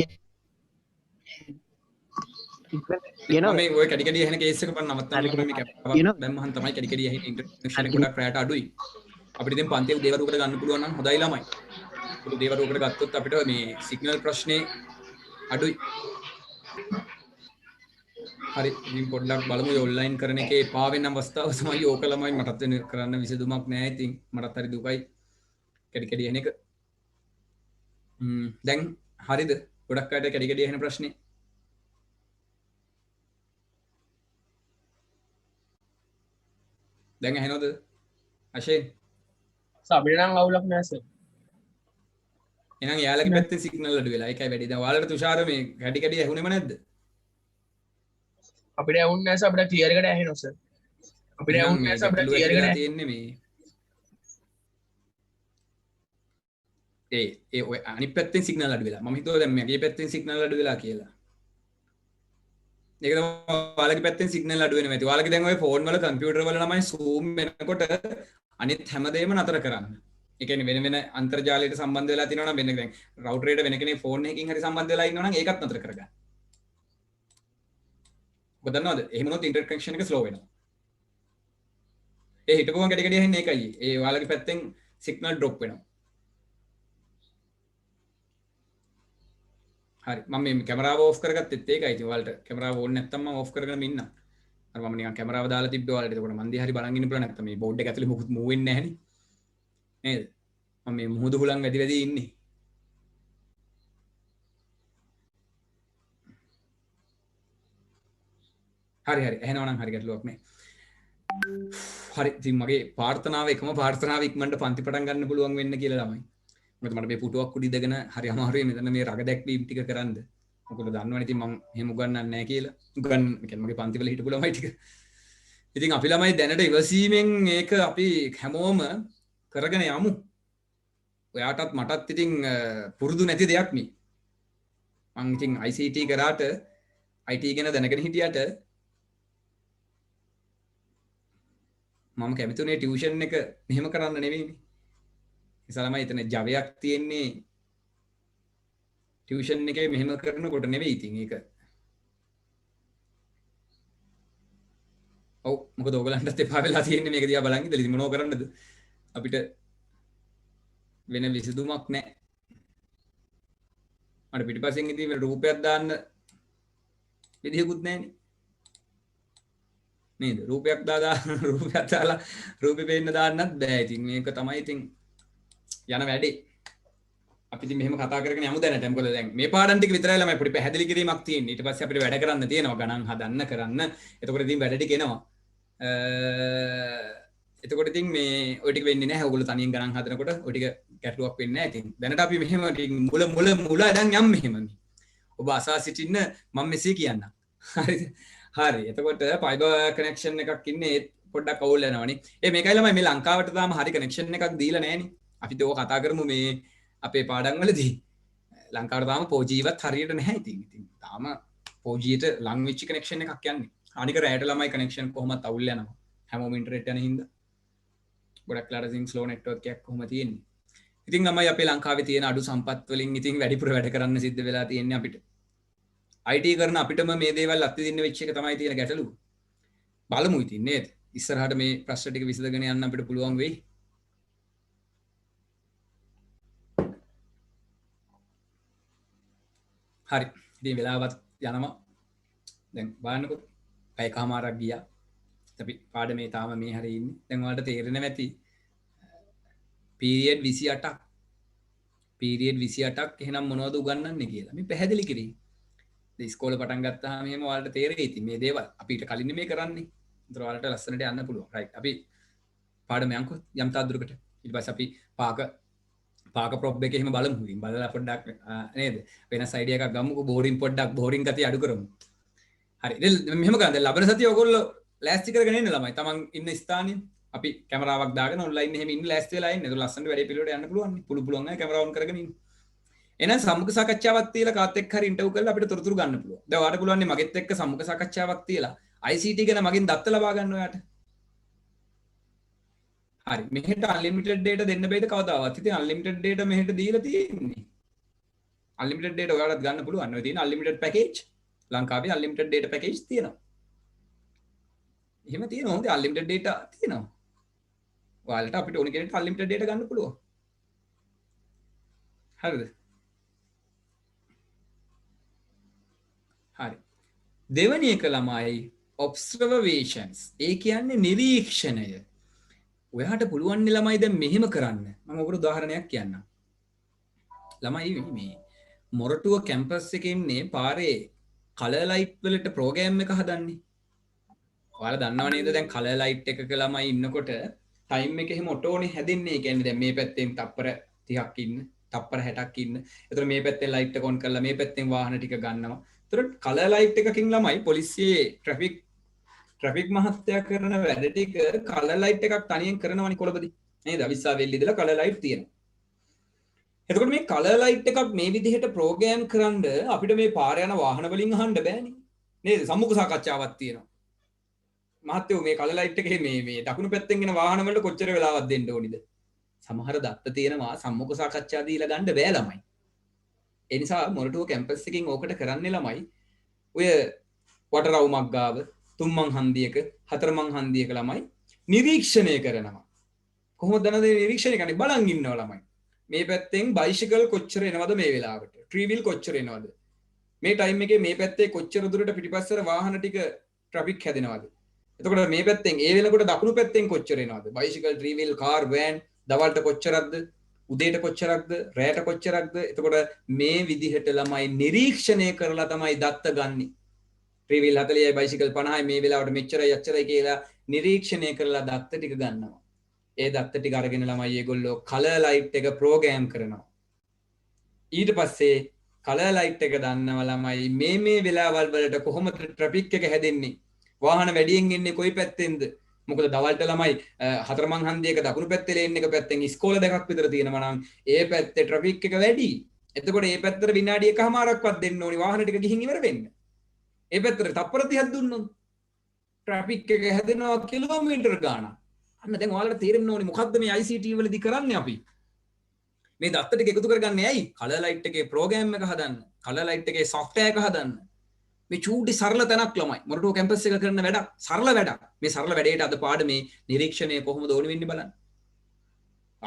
මේ ඔය කැඩිකඩිය එහෙන කේස් එක පන්න නවත්තන්න දැම්මහන් තමයි කැඩිකඩිය එහෙන ඉන්ටර්නෙට් ගොඩක් රැට අඩුයි. අපිට ඉතින් පන්තියේ උදේවරුකට ගන්න පුළුවන් නම් හොඳයි ළමයි. උදේවරුකට ගත්තොත් අපිට මේ සිග්නල් ප්‍රශ්නේ අඩුයි. හරි ඉතින් පොඩ්ඩක් බලමු ඔන්ලයින් කරන එකේ පාවෙන අවස්ථාව තමයි ඕක ළමයි මටත් වෙන කරන්න විසඳුමක් නැහැ. ඉතින් මටත් හරි දුකයි කැඩිකඩිය එහෙන එක. දැන් හරිද? ගොඩක් අයට කැඩිකඩිය එහෙන ප්‍රශ්නේ දැන් ඇහෙනවද? අශේ අපිට නම් අවුලක් නෑ සර්. එහෙනම් යාළුවගේ පැත්තේ සිග්නල් අඩු වෙලා ඒකයි වැඩි. දැන් ඔයාලට තුෂාර මේ කැඩිකඩිය ඇහුනේම නැද්ද? අපිට ඇහුන්නේ නෑ සර්. අපිට ක්ලියර් එකට ඇහෙනවා සර්. අපිට එහෙනම් ඇහුන්නේ මේ නැහැ අපිට ගැටලුව clear ඇති එක වෙලා නැහැ. තියෙන්නේ මේ ඒ ඔය අනිත් පැත්තෙන් සිග්නල් අඩු වෙලා. මම හිතුවා දැන් මගේ පැත්තෙන් සිග්නල් අඩු වෙලා කියලා. ඒක තමයි ඔයාලගේ පැත්තෙන් සිග්නල් අඩු වෙනවා ඇති. ඔයාලගේ දැන් ඔය ෆෝන් වල කම්පියුටර් වල ළමයි zoom වෙනකොට අනිත් හැමදේම නතර කරන්න. ඒ කියන්නේ වෙන වෙන අන්තර්ජාලයට සම්බන්ධ වෙලා තියෙනවා නම් වෙන දැන් රවුටර් එකට වෙන කෙනෙක් ෆෝන් එකකින් හරි සම්බන්ධ වෙලා ඉන්නවා නම් ඒකත් නතර කරගන්න. ඔබ දන්නවද? එහෙම වුණොත් ඉන්ටර්නෙට් කනෙක්ෂන් එක ස්ලෝ වෙනවා. ඒ හිටපුවම කැටි කැටි ඇහෙන්නේ ඒකයි. ඒ ඔයාලගේ පැත්තෙන් සිග්නල් ඩ්‍රොප් වෙනවා. හරි මම මේ කැමරාව ඕෆ් කරගත්තෙත් ඒකයි. ඉතින් ඔයාලට කැමරාව ඕන් නැත්තම් මම ඕෆ් කරගෙන ඉන්නම්. අර මම නිකන් කැමරාව දාලා තිබ්බේ ඔයාලට. එතකොට මන් දිහා හරි බලන් ඉන්න පුළුවන් නැත්තම් මේ බෝඩ් එක ඇතුලේ මොකුත් මූව් වෙන්නේ නැහනේ. නේද? මම මේ මුහුදු හුලං වැඩි වැඩි ඉන්නේ. හරි හරි එහෙනම් නම් හරි ගැටලුවක් නෑ. හරි ඉතින් මගේ ප්‍රාර්ථනාව එකම ප්‍රාර්ථනාව ඉක්මනට පන්ති පටන් ගන්න පුළුවන් වෙන්න කියලා ළමයි. මොකද මට මේ පුටුවක් උඩ ඉඳගෙන හරි අමාරුයි මෙතන මේ රග දැක්වීම් ටික කරන්න. මොකද දන්නවනේ ඉතින් මම එහෙම උගන්වන්නේ නැහැ කියලා. කියන්නේ මගේ පන්ති වල හිටපු ළමයි ටික. ඉතින් අපි ළමයි දැනට ඉවසීමෙන් මේක අපි හැමෝම කරගෙන යමු. ඔයාටත් මටත් ඉතින් පුරුදු නැති දෙයක් මේ. මං ඉතින් ICT කරාට IT ගැන දැනගෙන හිටියට මම කැමතිුනේ ටියුෂන් එක මෙහෙම කරන්න නෙවෙයිනේ. නිසා ළමයි එතන ජවයක් තියෙන්නේ ටියුෂන් එකේ මෙහෙම කරනකොට නෙවෙයි ඉතින් ඒක. ඔව් මොකද ඕගලන්ටත් එපා වෙලා තියෙන්නේ මේක දිහා බලන් ඉඳලා ඉතින් මොනව කරන්නද? අපිට වෙන විසඳුමක් නැහැ. මට පිටිපස්සෙන් ඉතින් වෙන රූපයක් දාන්න විදිහකුත් නැහැනේ. නේද? රූපයක් දාලා රූපේ පේන්න දාන්නත් බෑ. ඉතින් මේක තමයි ඉතින් යන වැඩේ. අපි ඉතින් මෙහෙම කතා කරගෙන යමු දැනට. මොකද දැන් මේ පාඩම් ටික විතරයි ළමයි පොඩි පැහැදිලි කිරීමක් තියෙන්නේ. ඊට පස්සේ අපිට වැඩ කරන්න තියෙනවා ගණන් හදන්න කරන්න. එතකොට ඉතින් වැඩ ටික එනවා. එතකොට ඉතින් මේ ඔය ටික වෙන්නේ නැහැ. ඔයගොල්ලෝ තනියෙන් ගණන් හදනකොට ඔය ටික ගැටලුවක් වෙන්නේ නැහැ. ඉතින් දැනට අපි මෙහෙම මුල දැන් යම් මෙහෙම. ඔබ අසා සිටින්න මම මෙසේ කියන්නම්. හරිද? හරි. එතකොට ෆයිබර් කනෙක්ෂන් එකක් ඉන්නේ පොඩ්ඩක් අවුල් යනවනේ. මේකයි ළමයි මේ ලංකාවට තාම හරි කනෙක්ෂන් එකක් දීලා නැහනේ. අපිත් ඕක කතා කරමු මේ අපේ පාඩම් වලදී. ලංකාවට තාම 4G වත් හරියට නැහැ ඉතින්. ඉතින් තාම 4G ට ලං වෙච්ච කනෙක්ෂන් එකක් යන්නේ. අනික රැයට ළමයි කනෙක්ෂන් කොහොමත් අවුල් යනවා. හැමෝම ඉන්ටර්නෙට් යන හින්දා. ගොඩක් ලාට ඉතින් ස්ලෝ නෙට්වර්ක් එකක් කොහොම තියෙන්නේ. ඉතින් ළමයි අපේ ලංකාවේ තියෙන අඩු සම්පත් වලින් ඉතින් වැඩිපුර වැඩ කරන්න සිද්ධ වෙලා තියෙන්නේ අපිට. IT කරන අපිටම මේ දේවල් අත්විඳින්න වෙච්ච එක තමයි තියෙන ගැටලුව. බලමු ඉතින් නේද? ඉස්සරහට මේ ප්‍රශ්න ටික විසඳගෙන යන්න අපිට පුළුවන් වෙයි. හරි. ඉතින් වෙලාවත් යනවා. දැන් බලන්නකො. පැයකමාරක් ගියා. අපි පාඩමේ තාම මේ හැරේ ඉන්නේ. දැන් ඔයාලට තේරෙනවා ඇති. පීරියඩ් 28ක්. පීරියඩ් 28ක් එහෙනම් මොනවද උගන්වන්නේ කියලා. මේ පැහැදිලි කිරීම. ඉස්කෝල පටන් ගත්තාම එහෙම ඔයාලට තේරෙයි ඉතින් මේ දේවල් අපිට කලින් මේ කරන්නේ. ඒතර ඔයාලට ලස්සනට යන්න පුළුවන්. රයිට්. අපි පාඩම යන්කො යම් තාද්දුරකට. ඊට පස්සේ අපි පාක ප්‍රොබ් එක එහෙම බලමු. ඉතින් බලලා පොඩ්ඩක් නේද? වෙනස් අයිඩියා එකක් ගමුකෝ. බෝරින් ගතිය අඩු කරමු. හරි. ඉතින් මෙහෙම කරන්න. දැන් ලබන සතිය ඔයගොල්ලෝ ලෑස්ති කරගෙන ඉන්න ළමයි. තමන් ඉන්න ස්ථානෙ අපි කැමරාවක් දාගෙන ඔන්ලයින් එහෙම ඉන්න ලෑස්ති වෙලා ඉන්න. ඒක ලස්සනට වැඩේ පිළිවෙලට යන්න පුළුවන්. පුළුවන් අය කැමරාව ඔන් කරගෙන ඉන්න. එහෙනම් සම්මුඛ සාකච්ඡාවක් තියලා කාත් එක්ක හරි ඉන්ටර්වයුව කරලා අපිට තොරතුරු ගන්න පුළුවන්. දැන් ඔයාලට පුළුවන් නේ මගෙත් එක්ක සම්මුඛ සාකච්ඡාවක් තියලා ICT ගැන මගෙන් දත්ත ලබා ගන්න ඔයාට. හරි. මෙහෙට අන්ලිමිටඩ් data දෙන්න බෑද කවදාවත්. ඉතින් අන්ලිමිටඩ් data මෙහෙට දීලා තියෙන්නේ. අන්ලිමිටඩ් data ඔයාලට ගන්න පුළුවන්. ඔය තියෙන අන්ලිමිටඩ් පැකේජ් ලංකාවේ අන්ලිමිටඩ් data පැකේජ් තියෙනවා. එහෙම තියෙනවා. හොඳයි අන්ලිමිටඩ් data තියෙනවා. ඔයාලට අපිට ඕන කෙනෙක්ට අන්ලිමිටඩ් data ගන්න පුළුවන්. හරිද? හරි. දෙවැනි එක ළමයි observations. ඒ කියන්නේ නිරීක්ෂණය. ඔයාට පුළුවන් නේ ළමයි දැන් මෙහෙම කරන්න. මම ඔකට උදාහරණයක් කියන්නම්. ළමයි මේ මොරටුව කැම්පස් එකේ ඉන්නේ පාරේ කලර් ලයිට් වලට ප්‍රෝග්‍රෑම් එක හදන්නේ. ඔයාලා දන්නව නේද දැන් කලර් ලයිට් එකක ළමයි ඉන්නකොට ටයිම් එක එහෙම ඔටෝනේ හැදෙන්නේ. ඒ කියන්නේ දැන් මේ පැත්තෙන් තප්පර 30ක් ඉන්න, තප්පර 60ක් ඉන්න. ඒතර මේ පැත්තෙන් ලයිට් එක ඔන් කරලා මේ පැත්තෙන් වාහන ටික ගන්නවා. ඒතර කලර් ලයිට් එකකින් ළමයි පොලිසියේ ට්‍රැෆික් ට්‍රැෆික් මහත්තයා කරන වැඩ ටික කලර් ලයිට් එකක් තනියෙන් කරනවනේ කොළඹදී. නේද? අවිස්සාවේල්ලේ ඉඳලා කලර් ලයිට් තියෙනවා. එතකොට මේ කලර් ලයිට් එකක් මේ විදිහට ප්‍රෝග්‍රෑම් කරන්න අපිට මේ පාර යන වාහන වලින් අහන්න බෑනේ. නේද? සම්මුඛ සාකච්ඡාවක් තියෙනවා. මහත්තයෝ මේ කලර් ලයිට් එකේ මේ දකුණු පැත්තෙන් එන වාහන වලට කොච්චර වෙලාවක් දෙන්න ඕනිද? සමහර දත්ත තියෙනවා සම්මුඛ සාකච්ඡා දීලා ගන්න බෑ ළමයි. ඒ නිසා මොරටුව කැම්පස් එකකින් ඕකට කරන්නේ ළමයි ඔය වටරවුමක් ගාව තුන්මන් හන්දියක හතරමන් හන්දියක ළමයි නිරීක්ෂණය කරනවා. කොහොමද දන්නද නිරීක්ෂණය කරන්නේ? බලන් ඉන්නවා ළමයි. මේ පැත්තෙන් බයිසිකල් කොච්චර එනවද මේ වෙලාවට? ට්‍රීවිල් කොච්චර එනවද? මේ ටයිම් එකේ මේ පැත්තේ කොච්චර දුරට පිටිපස්සට වාහන ටික ට්‍රැෆික් හැදෙනවද? එතකොට මේ පැත්තෙන් ඒ වෙනකොට දකුණු පැත්තෙන් කොච්චර එනවද? බයිසිකල්, ට්‍රීවිල්, කාර්, වෑන් දවල්ට කොච්චරක්ද? උදේට කොච්චරක්ද? රැයට කොච්චරක්ද? එතකොට මේ විදිහට ළමයි නිරීක්ෂණය කරලා තමයි දත්ත ගන්නෙ. ට්‍රීවිල් 40යි බයිසිකල් 50යි මේ වෙලාවට මෙච්චරයි අච්චරයි කියලා නිරීක්ෂණය කරලා දත්ත ටික ගන්නවා. ඒ දත්ත ටික අරගෙන ළමයි ඒගොල්ලෝ කලර් ලයිට් එක ප්‍රෝග්‍රෑම් කරනවා. ඊට පස්සේ කලර් ලයිට් එක දන්නවා ළමයි මේ වෙලාවල් වලට කොහොමද ට්‍රැෆික් එක හැදෙන්නේ? වාහන වැඩියෙන් එන්නේ කොයි පැත්තෙන්ද? මොකද දවල්ට ළමයි හතරමං හන්දියක දකුණු පැත්තේ ලේන් එක පැත්තෙන් ඉස්කෝල දෙකක් විතර තියෙනවා නම් ඒ පැත්තේ ට්‍රැෆික් එක වැඩි. එතකොට ඒ පැත්තට විනාඩි එකමාරක්වත් දෙන්න ඕනි වාහන ටික ගිහින් ඉවර වෙන්න. ඒ පැත්තට තප්පර 30ක් දුන්නොත් ට්‍රැෆික් එක හැදෙනවා කිලෝමීටර් ගාණක්. අන්න දැන් ඔයාලට තේරෙන්න ඕනි මොකද්ද මේ ICT වලදී කරන්නේ අපි. මේ දත්ත ටික එකතු කරගන්නේ ඇයි? කලර් ලයිට් එකේ ප්‍රෝග්‍රෑම් එක හදන්න. කලර් ලයිට් එකේ සොෆ්ට්වෙයාර් එක හදන්න. මේ චූටි සරල තැනක් ළමයි. මොරටුව කැම්පස් එක කරන වැඩක් සරල වැඩක්. මේ සරල වැඩේට අද පාඩමේ නිරීක්ෂණය කොහොමද ඕනි වෙන්නේ බලන්න.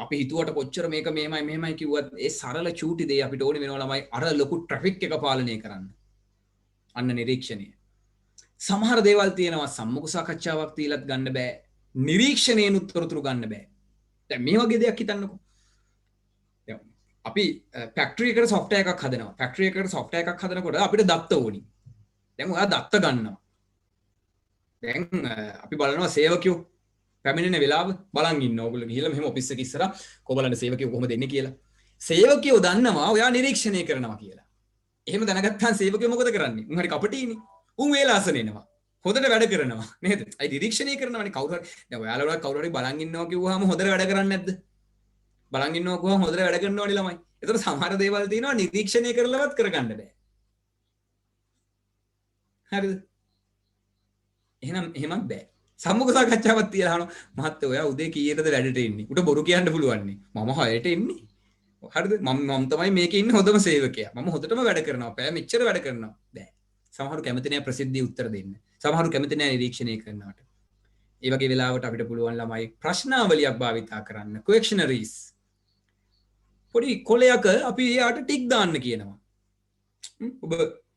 අපි හිතුවට කොච්චර මේක මෙහෙමයි කිව්වත් ඒ සරල චූටි දේ අපිට ඕනි වෙනවා ළමයි අර ලොකු ට්‍රැෆික් එක පාලනය කරන්න. අන්න නිරීක්ෂණය. සමහර දේවල් තියෙනවා සම්මුඛ සාකච්ඡාවක් තියලත් ගන්න බෑ. නිරීක්ෂණයෙන් උත්තරතුරු ගන්න බෑ. දැන් මේ වගේ දෙයක් හිතන්නකෝ. දැන් අපි ෆැක්ටරි එකට සොෆ්ට්වෙයාර් එකක් හදනවා. ෆැක්ටරි එකට සොෆ්ට්වෙයාර් එකක් හදනකොට අපිට දත්ත ඕනි. දැන් ඔයා දත්ත ගන්නවා. දැන් අපි බලනවා සේවකයෝ පැමිණෙන වෙලාව බලන් ඉන්න ඕගොල්ලෝ ගිහිල්ලා මෙහෙම ඔෆිස් එක ඉස්සරහා කොබලන්න සේවකයෝ කොහොමද එන්නේ කියලා. සේවකයෝ දන්නවා ඔයා නිරීක්ෂණය කරනවා කියලා. එහෙම දැනගත්තාම සේවකයෝ මොකද කරන්නේ? උන් හරි කපටිනේ. උන් වේලාසන එනවා. හොඳට වැඩ කරනවා නේද? අයි නිරීක්ෂණය කරනවානේ කවුරු හරි. දැන් ඔයාලා කවුරු හරි බලන් ඉන්නවා කිව්වහම හොඳට වැඩ කරන්නේ නැද්ද? බලන් ඉන්නවා කිව්වහම හොඳට වැඩ කරනවානේ ළමයි. ඒතර සමහර දේවල් තියෙනවා නිරීක්ෂණය කරලවත් කරගන්න බෑ. හරිද? එහෙමත් බෑ. සම්මුඛ සාකච්ඡාවක් තියලා අහනවා මහත්තයා ඔයා උදේ කීයටද වැඩට එන්නේ? උට බොරු කියන්න පුළුවන් නේ. මම 6ට එන්නේ. හරිද? මම තමයි මේකේ ඉන්නේ හොඳම සේවකයා. මම හොඳටම වැඩ කරනවා. පැය මෙච්චර වැඩ කරනවා. බෑ. සමහරු කැමති නැහැ ප්‍රසිද්ධිය උත්තර දෙන්න. සමහරු කැමති නැහැ නිරීක්ෂණය කරනවට. ඒ වගේ වෙලාවට අපිට පුළුවන් ළමයි ප්‍රශ්නාවලියක් භාවිතා කරන්න. questionnaires. පොඩි කොලයක අපි එයාට ටික් දාන්න කියනවා. ඔබ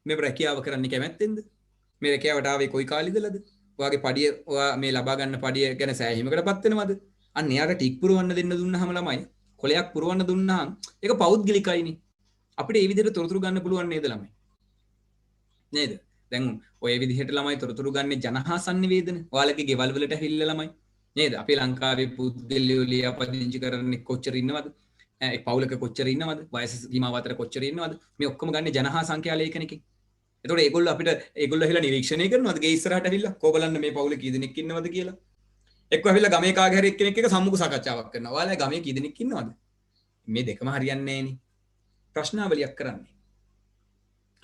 මේ රැකියාව කරන්න කැමැත්තෙන්ද? මේ රැකියාවට ආවේ කොයි කාලෙදලද? ඔයාගේ පඩිය ඔයා මේ ලබා ගන්න පඩිය ගැන සෑහීමකටපත් වෙනවද? අන්න එයාට ටික් පුරවන්න දෙන්න දුන්නාම ළමයි කොලයක් පුරවන්න දුන්නාම ඒක පෞද්ගලිකයිනේ. අපිට මේ විදිහට තොරතුරු ගන්න පුළුවන් නේද ළමයි? නේද? දැන් ඔය විදිහට ළමයි තොරතුරු ගන්න ජනහා සංනිවේදන ඔයාලගේ ගෙවල් වලට ඇවිල්ලා ළමයි නේද? අපේ ලංකාවේ පුද්ගලයෝ ලියාපදිංචි කරන්නේ කොච්චර ඉන්නවද? ඒ පවුලක කොච්චර ඉන්නවද? වයස සීමාව අතර කොච්චර ඉන්නවද? මේ ඔක්කොම ගන්න ජනහා සංඛ්‍යා ලේඛනකින්. එතකොට ඒගොල්ලෝ අපිට ඒගොල්ලෝ ඇවිල්ලා නිරීක්ෂණය කරනවද ගේ ඉස්සරහට ඇවිල්ලා කෝ බලන්න මේ පවුලේ කී දෙනෙක් ඉන්නවද කියලා. එක්ක ඇවිල්ලා ගමේ කාගේ හරි එක්කෙනෙක් එක සම්මුඛ සාකච්ඡාවක් කරනවා. ඔයාලා ගමේ කී දෙනෙක් ඉන්නවද? මේ දෙකම හරියන්නේ නැහෙනි. ප්‍රශ්නාවලියක් කරන්නේ.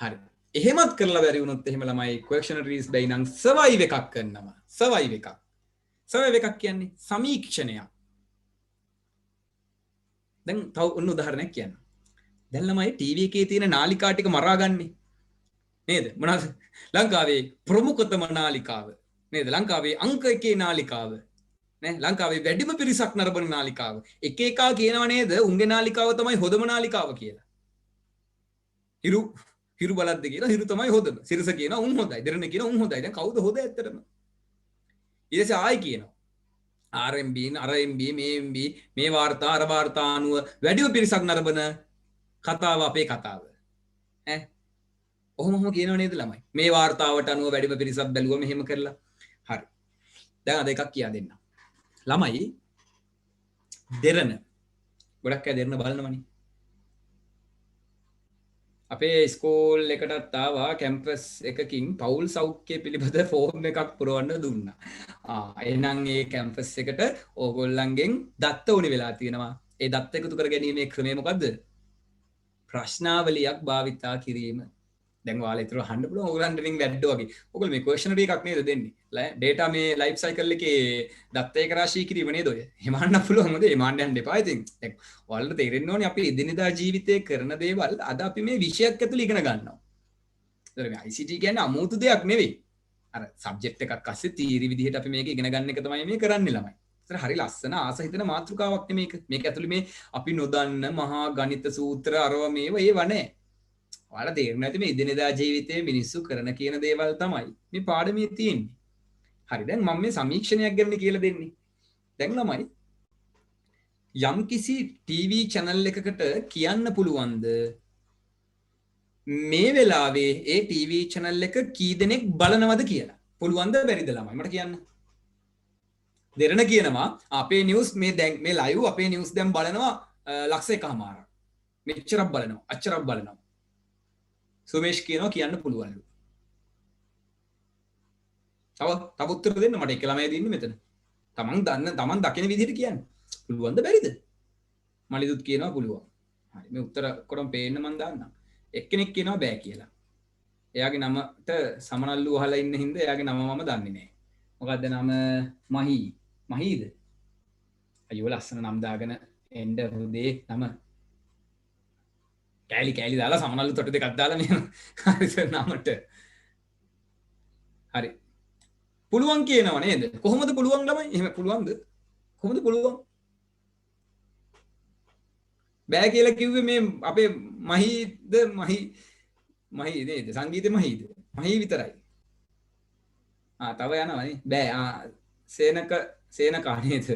හරි. එහෙමත් කරලා බැරි වුණොත් එහෙම ළමයි questionnaires බැයි නම් survive එකක් කරනවා. survive එකක්. survive එකක් කියන්නේ සමීක්ෂණයක්. දැන් තව ඔන්න උදාහරණයක් කියන්න. දැන් ළමයි ටීවී එකේ තියෙන නාලිකා ටික මරාගන්නේ. නේද? මොනවාද? ලංකාවේ ප්‍රමුඛතම නාලිකාව. නේද? ලංකාවේ අංක 1 නාලිකාව. නේ? ලංකාවේ වැඩිම පිරිසක් නරඹන නාලිකාව. එක එකා කියනවා නේද? උන්ගේ නාලිකාව තමයි හොඳම නාලිකාව කියලා. හිරු බලද්ද කියලා හිරු තමයි හොඳම. සිරස කියනවා උන් හොඳයි. දෙරණ කියනවා උන් හොඳයි. දැන් කවුද හොඳ ඇත්තටම? ඊට පස්සේ ආයි කියනවා RMB RMB මේ වාර්තා අර වාර්තා අනුව වැඩිම පිරිසක් නරඹන කතාව අපේ කතාව. ඈ ඔහොම කියනව නේද ළමයි? මේ වාර්තාවට අනුව වැඩිම පිරිසක් බැලුවා මෙහෙම කරලා. හරි. දැන් අද එකක් කියා දෙන්න. ළමයි දෙරණ ගොඩක් අය දෙරණ බලනවනේ. අපේ ස්කෝල් එකටත් ආවා කැම්පස් එකකින් පවුල් සෞඛ්‍ය පිළිබඳ ෆෝම් එකක් පුරවන්න දුන්නා. එහෙනම් ඒ කැම්පස් එකට ඕගොල්ලන්ගෙන් දත්ත ඕනි වෙලා තියෙනවා. ඒ දත්ත එකතු කර ගැනීමේ ක්‍රමය මොකද්ද? ප්‍රශ්නාවලියක් භාවිතා කිරීම. දැන් ඔයාලා ඒතර අහන්න පුළුවන් ඕගොල්ලන්ට රින් වැඩ වගේ. ඕගොල්ලෝ මේ ක්වෙස්චනරි එකක් නේද දෙන්නේ? ඩේටා මේ ලයිෆ් සයිකල් එකේ දත්ත එක රාශී කිරීම නේද ඔය? එහෙම අහන්න පුළුවන් මොකද? එහෙම අහන්න යන්න එපා ඉතින්. දැන් ඔයාලට තේරෙන්න ඕනේ අපි එදිනෙදා ජීවිතේ කරන දේවල් අද අපි මේ විෂයක් ඇතුළේ ඉගෙන ගන්නවා. ඒතර මේ ICT කියන්නේ අමුතු දෙයක් නෙවෙයි. අර සබ්ජෙක්ට් එකක් අස්සේ තීරි විදිහට අපි මේක ඉගෙන ගන්න එක තමයි මේ කරන්නේ ළමයි. ඒතර හරි ලස්සන ආස හිතන මාතෘකාවක් නෙමේක. මේක ඇතුළේ මේ අපි නොදන්න මහා ගණිත සූත්‍ර අරව මේව ඒව නැහැ. ඔයාලා තේරුම් නැති මේ එදිනෙදා ජීවිතයේ මිනිස්සු කරන කියන දේවල් තමයි මේ පාඩමේ තියෙන්නේ. හරි දැන් මම මේ සමීක්ෂණයක් ගැන කියලා දෙන්නේ. දැන් ළමයි යම් කිසි ටීවී channel එකකට කියන්න පුළුවන්ද මේ වෙලාවේ ඒ ටීවී channel එක කී දෙනෙක් බලනවද කියලා? පුළුවන්ද බැරිද ළමයි මට කියන්න? දෙරණ කියනවා අපේ නිවුස් මේ දැන් මේ ලයිව් අපේ නිවුස් දැන් බලනවා ලක්ෂ එකමාරක්. මෙච්චරක් බලනවා අච්චරක් බලනවා. සුමේෂ් කියනවා කියන්න පුළුවන්ලු. තව උත්තර දෙන්න මට එක ළමයි දෙන්න මෙතන. තමන් දකින විදිහට කියන්න. පුළුවන්ද බැරිද? මලිදුත් කියනවා පුළුවන්. හරි මේ උත්තර කොටම පේන්න මන් දාන්නම්. එක්කෙනෙක් කියනවා බෑ කියලා. එයාගේ නමට සමනල්ලු අහලා ඉන්න හින්දා එයාගේ නම මම දන්නේ නැහැ. මොකද්ද නම? මහීද? අයියෝ ලස්සන නම් දාගෙන එන්න හුදේ නම. කෑලි දාලා සමනල්ලු තොට දෙකක් දාලා මෙහෙම හරි නමට. හරි. පුළුවන් කියනවා නේද? කොහොමද පුළුවන් ළමයි? එහෙම පුළුවන්ද? කොහොමද පුළුවන්? බෑ කියලා කිව්වේ මේ අපේ මහී නේද? සංගීතේ මහීද? මහී විතරයි. තව යනවනේ. බෑ. සේනකා නේද?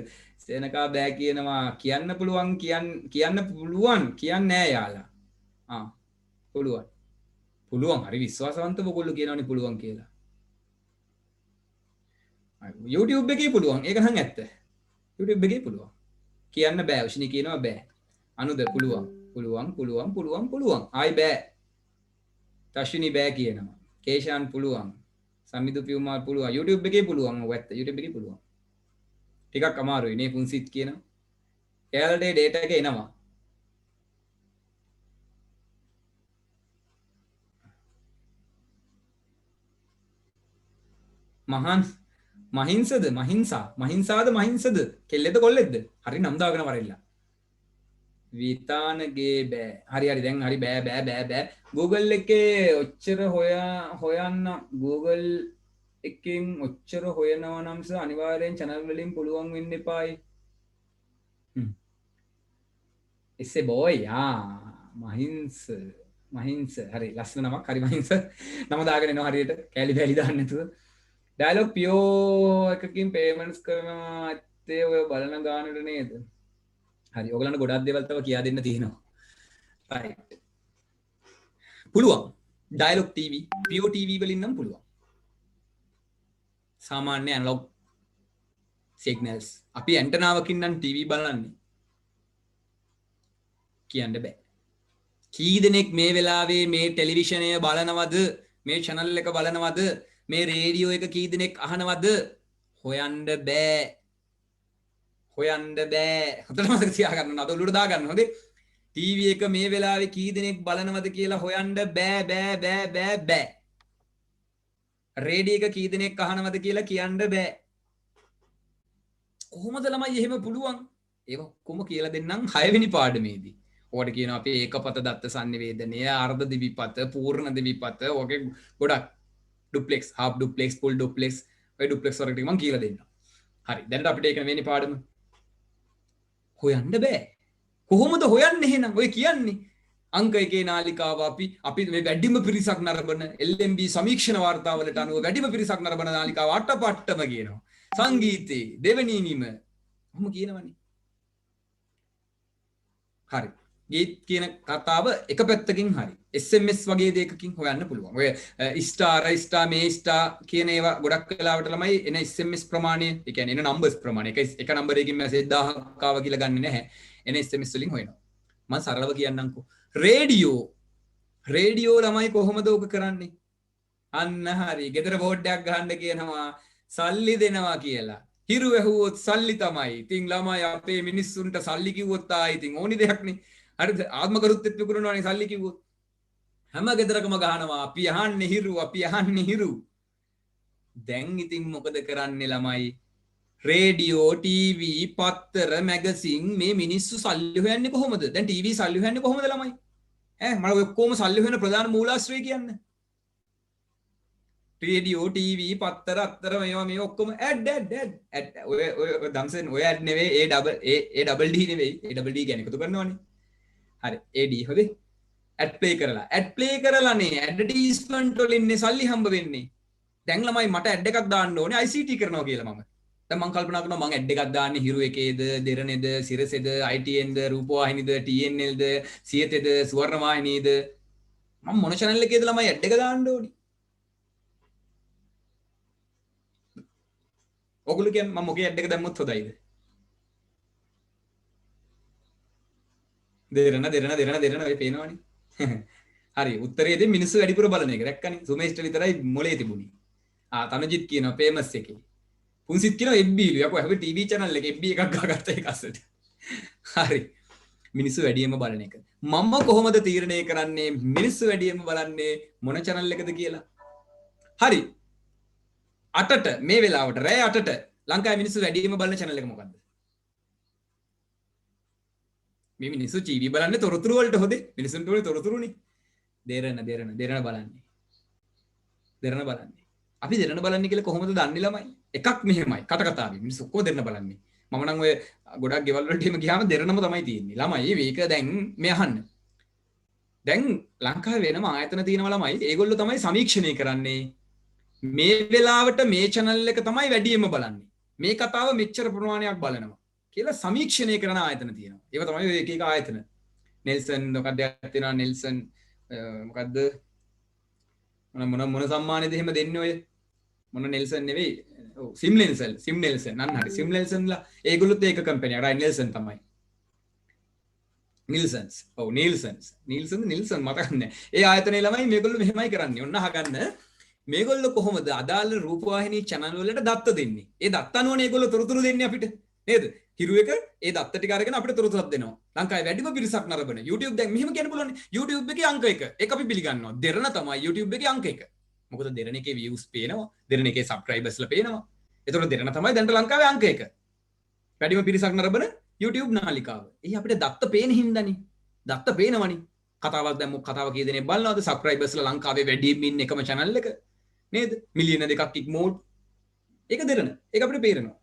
සේනකා බෑ කියනවා කියන්න පුළුවන් කියන්නේ නෑ යාලා. පුළුවන් හරි විශ්වාසවන්තව ඔයගොල්ලෝ කියනවනේ පුළුවන් කියලා. YouTube එකේ පුළුවන්. ඒක නම් ඇත්ත. YouTube එකේ පුළුවන්. කියන්න බෑ. උෂ්ණි කියනවා බෑ. අනුද පුළුවන්. ආයි බෑ. තශ්විනි බෑ කියනවා. කේෂාන් පුළුවන්. සමිදු පියුමාල් පුළුවන්. YouTube එකේ පුළුවන්. ඔව් ඇත්ත. YouTube එකේ පුළුවන්. ටිකක් අමාරුයි නේ පුන්සිත් කියනවා. එයාලට ඒ data එක එනවා. මහින්සාද කෙල්ලෙද කොල්ලෙද්ද? හරි නම් දාගෙන වරෙල්ලා. විතානගේ බෑ. හරි දැන් හරි බෑ. Google එකේ ඔච්චර හොයන්න Google එකෙන් ඔච්චර හොයනවා නම් අනිවාර්යෙන් channel වලින් පුළුවන් වෙන්න එපායි. එසේ boy මහින්ස හරි ලස්සන නමක්. හරි මහින්ස නම දාගෙන එනවා හරියට කැලි දාන්න නැතුව. ඩයලොග් පියෝ එකකින් පේමන්ට්ස් කරනවා ඇත්තේ ඔය බලන ගානට නේද? හරි ඔයගලන්ට ගොඩක් දේවල් තව කියා දෙන්න තියෙනවා. රයිට්. පුළුවන්. ඩයලොග් ටීවී, පියෝ ටීවී වලින් නම් පුළුවන්. සාමාන්‍ය ඇනලොග් සිග්නල්ස් අපි ඇන්ටනාවකින් නම් ටීවී බලන්නේ. කියන්න බෑ. කී දෙනෙක් මේ වෙලාවේ මේ ටෙලිවිෂනය බලනවද? මේ channel එක බලනවද? මේ රේඩියෝ එක කී දෙනෙක් අහනවද? හොයන්න බෑ. හොඳට මතක තියාගන්න. අද උඩට දාගන්න හොඳේ. ටීවී එක මේ වෙලාවේ කී දෙනෙක් බලනවද කියලා හොයන්න බෑ. රේඩියෝ එක කී දෙනෙක් අහනවද කියලා කියන්න බෑ. කොහොමද ළමයි එහෙම පුළුවන්? ඒක කොහොම කියලා දෙන්නම් 6 වෙනි පාඩමේදී. ඔකට කියනවා අපි ඒකපත දත්ත සංනිවේදනය, අර්ධ දිවිපත, පූර්ණ දිවිපත, ඔගේ ගොඩක් ඩුප්ලෙක්ස්, half duplex, full duplex, ඔය ඩුප්ලෙක්ස් වල ටික මම කියලා දෙන්නම්. හරි. දැන් අපිට ඒක වෙන්නේ පාඩම. හොයන්න බෑ. කොහොමද හොයන්නේ එහෙනම්? ඔය කියන්නේ අංක 1 නාලිකාව අපි මේ වැඩිම පිරිසක් නරඹන LMB සමීක්ෂණ වාර්තාවලට අනුව වැඩිම පිරිසක් නරඹන නාලිකාව අටපට්ටම කියනවා. සංගීතේ දෙවෙනි නිම. කොහොම කියනවනේ. හරි. ගීත් කියන කතාව එක පැත්තකින් හරි. SMS වගේ දෙයකින් හොයන්න පුළුවන්. ඔය ස්ටාර් මේ ස්ටාර් කියන ඒවා ගොඩක් වෙලාවට ළමයි එන SMS ප්‍රමාණය, ඒ කියන්නේ එන නම්බර්ස් ප්‍රමාණය. එක නම්බර් එකකින් මැසේජ් 1000ක් ආවා කියලා ගන්නෙ නැහැ. එන SMS වලින් හොයනවා. මම සරලව කියන්නම්කෝ. රේඩියෝ ළමයි කොහොමද ඕක කරන්නේ? අන්න හරි. ගෙදර බෝඩ්ඩයක් ගහන්න කියනවා සල්ලි දෙනවා කියලා. හිරු ඇහුවොත් සල්ලි තමයි. ඉතින් ළමයි අපේ මිනිස්සුන්ට සල්ලි කිව්වොත් ආයි ඉතින් ඕනි දෙයක් නේ. හරිද? ආත්ම කරුත්තෙත් විකුණනවානේ සල්ලි කිව්වොත්. හැම ගෙදරකම ගහනවා අපි අහන්නේ හිරු අපි අහන්නේ හිරු. දැන් ඉතින් මොකද කරන්නේ ළමයි? රේඩියෝ ටීවී පත්තර මැගසින් මේ මිනිස්සු සල්ලි හොයන්නේ කොහොමද? දැන් ටීවී සල්ලි හොයන්නේ කොහොමද ළමයි? මම ඔක්කොම සල්ලි හොයන ප්‍රධාන මූලාශ්‍රය කියන්නේ. රේඩියෝ ටීවී පත්තර අත්තර මේවා මේ ඔක්කොම ඇඩ් ඔය දම්සන් ඔය ඇඩ් නෙවෙයි ඒ ඩබල් ඩී නෙවෙයි ඒ ඩබල් ඩී කියන්නේ එකතු කරනවනේ. හරි ඒ ඩී හොදේ ඇඩ් ප්ලේ කරලානේ ඇඩ්වර්ටයිස්මන්ට් වලින්නේ සල්ලි හම්බ වෙන්නේ. දැන් ළමයි මට ඇඩ් එකක් දාන්න ඕනේ ICT කරනවා කියලා මම. දැන් මම කල්පනා කරනවා මම ඇඩ් එකක් දාන්නේ හිරු එකේද, දෙරණේද, සිරසේද, ITN ද, රූපවාහිනීද, TNL ද, සියතේද, සුවර්ණවාහිනීද මම මොන channel එකේද ළමයි ඇඩ් එක දාන්න ඕනේ. ඔගොල්ලෝ කියන්නේ මම මොකේ ඇඩ් එක දැම්මොත් හොඳයිද? දෙරණ ඔය පේනවනේ. හරි උත්තරේ දෙන්නේ මිනිස්සු වැඩිපුර බලන එක. දැක්කනේ සුමේෂ්ට විතරයි මොලේ තිබුණේ. තනුජිත් කියනවා famous එකේ. පුන්සිත් කියනවා FB ලු. යකෝ හැබැයි TV channel එකේ FB එකක් ගාගත්ත ඒක අස්සට. හරි. මිනිස්සු වැඩියෙන්ම බලන එක. මම කොහොමද තීරණය කරන්නේ මිනිස්සු වැඩියෙන්ම බලන්නේ මොන channel එකද කියලා? හරි. 8ට මේ වෙලාවට රෑ 8ට ලංකාවේ මිනිස්සු වැඩියෙන්ම බලන channel එක මොකද්ද? මේ මිනිස්සු TV බලන්නේ තොරතුරු වලට හොදේ. මිනිස්සුන්ට ඕනේ තොරතුරුනේ. දෙරණ බලන්නේ. දෙරණ බලන්නේ. අපි දෙරණ බලන්නේ කියලා කොහොමද දන්නේ ළමයි? එකක් මෙහෙමයි. කට කතාවේ මිනිස්සු ඔක්කොම දෙරණ බලන්නේ. මම නම් ඔය ගොඩක් ගෙවල් වලට එහෙම ගියාම දෙරණම තමයි තියෙන්නේ. ළමයි මේක දැන් මේ අහන්න. දැන් ලංකාවේ වෙනම ආයතන තියෙනවා ළමයි. ඒගොල්ලෝ තමයි සමීක්ෂණය කරන්නේ. මේ වෙලාවට මේ channel එක තමයි වැඩියෙන්ම බලන්නේ. මේ කතාව මෙච්චර ප්‍රමාණයක් බලනවා කියලා සමීක්ෂණය කරන ආයතන තියෙනවා. ඒව තමයි ඔය එක එක ආයතන. නෙල්සන් මොකක්ද තියෙනවා නෙල්සන් මොකද්ද මොන සම්මානෙද එහෙම දෙන්නේ ඔය මොන නෙල්සන් නෙවෙයි ඔව් සිම් නෙල්සන් අන්න හරි සිම් නෙල්සන්ලා ඒගොල්ලොත් ඒක කම්පැනි රයිට් නෙල්සන් තමයි නිල්සන් මතක නැහැ ඒ ආයතනයේ ළමයි මේගොල්ලෝ මෙහෙමයි කරන්නේ ඔන්න අහගන්න මේගොල්ලෝ කොහොමද අදාළ රූපවාහිනී channel වලට දත්ත දෙන්නේ ඒ දත්ත අනුවනේ ඒගොල්ලෝ තොරතුරු දෙන්නේ අපිට නේද හිරු එක ඒ දත්ත ටික අරගෙන අපිට තොරතුරුක් දෙනවා ලංකාවේ වැඩිම පිරිසක් නරඹන YouTube දැන් මෙහෙම කියන්න පුළුවන් YouTube එකේ අංක 1 ඒක අපි පිළිගන්නවා දෙරණ තමයි YouTube එකේ අංක 1 මොකද දෙරණ එකේ views පේනවා දෙරණ එකේ subscribersලා පේනවා ඒතකොට දෙරණ තමයි දැන් ලංකාවේ අංක 1 වැඩිම පිරිසක් නරඹන YouTube නාලිකාව එහි අපිට දත්ත පේන හින්දානේ දත්ත පේනවනේ කතාවක් දැම්මු කතාව කී දෙනෙක් බලනවද subscribersලා ලංකාවේ වැඩිම ඉන්න එකම channel එක නේද මිලියන 2ක් ඉක්මෝඩ් ඒක දෙරණ ඒක අපිට පේනවා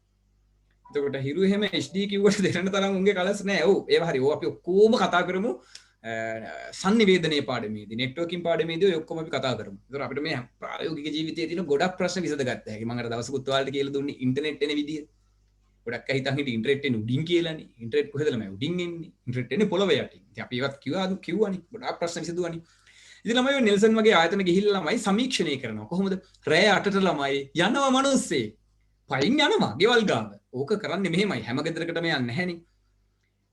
එතකොට හිරු එහෙම HD කිව්වට දෙරණ තරම් උන්ගේ කලස් නෑ ඔව් ඒව හරි ඔව් අපි ඔක්කොම කතා කරමු සංනිවේදනයේ පාඩමේදී නෙට්වර්කින් පාඩමේදී ඔය ඔක්කොම අපි කතා කරමු ඒතර අපිට මේ ප්‍රායෝගික ජීවිතයේ තියෙන ගොඩක් ප්‍රශ්න විසඳගත්ත හැකි මම අර දවසකුත් ඔයාලට කියලා දුන්නේ ඉන්ටර්නෙට් එන විදිය ගොඩක් අය හිතන් හිටියේ ඉන්ටර්නෙට් එන්නේ උඩින් කියලානේ ඉන්ටර්නෙට් කොහෙද ළමයි උඩින් එන්නේ ඉන්ටර්නෙට් එන්නේ පොළොව යටින් ඉතින් අපි ඒවත් කිව්වනේ ගොඩක් ප්‍රශ්න විසඳුවානේ ඉතින් ළමයි නෙල්සන් වගේ ආයතන ගිහිල්ලා ළමයි සමීක්ෂණය කරනවා කොහොමද රෑ 8ට ළමයි යනවා මිනිස්සේ පයින් යනවා ගෙවල් ගාව ඕක කරන්නේ මෙහෙමයි හැම ගෙදරකටම යන්නේ නැහැනේ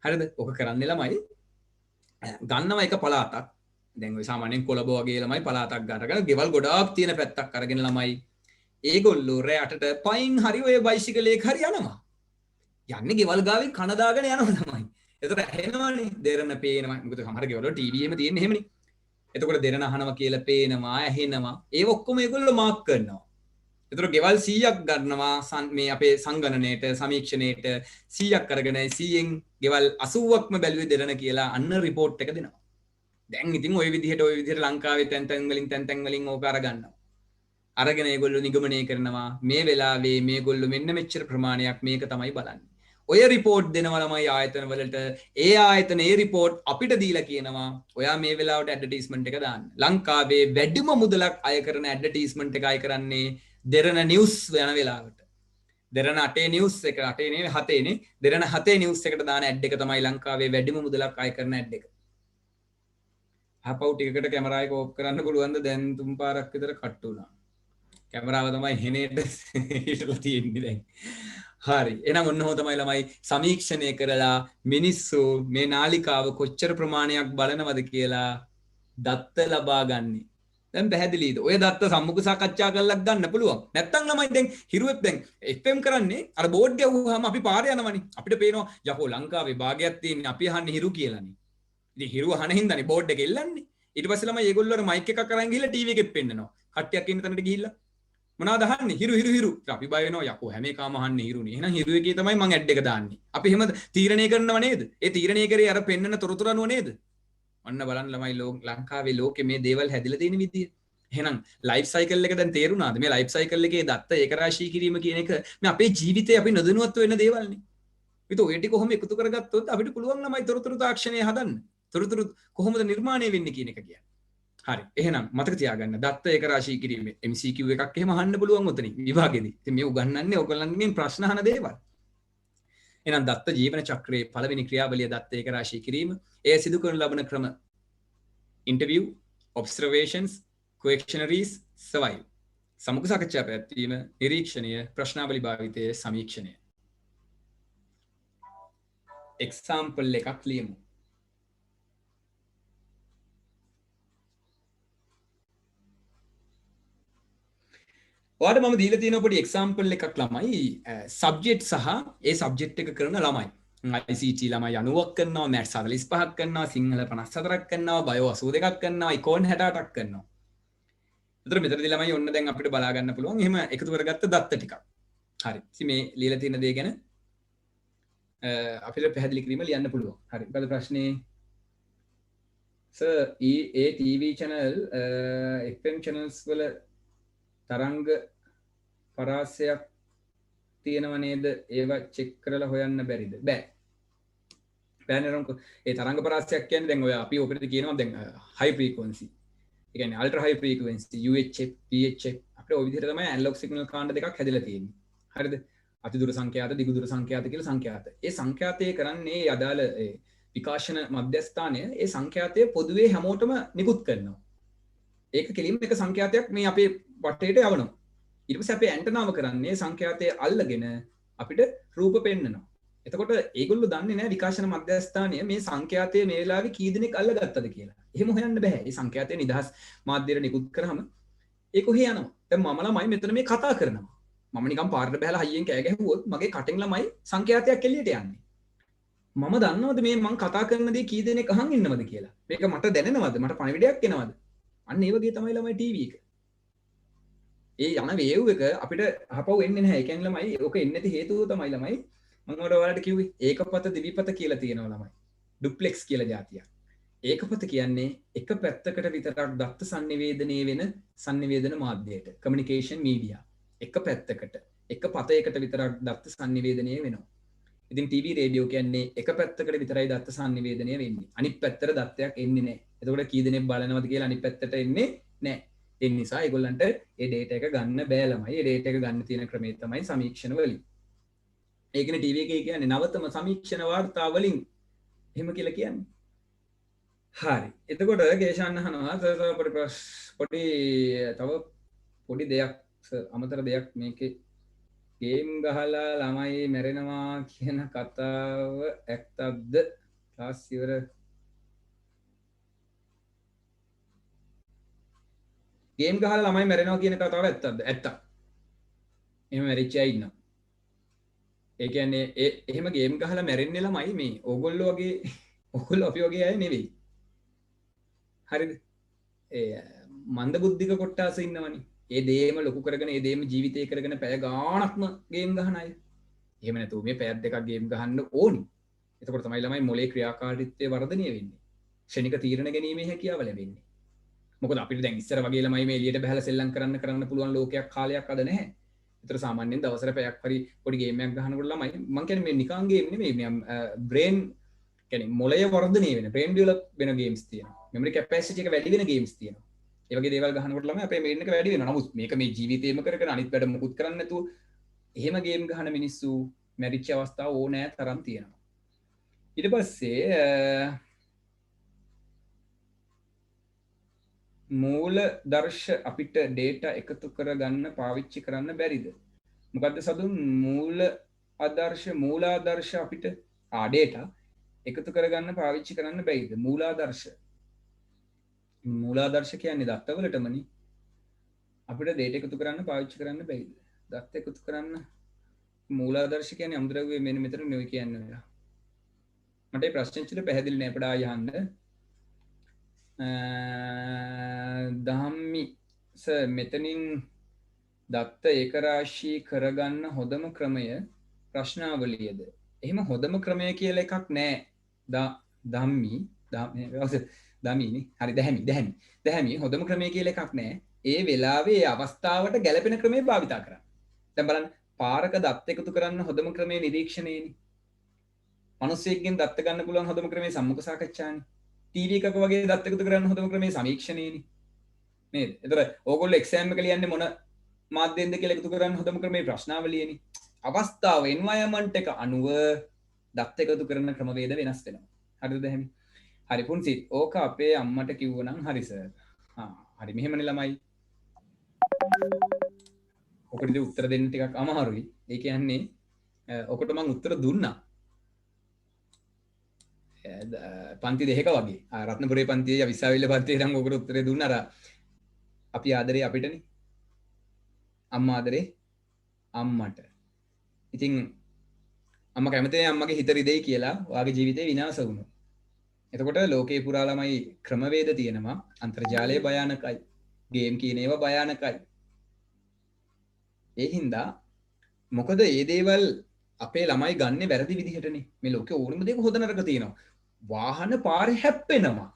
හරිද ඕක කරන්නේ ළමයි ගන්නවා එක පළාතක් දැන් ඔය සාමාන්‍යයෙන් කොළඹ වගේ ළමයි පළාතක් ගන්නගෙන ගෙවල් ගොඩාක් තියෙන පැත්තක් අරගෙන ළමයි ඒගොල්ලෝ රෑ 8ට පයින් හරි ඔය බයිසිකලයක හරි යනවා යන්නේ ගෙවල් ගාවින් කන දාගෙන යනවා ළමයි එතකොට ඇහෙනවනේ දෙරණ පේනවා මොකද සමහර ගෙවල් වල ටීවී එහෙම තියෙන්නේ එහෙමනේ එතකොට දෙරණ අහනවා කියලා පේනවා ඇහෙනවා ඒව ඔක්කොම ඒගොල්ලෝ මාක් කරනවා එතකොට ගෙවල් 100ක් ගන්නවා මේ අපේ සංගණනයේට සමීක්ෂණයට 100ක් අරගෙන 100න් ගෙවල් 80ක්ම බැලුවේ දෙරණ කියලා අන්න report එක දෙනවා. දැන් ඉතින් ওই විදිහට ලංකාවේ තැන් තැන් වලින් ඕක අරගන්නවා. අරගෙන ඒගොල්ලෝ නිගමනය කරනවා මේ වෙලාවේ මේගොල්ලෝ මෙන්න මෙච්චර ප්‍රමාණයක් මේක තමයි බලන්නේ. ඔය report දෙනවා ළමයි ආයතන වලට ඒ ආයතන ඒ report අපිට දීලා කියනවා ඔයා මේ වෙලාවට advertisement එක දාන්න. ලංකාවේ වැඩිම මුදලක් අය කරන advertisement එක අය කරන්නේ දෙරණ නිවුස් යන වෙලාවට දෙරණ 8 නිවුස් එක 8 නේ 7 නේ දෙරණ 7 නිවුස් එකට දාන ඇඩ් එක තමයි ලංකාවේ වැඩිම මුදලක් අය කරන ඇඩ් එක. අපව් ටිකකට කැමරා එක ඕෆ් කරන්න පුළුවන්ද දැන් තුන් පාරක් විතර කට් වුණා. කැමරාව තමයි හෙනේට හිටලා තියෙන්නේ දැන්. හරි. එහෙනම් ඔන්න ඔහොම තමයි ළමයි සමීක්ෂණය කරලා මිනිස්සු මේ නාලිකාව කොච්චර ප්‍රමාණයක් බලනවද කියලා දත්ත ලබා ගන්නේ. දැන් පැහැදිලිද? ඔය දත්ත සම්මුඛ සාකච්ඡා කරලා ගන්න පුළුවන්. නැත්තම් ළමයි දැන් හිරුවෙක් දැන් FM කරන්නේ අර බෝඩ් ගැහුවාම අපි පාරේ යනවනේ. අපිට පේනවා යකෝ ලංකාවේ භාගයක් තියෙන්නේ අපි අහන්නේ හිරු කියලානේ. ඉතින් හිරු අහන හින්දානේ බෝඩ් එක එල්ලන්නේ. ඊට පස්සේ ළමයි ඒගොල්ලෝ අර මයික් එකක් අරන් ගිහිල්ලා ටීවී එකෙත් පෙන්නනවා. කට්ටියක් ඉන්න තැනට ගිහිල්ලා මොනවද අහන්නේ? හිරු හිරු හිරු. අපි බය වෙනවා යකෝ හැම එකම අහන්නේ හිරුනේ. එහෙනම් හිරු එකේ තමයි මං ඇඩ් එක දාන්නේ. අපි එහෙම තීරණය කරනව නේද? ඒ තීරණය කරේ අර පෙන්නන තොරතුරු අනුව නේද? ඔන්න බලන්න ළමයි ලංකාවේ ලෝකේ මේ දේවල් හැදිලා තියෙන විදිය. එහෙනම් ලයිෆ් සයිකල් එක දැන් තේරුණාද? මේ ලයිෆ් සයිකල් එකේ දත්ත ඒකරාශී කිරීම කියන එක මේ අපේ ජීවිතේ අපි නොදැනුවත්ව වෙන දේවල්නේ. ඒත් ඔය ටික කොහොම එකතු කරගත්තොත් අපිට පුළුවන් ළමයි තොරතුරු තාක්ෂණය හදන්න. තොරතුරු කොහොමද නිර්මාණය වෙන්නේ කියන එක කියන්නේ. හරි. එහෙනම් මතක තියාගන්න දත්ත ඒකරාශී කිරීම MCQ එකක් එහෙම අහන්න පුළුවන් උතනින් විභාගෙදී. ඉතින් මේ උගන්වන්නේ ඔයගොල්ලන්ගෙන් ප්‍රශ්න අහන දේවල්. එහෙනම් දත්ත ජීවන චක්‍රයේ පළවෙනි ක්‍රියාවලිය දත්ත ඒකරාශී කිරීම. එය සිදු කරන ලබන ක්‍රම interview, observations, questionnaires, survive. සමුඛ සාකච්ඡා පැවැත්වීම, නිරීක්ෂණය, ප්‍රශ්නාවලි භාවිතය, සමීක්ෂණය. example එකක් ලියමු. ඔයාලට මම දීලා තියෙන පොඩි example එකක් ළමයි subject සහ ඒ subject එක කරන ළමයි. ICT ළමයි 90ක් කරනවා, maths 45ක් කරනවා, සිංහල 54ක් කරනවා, bio 82ක් කරනවා, econ 68ක් කරනවා. ඒතර මෙතනදී ළමයි ඔන්න දැන් අපිට බලා ගන්න පුළුවන් එහෙම එකතු කරගත්ත දත්ත ටිකක්. හරි. ඉතින් මේ ලියලා තියෙන දේ ගැන අපිට පැහැදිලි කිරීම ලියන්න පුළුවන්. හරි. මොකද ප්‍රශ්නේ? sir, a TV channel FM channels වල තරංග පරාසයක් තියෙනව නේද? ඒවා චෙක් කරලා හොයන්න බැරිද? බෑ. බෑනරන්කො ඒ තරංග පරාසයක් කියන්නේ දැන් ඔය අපි ඔකට කියනවා දැන් high frequency. ඒ කියන්නේ ultra high frequency UHF PHF අපිට ওই විදිහට තමයි analog signal කාණ්ඩ දෙකක් හැදලා තියෙන්නේ. හරිද? අතිදුර සංඛ්‍යාත දිගුදුර සංඛ්‍යාත කියලා සංඛ්‍යාත. ඒ සංඛ්‍යාතය කරන්නේ අදාළ විකාශන මධ්‍යස්ථානය ඒ සංඛ්‍යාතය පොදුවේ හැමෝටම නිකුත් කරනවා. ඒක කෙලින්ම එක සංඛ්‍යාතයක් මේ අපේ වටේට යවනවා. ඊට පස්සේ අපේ ඇන්ටනාව කරන්නේ සංඛ්‍යාතය අල්ලගෙන අපිට රූප පෙන්නනවා. එතකොට ඒගොල්ලෝ දන්නේ නැහැ විකාශන මධ්‍යස්ථානය මේ සංඛ්‍යාතයේ මේ වෙලාවේ කී දෙනෙක් අල්ලගත්තද කියලා. එහෙම හොයන්න බෑ. මේ සංඛ්‍යාතය නිදහස් මාධ්‍යයට නිකුත් කරාම ඒක කොහේ යනවා? දැන් මම ළමයි මෙතන මේ කතා කරනවා. මම නිකන් පාරට බහලා හයියෙන් කෑ ගැහුවොත් මගේ කටෙන් ළමයි සංඛ්‍යාතයක් එළියට යන්නේ. මම දන්නවද මේ මං කතා කරන දේ කී දෙනෙක් අහන් ඉන්නවද කියලා? මේක මට දැනෙනවද? මට පණිවිඩයක් එනවද? අන්න ඒ වගේ තමයි ළමයි ටීවී එක. ඒ යන වේව් එක අපිට අහපව් එන්නේ නැහැ. ඒ කියන්නේ ළමයි ඕක එන්නේ නැති හේතුව තමයි ළමයි මම ඔයාලට කිව්වේ ඒකපත දිවිපත කියලා තියෙනවා ළමයි. ඩුප්ලෙක්ස් කියලා જાතියක්. ඒකපත කියන්නේ එක පැත්තකට විතරක් දත්ත sannivedanaya වෙන sannivedana මාධ්‍යයට communication media. එක පැත්තකට එක පතයකට විතරක් දත්ත sannivedanaya වෙනවා. ඉතින් ටීවී රේඩියෝ කියන්නේ එක පැත්තකට විතරයි දත්ත sannivedanaya වෙන්නේ. අනිත් පැත්තට දත්තයක් එන්නේ නැහැ. එතකොට කී දෙනෙක් බලනවද කියලා අනිත් පැත්තට එන්නේ නැහැ. ඒ නිසා ඒගොල්ලන්ට ඒ data එක ගන්න බෑ ළමයි. ඒ data එක ගන්න තියෙන ක්‍රමය තමයි සමීක්ෂණ වලින්. ඒකනේ ටීවී එකේ කියන්නේ නවතම සමීක්ෂණ වාර්තා වලින් එහෙම කියලා කියන්නේ. හරි. එතකොට ගේෂාන් අහනවා පොඩි දෙයක් අමතර දෙයක් මේකේ ගේම් ගහලා ළමයි මැරෙනවා කියන කතාව ඇත්තක්ද? ක්ලාස් ඉවර ගේම් ගහලා ළමයි මැරෙනවා කියන කතාව ඇත්තක්ද? ඇත්තක්. එහෙම මැරිච්ච අය ඉන්නවා. ඒ කියන්නේ එහෙම ගේම් ගහලා මැරෙන්නේ ළමයි මේ ඕගොල්ලෝ අපි වගේ අය නෙවෙයි. හරිද? ඒ මන්ද බුද්ධික කොට්ටාස ඉන්නවනේ. ඒ දේම ලොකු කරගෙන ඒ දේම ජීවිතය කරගෙන පැය ගාණක්ම ගේම් ගහන අය. එහෙම නැතුව මේ පැය දෙකක් ගේම් ගහන්න ඕනි. එතකොට තමයි ළමයි මොලේ ක්‍රියාකාරීත්වය වර්ධනය වෙන්නේ. ක්ෂණික තීරණ ගැනීමේ හැකියාව ලැබෙන්නේ. මොකද අපිට දැන් ඉස්සර වගේ ළමයි මේ එළියට බහලා සෙල්ලම් කරන්න පුළුවන් ලෝකයක් කාලයක් අද නැහැ. ඒතර සාමාන්‍යයෙන් දවසට පැයක් හරි පොඩි ගේම් එකක් ගහනකොට ළමයි මම කියන්නේ මේ නිකන් ගේම් නෙමෙයි මේ බ්‍රේන් කියන්නේ මොළය වර්ධනය වෙන බ්‍රේන් ඩෙවලොප් වෙන ගේම්ස් තියෙනවා. මෙමරි කැපැසිටි එක වැඩි වෙන ගේම්ස් තියෙනවා. ඒ වගේ දේවල් ගහනකොට ළමයි අපේ මේන් එක වැඩි වෙනවා. නමුත් මේක මේ ජීවිතේම කරගෙන අනිත් වැඩ මොකුත් කරන්නේ නැතුව එහෙම ගේම් ගහන මිනිස්සු මැරිච්ච අවස්ථා ඕනෑ තරම් තියෙනවා. ඊට පස්සේ මූල දර්ශ අපිට data එකතු කරගන්න පාවිච්චි කරන්න බැරිද? මොකද්ද සදුන් මූලාදර්ශ අපිට data එකතු කරගන්න පාවිච්චි කරන්න බැයිද? මූලාදර්ශ මූලාදර්ශ කියන්නේ දත්තවලටමනේ. අපිට data එකතු කරන්න පාවිච්චි කරන්න බැයිද? දත්ත එකතු කරන්න මූලාදර්ශ කියන්නේ අමුද්‍රව්‍ය මෙන්න මෙතන නෙවෙයි කියන්නේ. මට මේ ප්‍රශ්නේ චිත පැහැදිලි නෑ අපිට ආය අහන්න. ධම්මි මෙතනින් දත්ත ඒකරාශී කරගන්න හොඳම ක්‍රමය ප්‍රශ්නාවලියද? එහෙම හොඳම ක්‍රමය කියලා එකක් නෑ. ධම්මි දමිනේ හරි දැහැමි හොඳම ක්‍රමය කියලා එකක් නෑ. ඒ වෙලාවේ ඒ අවස්ථාවට ගැලපෙන ක්‍රමය භාවිතා කරන්න. දැන් බලන්න පාරක දත්ත එකතු කරන්න හොඳම ක්‍රමය නිරීක්ෂණයනේ. මිනිස්සෙක්ගෙන් දත්ත ගන්න පුළුවන් හොඳම ක්‍රමය සම්මුඛ සාකච්ඡානේ. ටීවී එකක වගේ දත්ත එකතු කරන්න හොඳම ක්‍රමය සමීක්ෂණයනේ. නේද? ඒතර ඕගොල්ලෝ එක්සෑම් එක ලියන්නේ මොන මාධ්‍යෙන්ද කියලා එකතු කරන්න හොඳම ක්‍රමය ප්‍රශ්නාවලියනේ. අවස්ථාව එන්වයරන්මන්ට් එක අනුව දත්ත එකතු කරන ක්‍රමවේද වෙනස් වෙනවා. හරිද දැහැමි? හරි පුන්සිත් ඕක අපේ අම්මට කිව්වනම් හරි සර්. හරි මෙහෙමනේ ළමයි. ඔකට උත්තර දෙන්න ටිකක් අමාරුයි. ඒ කියන්නේ ඔකට මම උත්තර දුන්නා. පන්ති දෙකක වගේ. රත්නපුරේ පන්තියේ විශ්වවිද්‍යාල පන්තියේ නම් ඔකට උත්තරේ දුන්නා. අපි ආදරේ අපිටනේ. අම්මා ආදරේ අම්මට. ඉතින් අම්මා කැමතියි අම්මගේ හිත රිදෙයි කියලා ඔයාගේ ජීවිතේ විනාශ වුණා. එතකොට ලෝකේ පුරා ළමයි ක්‍රමවේද තියෙනවා. අන්තර්ජාලය භයානකයි. ගේම් කියන ඒවා භයානකයි. ඒ හින්දා මොකද මේ දේවල් අපේ ළමයි ගන්නේ වැරදි විදිහටනේ. මේ ලෝකේ ඕනම දෙයක හොඳ නරක තියෙනවා. වාහන පාරේ හැප්පෙනවා.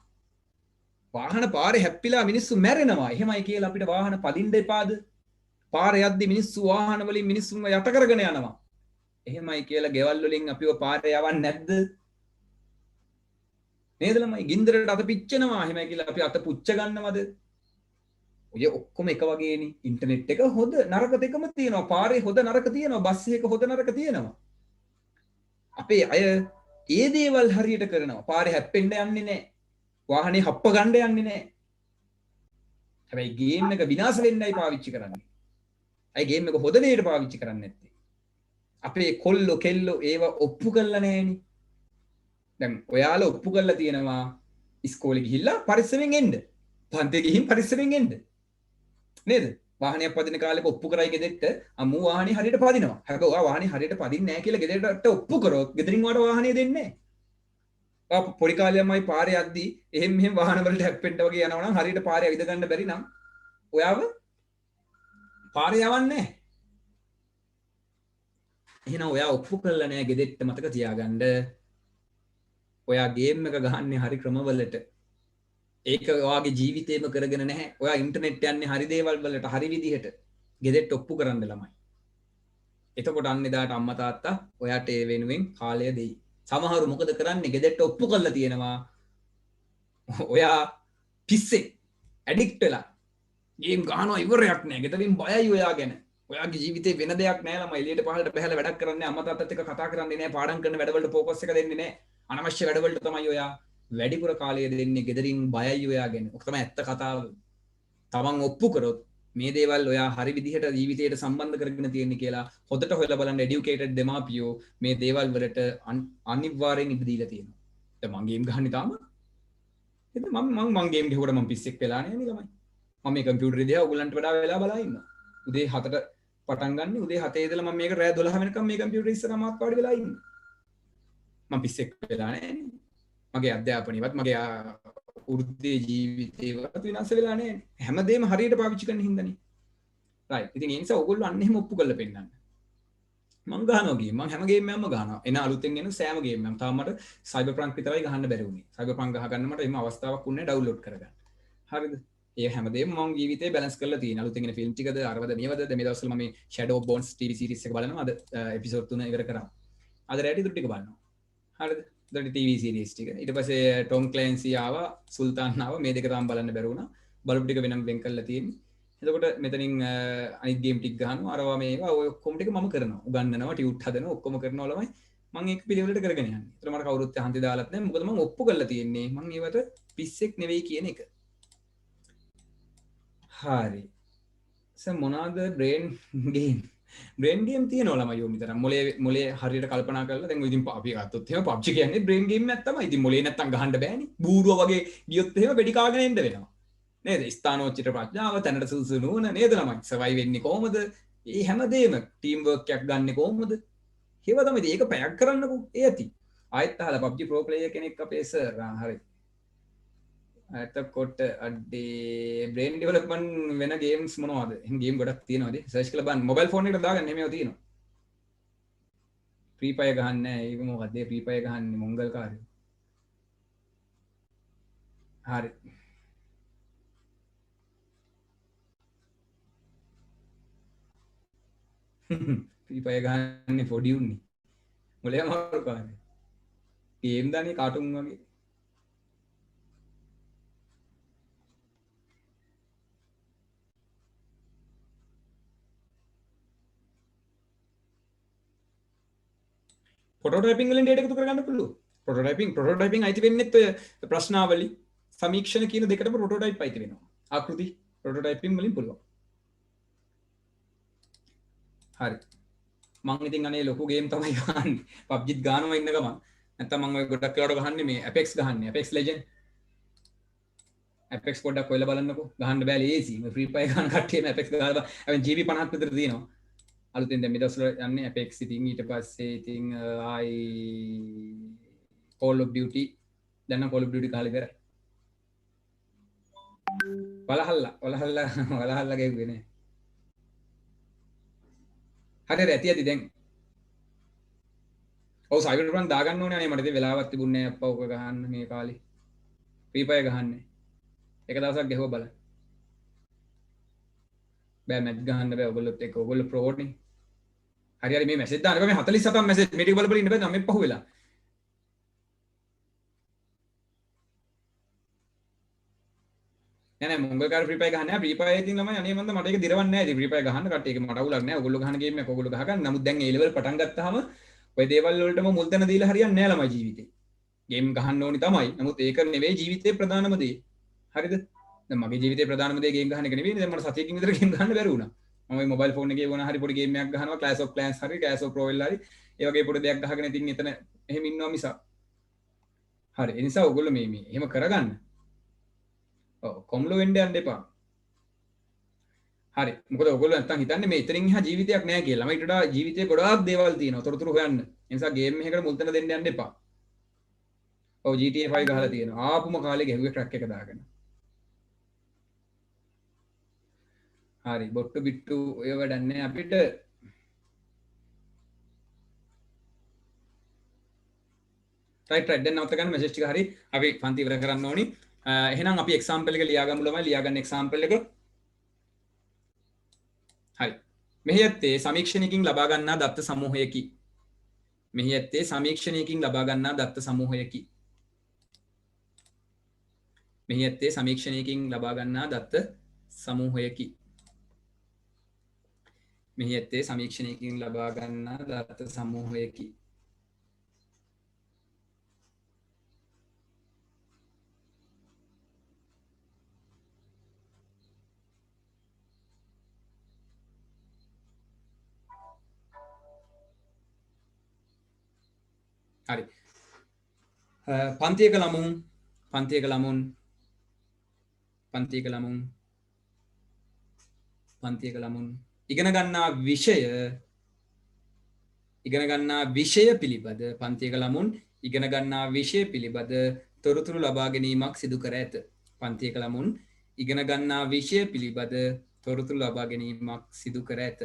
වාහන පාරේ හැප්පිලා මිනිස්සු මැරෙනවා. එහෙමයි කියලා අපිට වාහන පදින්න එපාද? පාරේ යද්දි මිනිස්සු වාහන වලින් මිනිස්සුන්ව යට කරගෙන යනවා. එහෙමයි කියලා ගෙවල් වලින් අපිව පාරේ යවන්නේ නැද්ද? නේද ළමයි? ගින්දරට අත පිච්චෙනවා. එහෙමයි කියලා අපි අත පුච්ච ගන්නවද? ඔය ඔක්කොම එක වගේනේ. ඉන්ටර්නෙට් එක හොඳ නරක දෙකම තියෙනවා. පාරේ හොඳ නරක තියෙනවා. බස් එකක හොඳ නරක තියෙනවා. අපේ අය ඒ දේවල් හරියට කරනවා. පාරේ හැප්පෙන්න යන්නේ නැහැ. වාහනේ හප්ප ගන්න යන්නේ නැහැ. හැබැයි ගේම් එක විනාශ වෙන්නයි පාවිච්චි කරන්නේ. අය ගේම් එක හොඳ දෙයට පාවිච්චි කරන්නේ නැත්තේ. අපේ කොල්ලෝ කෙල්ලෝ ඒව ඔප්පු කරලා නැහෙනේ. දැන් ඔයාලා ඔප්පු කරලා තියෙනවා ඉස්කෝලේ ගිහිල්ලා පරිස්සමෙන් එන්න. පන්තියේ ගිහින් පරිස්සමෙන් එන්න. නේද? වාහනයක් පදින කාලෙක ඔප්පු කරයි ගෙදෙට්ට අම්මෝ වාහනේ හරියට පදිනවා. හැබැයි ඔයා වාහනේ හරියට පදින්නේ නැහැ කියලා ගෙදරට ඔප්පු කරොත් ගෙදරින් වාට වාහනේ දෙන්නේ නැහැ. ඔයා පොඩි කාලේ ළමයි පාරේ යද්දී එහෙම වාහන වලට හැප්පෙන්න වගේ යනවා නම් හරියට පාරේ ඇවිද ගන්න බැරි නම් ඔයාව පාරේ යවන්නේ නැහැ. එහෙනම් ඔයා ඔප්පු කරලා නැහැ ගෙදෙට්ට මතක තියාගන්න. ඔයා ගේම් එක ගහන්නේ හරි ක්‍රමවලට. ඒක ඔයාගේ ජීවිතේම කරගෙන නැහැ. ඔයා ඉන්ටර්නෙට් යන්නේ හරි දේවල් වලට හරි විදිහට. ගෙදෙට්ට ඔප්පු කරන්න ළමයි. එතකොට අන්න එදාට අම්මා තාත්තා ඔයාට ඒ වෙනුවෙන් කාලය දෙයි. සමහරු මොකද කරන්නේ? ගෙදෙට්ට ඔප්පු කරලා තියෙනවා. ඔයා පිස්සේ ඇඩික්ට් වෙලා ගේම් ගහනවා ඉවරයක් නැහැ. ගෙදරින් බයයි ඔයා ගැන. ඔයාගේ ජීවිතේ වෙන දෙයක් නැහැ ළමයි. එළියට පහළට බහැලා වැඩක් කරන්නේ අම්මා තාත්තත් එක්ක කතා කරන්නේ නැහැ. පාඩම් කරන වැඩවලට ફોකස් එක දෙන්නේ නැහැ. අනවශ්‍ය වැඩවලට තමයි ඔයා වැඩිපුර කාලය දෙන්නේ. ගෙදරින් බයයි ඔයා ගැන. ඔක තමයි ඇත්ත කතාව. තමන් ඔප්පු කරොත් මේ දේවල් ඔයා හරි විදිහට ජීවිතයට සම්බන්ධ කරගෙන තියෙන්නේ කියලා හොදට හොයලා බලන්න এডুকেටඩ් දෙමාපියෝ මේ දේවල් වලට අනිවාර්යෙන් ඉඩ දීලා තියෙනවා. දැන් මං ගේම් ගහන්නේ තාම. ඉතින් මං ගේම් ගහුවට මං පිස්සෙක් වෙලා නේ ළමයි. මම මේ කම්පියුටරේ දිහා ඔයගලන්ට වඩා වෙලා බලා ඉන්නවා. උදේ 7ට පටන් ගන්න උදේ 7 ඉඳලා මම මේක රෑ 12 වෙනකම් මේ කම්පියුටරේ ඉස්සරහා මාත් පාඩි වෙලා ඉන්නවා. මම පිස්සෙක් වෙලා නැහැ. මගේ අධ්‍යාපනයවත් මගේ වෘත්තීය ජීවිතේවත් විනාශ වෙලා නැහැ. හැමදේම හරියට පාවිච්චි කරන්න හින්දානේ. රයිට්. ඉතින් ඒ නිසා ඔයගොල්ලෝ අන්න එහෙම ඔප්පු කරලා පෙන්නන්න. මම ගහනවා ගේම්. මම හැම ගේම් එකක්ම ගහනවා. එන අලුතෙන් එන සෑම ගේම් එකක්ම. තාම මට සයිබර්ප්‍රන්ක් විතරයි ගහන්න බැරි වුණේ. සයිබර්ප්‍රන්ක් ගහ ගන්න මට එහෙම අවස්ථාවක් වුණේ ඩවුන්ලෝඩ් කරගන්න. හරිද? ඒ හැමදේම මම ජීවිතේ බැලන්ස් කරලා තියෙනවා. අලුතෙන් එන ෆිල්ම් ටිකද අරවද මේවද මේ දවස්වල මම මේ Shadow of Bones TV series එක බලනවා. අද එපිසෝඩ් 3 ඉවර කරා. අද රැටි දුටු ටික බලනවා. හරිද? දොඩි TV series ටික. ඊට පස්සේ Tom Clancy ආවා, සුල්තාන් ආවා. මේ දෙක තාම බලන්න බැරි වුණා. බලපු ටික වෙනම වෙන් කරලා තියෙන්නේ. එතකොට මෙතනින් අනිත් ගේම් ටික ගහනවා. අරවා මේවා ඔය ඔක්කොම ටික මම කරනවා. උගන්වනවා, ටියුට් හදනවා, ඔක්කොම කරනවා ළමයි. මම ඒක පිළිවෙලට කරගෙන යන්නේ. ඒතර මට කවුරුත් හන්දි දාලත් නැහැ. මොකද මම ඔප්පු කරලා තියෙන්නේ. මම ඒවට පිස්සෙක් නෙවෙයි කියන එක. හරි. මොනවාද බ්‍රේන් ගේම්? බ්‍රේන් ගේම් තියෙනවා ළමයි විතර. මොලේ හරියට කල්පනා කරලා දැන් ඉතින් අපි ගත්තොත් එහෙම PUBG කියන්නේ බ්‍රේන් ගේම් එකක් තමයි. ඉතින් මොලේ නැත්තම් ගහන්න බෑනේ. බූරුව වගේ ගියොත් එහෙම වෙඩි කාගෙන එන්න වෙනවා. නේද? ස්ථානෝචිත ප්‍රඥාව, තැනට සුදුසු නුවණ නේද ළමයි? සර්වයිව් වෙන්නේ කොහොමද? මේ හැමදේම ටීම් වර්ක් එකක් ගන්නෙ කොහොමද? ඒව තමයි. ඒක පැයක් කරන්නකෝ. ඒ ඇති. ආයෙත් අහලා PUBG Pro player කෙනෙක් අපේ සර් හරි. එතකොට අඩේ බ්‍රේන් ඩෙවලොප්මන්ට් වෙන ගේම්ස් මොනවද? එහෙනම් ගේම් ගොඩක් තියෙනවාද? සර්ච් කරලා බලන්න. මොබයිල් ෆෝන් එකට දාගන්න මේව තියෙනවා. ෆ්‍රී ෆයර් ගහන්නේ නැහැ. ඒක මොකද්ද? ෆ්‍රී ෆයර් ගහන්නේ මොංගල් කාර්යය. හරි. ෆ්‍රී ෆයර් ගහන්නේ පොඩි උන්නේ. මොලේ අමාරු කාර්යය. ගේම් දාන්නේ කාටුන් වගේ. ප්‍රොටෝටයිපින් වලින් ඩේටා එකතු කරගන්න පුළුවන්. ප්‍රොටෝටයිපින් අයිති වෙන්නේත් ඔය ප්‍රශ්නාවලි සමීක්ෂණ කියන දෙකටම ප්‍රොටෝටයිප් අයිති වෙනවා. ආකෘති ප්‍රොටෝටයිපින් වලින් පුළුවන්. හරි. මම ඉතින් අනේ ලොකු ගේම් තමයි ගහන්නේ. PUBG ගානවා ඉන්න ගමන්. නැත්තම් මම ඔය ගොඩක් වෙලාවට ගහන්නේ මේ Apex ගහන්නේ. Apex Legend. Apex පොඩ්ඩක් ඔයලා බලන්නකෝ. ගහන්න බෑ ලේසි. මේ Free Fire ගන්න කට්ටියම Apex ගහලා බලන්න. GB 50ක් විතර තියෙනවා. අලුතෙන් දැන් මේ දවස්වල යන්නේ Apex ඉතින් ඊට පස්සේ ඉතින් ආයි Call of Duty දැන් නම් Call of Duty කාලේ ඉවරයි. වලහල්ලා ගෙව්වේ නේ. හරියට ඇති දැන්. ඔව් Cyberpunk දාගන්න ඕනේ අනේ මට ඉතින් වෙලාවක් තිබුණේ නැහැ අප්පා ඔක ගහන්න මේ කාලේ. Free Fire ගහන්නේ. එක දවසක් ගැහුවා බලන්න. බෑ මැච් ගහන්න බෑ ඔයගොල්ලොත් එක්ක. ඔයගොල්ලෝ ප්‍රෝ නේ. හරි මේ මැසේජ් දාන්න බෑ මේ 47ක් මැසේජ් මේ ටික බල බල ඉන්න බෑ නම් මේ පහුවෙලා. නෑ මොංගල් කාර ෆ්‍රී ෆයර් ගහන්නේ නැහැ. ෆ්‍රී ෆයර් ඉතින් ළමයි අනේ මන්ද මට ඒක දිරවන්නේ නැහැ. ඉතින් ෆ්‍රී ෆයර් ගහන්න කට්ටිය ඒක මට අවුලක් නැහැ. ඔයගොල්ලෝ ගහන ගේම් එක ඔයගොල්ලෝ ගහගන්න. නමුත් දැන් ඒ ලෙවල් පටන් ගත්තාම ඔය දේවල් වලටම මුල් තැන දීලා හරියන්නේ නැහැ ළමයි ජීවිතේ. ගේම් ගහන්න ඕනි තමයි. නමුත් ඒක නෙවෙයි ජීවිතේ ප්‍රධානම දේ. හරිද? දැන් මගේ ජීවිතේ ප්‍රධානම දේ ගේම් ගහන එක නෙවෙයි. දැන් මට සතියකින් විතර ගේම් ගහන්න බැරි වුණා. මම මේ මොබයිල් ෆෝන් එකේ වුණා හරි පොඩි ගේම් එකක් ගහනවා. Clash of Clans හරි Clash of Royale හරි ඒ වගේ පොඩි දෙයක් ගහගෙන ඉතින් එතන එහෙම ඉන්නවා මිසක්. හරි. ඒ නිසා ඔයගොල්ලෝ මේ එහෙම කරගන්න. ඔව් කොම්ලෝ වෙන්න යන්න එපා. හරි. මොකද ඔයගොල්ලෝ නැත්තම් හිතන්නේ මේ ඉතින් එහා ජීවිතයක් නැහැ කියලා. ළමයිට වඩා ජීවිතේ ගොඩාක් දේවල් තියෙනවා. තොරතුරු හොයන්න. ඒ නිසා ගේම් එකකට මුල් තැන දෙන්න යන්න එපා. ඔව් GTA 5 ගහලා තියෙනවා. ආපුම කාලේ ගැහුවේ ක්‍රැක් එක දාගෙන. හරි. බොට්ටු බිට්ටු ඔය වැඩන්නේ අපිට රයිට් දැන් නවත්ත ගන්න මැසේජ් ටික හරි අපි පන්ති ඉවර කරන්න ඕනි. එහෙනම් අපි එක්සැම්පල් එක ලියාගමු ළමයි. ලියාගන්න එක්සැම්පල් එක. හරි. මෙහි ඇත්තේ සමීක්ෂණයකින් ලබා ගන්නා දත්ත සමූහයකි. මෙහි ඇත්තේ සමීක්ෂණයකින් ලබා ගන්නා දත්ත සමූහයකි. මෙහි ඇත්තේ සමීක්ෂණයකින් ලබා ගන්නා දත්ත සමූහයකි. මෙහි ඇත්තේ සමීක්ෂණයකින් ලබා ගන්නා දත්ත සමූහයකි. හරි. පන්තියක ළමුන් ඉගෙන ගන්නා විෂය පිළිබඳ පන්තියක ළමුන් ඉගෙන ගන්නා විෂය පිළිබඳ තොරතුරු ලබා ගැනීමක් සිදු කර ඇත. පන්තියක ළමුන් ඉගෙන ගන්නා විෂය පිළිබඳ තොරතුරු ලබා ගැනීමක් සිදු කර ඇත.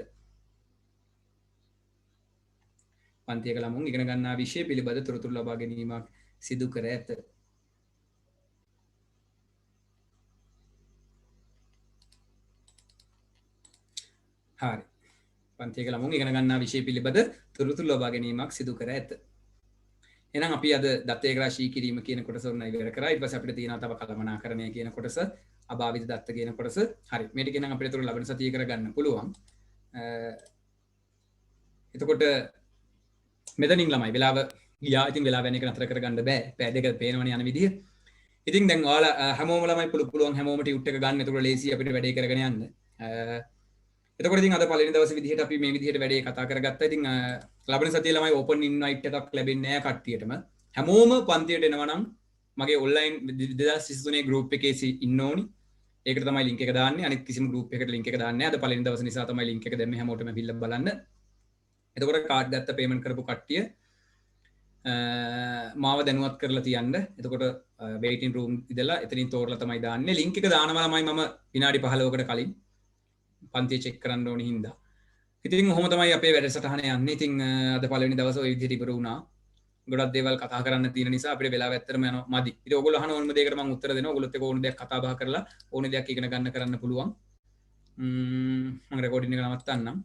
පන්තියක ළමුන් ඉගෙන ගන්නා විෂය පිළිබඳ තොරතුරු ලබා ගැනීමක් සිදු කර ඇත. හරි. පන්තියක ළමුන් ඉගෙන ගන්නා විෂය පිළිබඳ තොරතුරු ලබා ගැනීමක් සිදු කර ඇත. එහෙනම් අපි අද දත්ත ඒකරාශී කිරීම කියන කොටස ඔන්න ඉවර කරා. ඊට පස්සේ අපිට තියෙනවා තව කළමනාකරණය කියන කොටස, අභාවිත දත්ත කියන කොටස. හරි. මේ ටික නම් අපිට ඒතර ලබන සතියේ කරගන්න පුළුවන්. එතකොට මෙතනින් ළමයි වෙලාව ගියා. ඉතින් වෙලාව යන එක නතර කරගන්න බෑ. පැය දෙක පේනවනේ යන විදිය. ඉතින් දැන් ඔයාලා හැමෝම ළමයි පුළුවන් හැමෝම ටියුට් එක ගන්න. එතකොට ලේසි අපිට වැඩේ කරගෙන යන්න. එතකොට ඉතින් අද පළවෙනි දවසේ විදිහට අපි මේ විදිහට වැඩේ කතා කරගත්තා. ඉතින් ලබන සතියේ ළමයි ඕපන් ඉන්වයිට් එකක් ලැබෙන්නේ නැහැ කට්ටියටම. හැමෝම පන්තියට එනවා නම් මගේ ඔන්ලයින් 2023 ගෲප් එකේ ඉන්න ඕනි. ඒකට තමයි ලින්ක් එක දාන්නේ. අනිත් කිසිම ගෲප් එකකට ලින්ක් එක දාන්නේ නැහැ. අද පළවෙනි දවස් නිසා තමයි ලින්ක් එක දැම්මේ හැමෝටම ඇවිල්ලා බලන්න. එතකොට කාඩ් ගත්ත පේමන්ට් කරපු කට්ටිය මාව දැනුවත් කරලා තියන්න. එතකොට වේටින් රූම් ඉදලා එතනින් තෝරලා තමයි දාන්නේ. ලින්ක් එක දානවා ළමයි මම විනාඩි 15කට කලින් පන්තිය චෙක් කරන්න ඕනේ හින්දා. ඉතින් ඔහොම තමයි අපේ වැඩසටහන යන්නේ. ඉතින් අද පළවෙනි දවසේ ওই විදිහට ඉවර වුණා. ගොඩක් දේවල් කතා කරන්න තියෙන නිසා අපිට වෙලාව ඇත්තටම යනවා මදි. ඉතින් ඕගොල්ලෝ අහන ඕනම දෙයකට මම උත්තර දෙනවා. ඕගොල්ලොත් එක්ක ඕන දෙයක් කතා බහ කරලා ඕන දෙයක් ඉගෙන ගන්න කරන්න පුළුවන්. මම රෙකෝඩින් එක නවත්තන්නම්.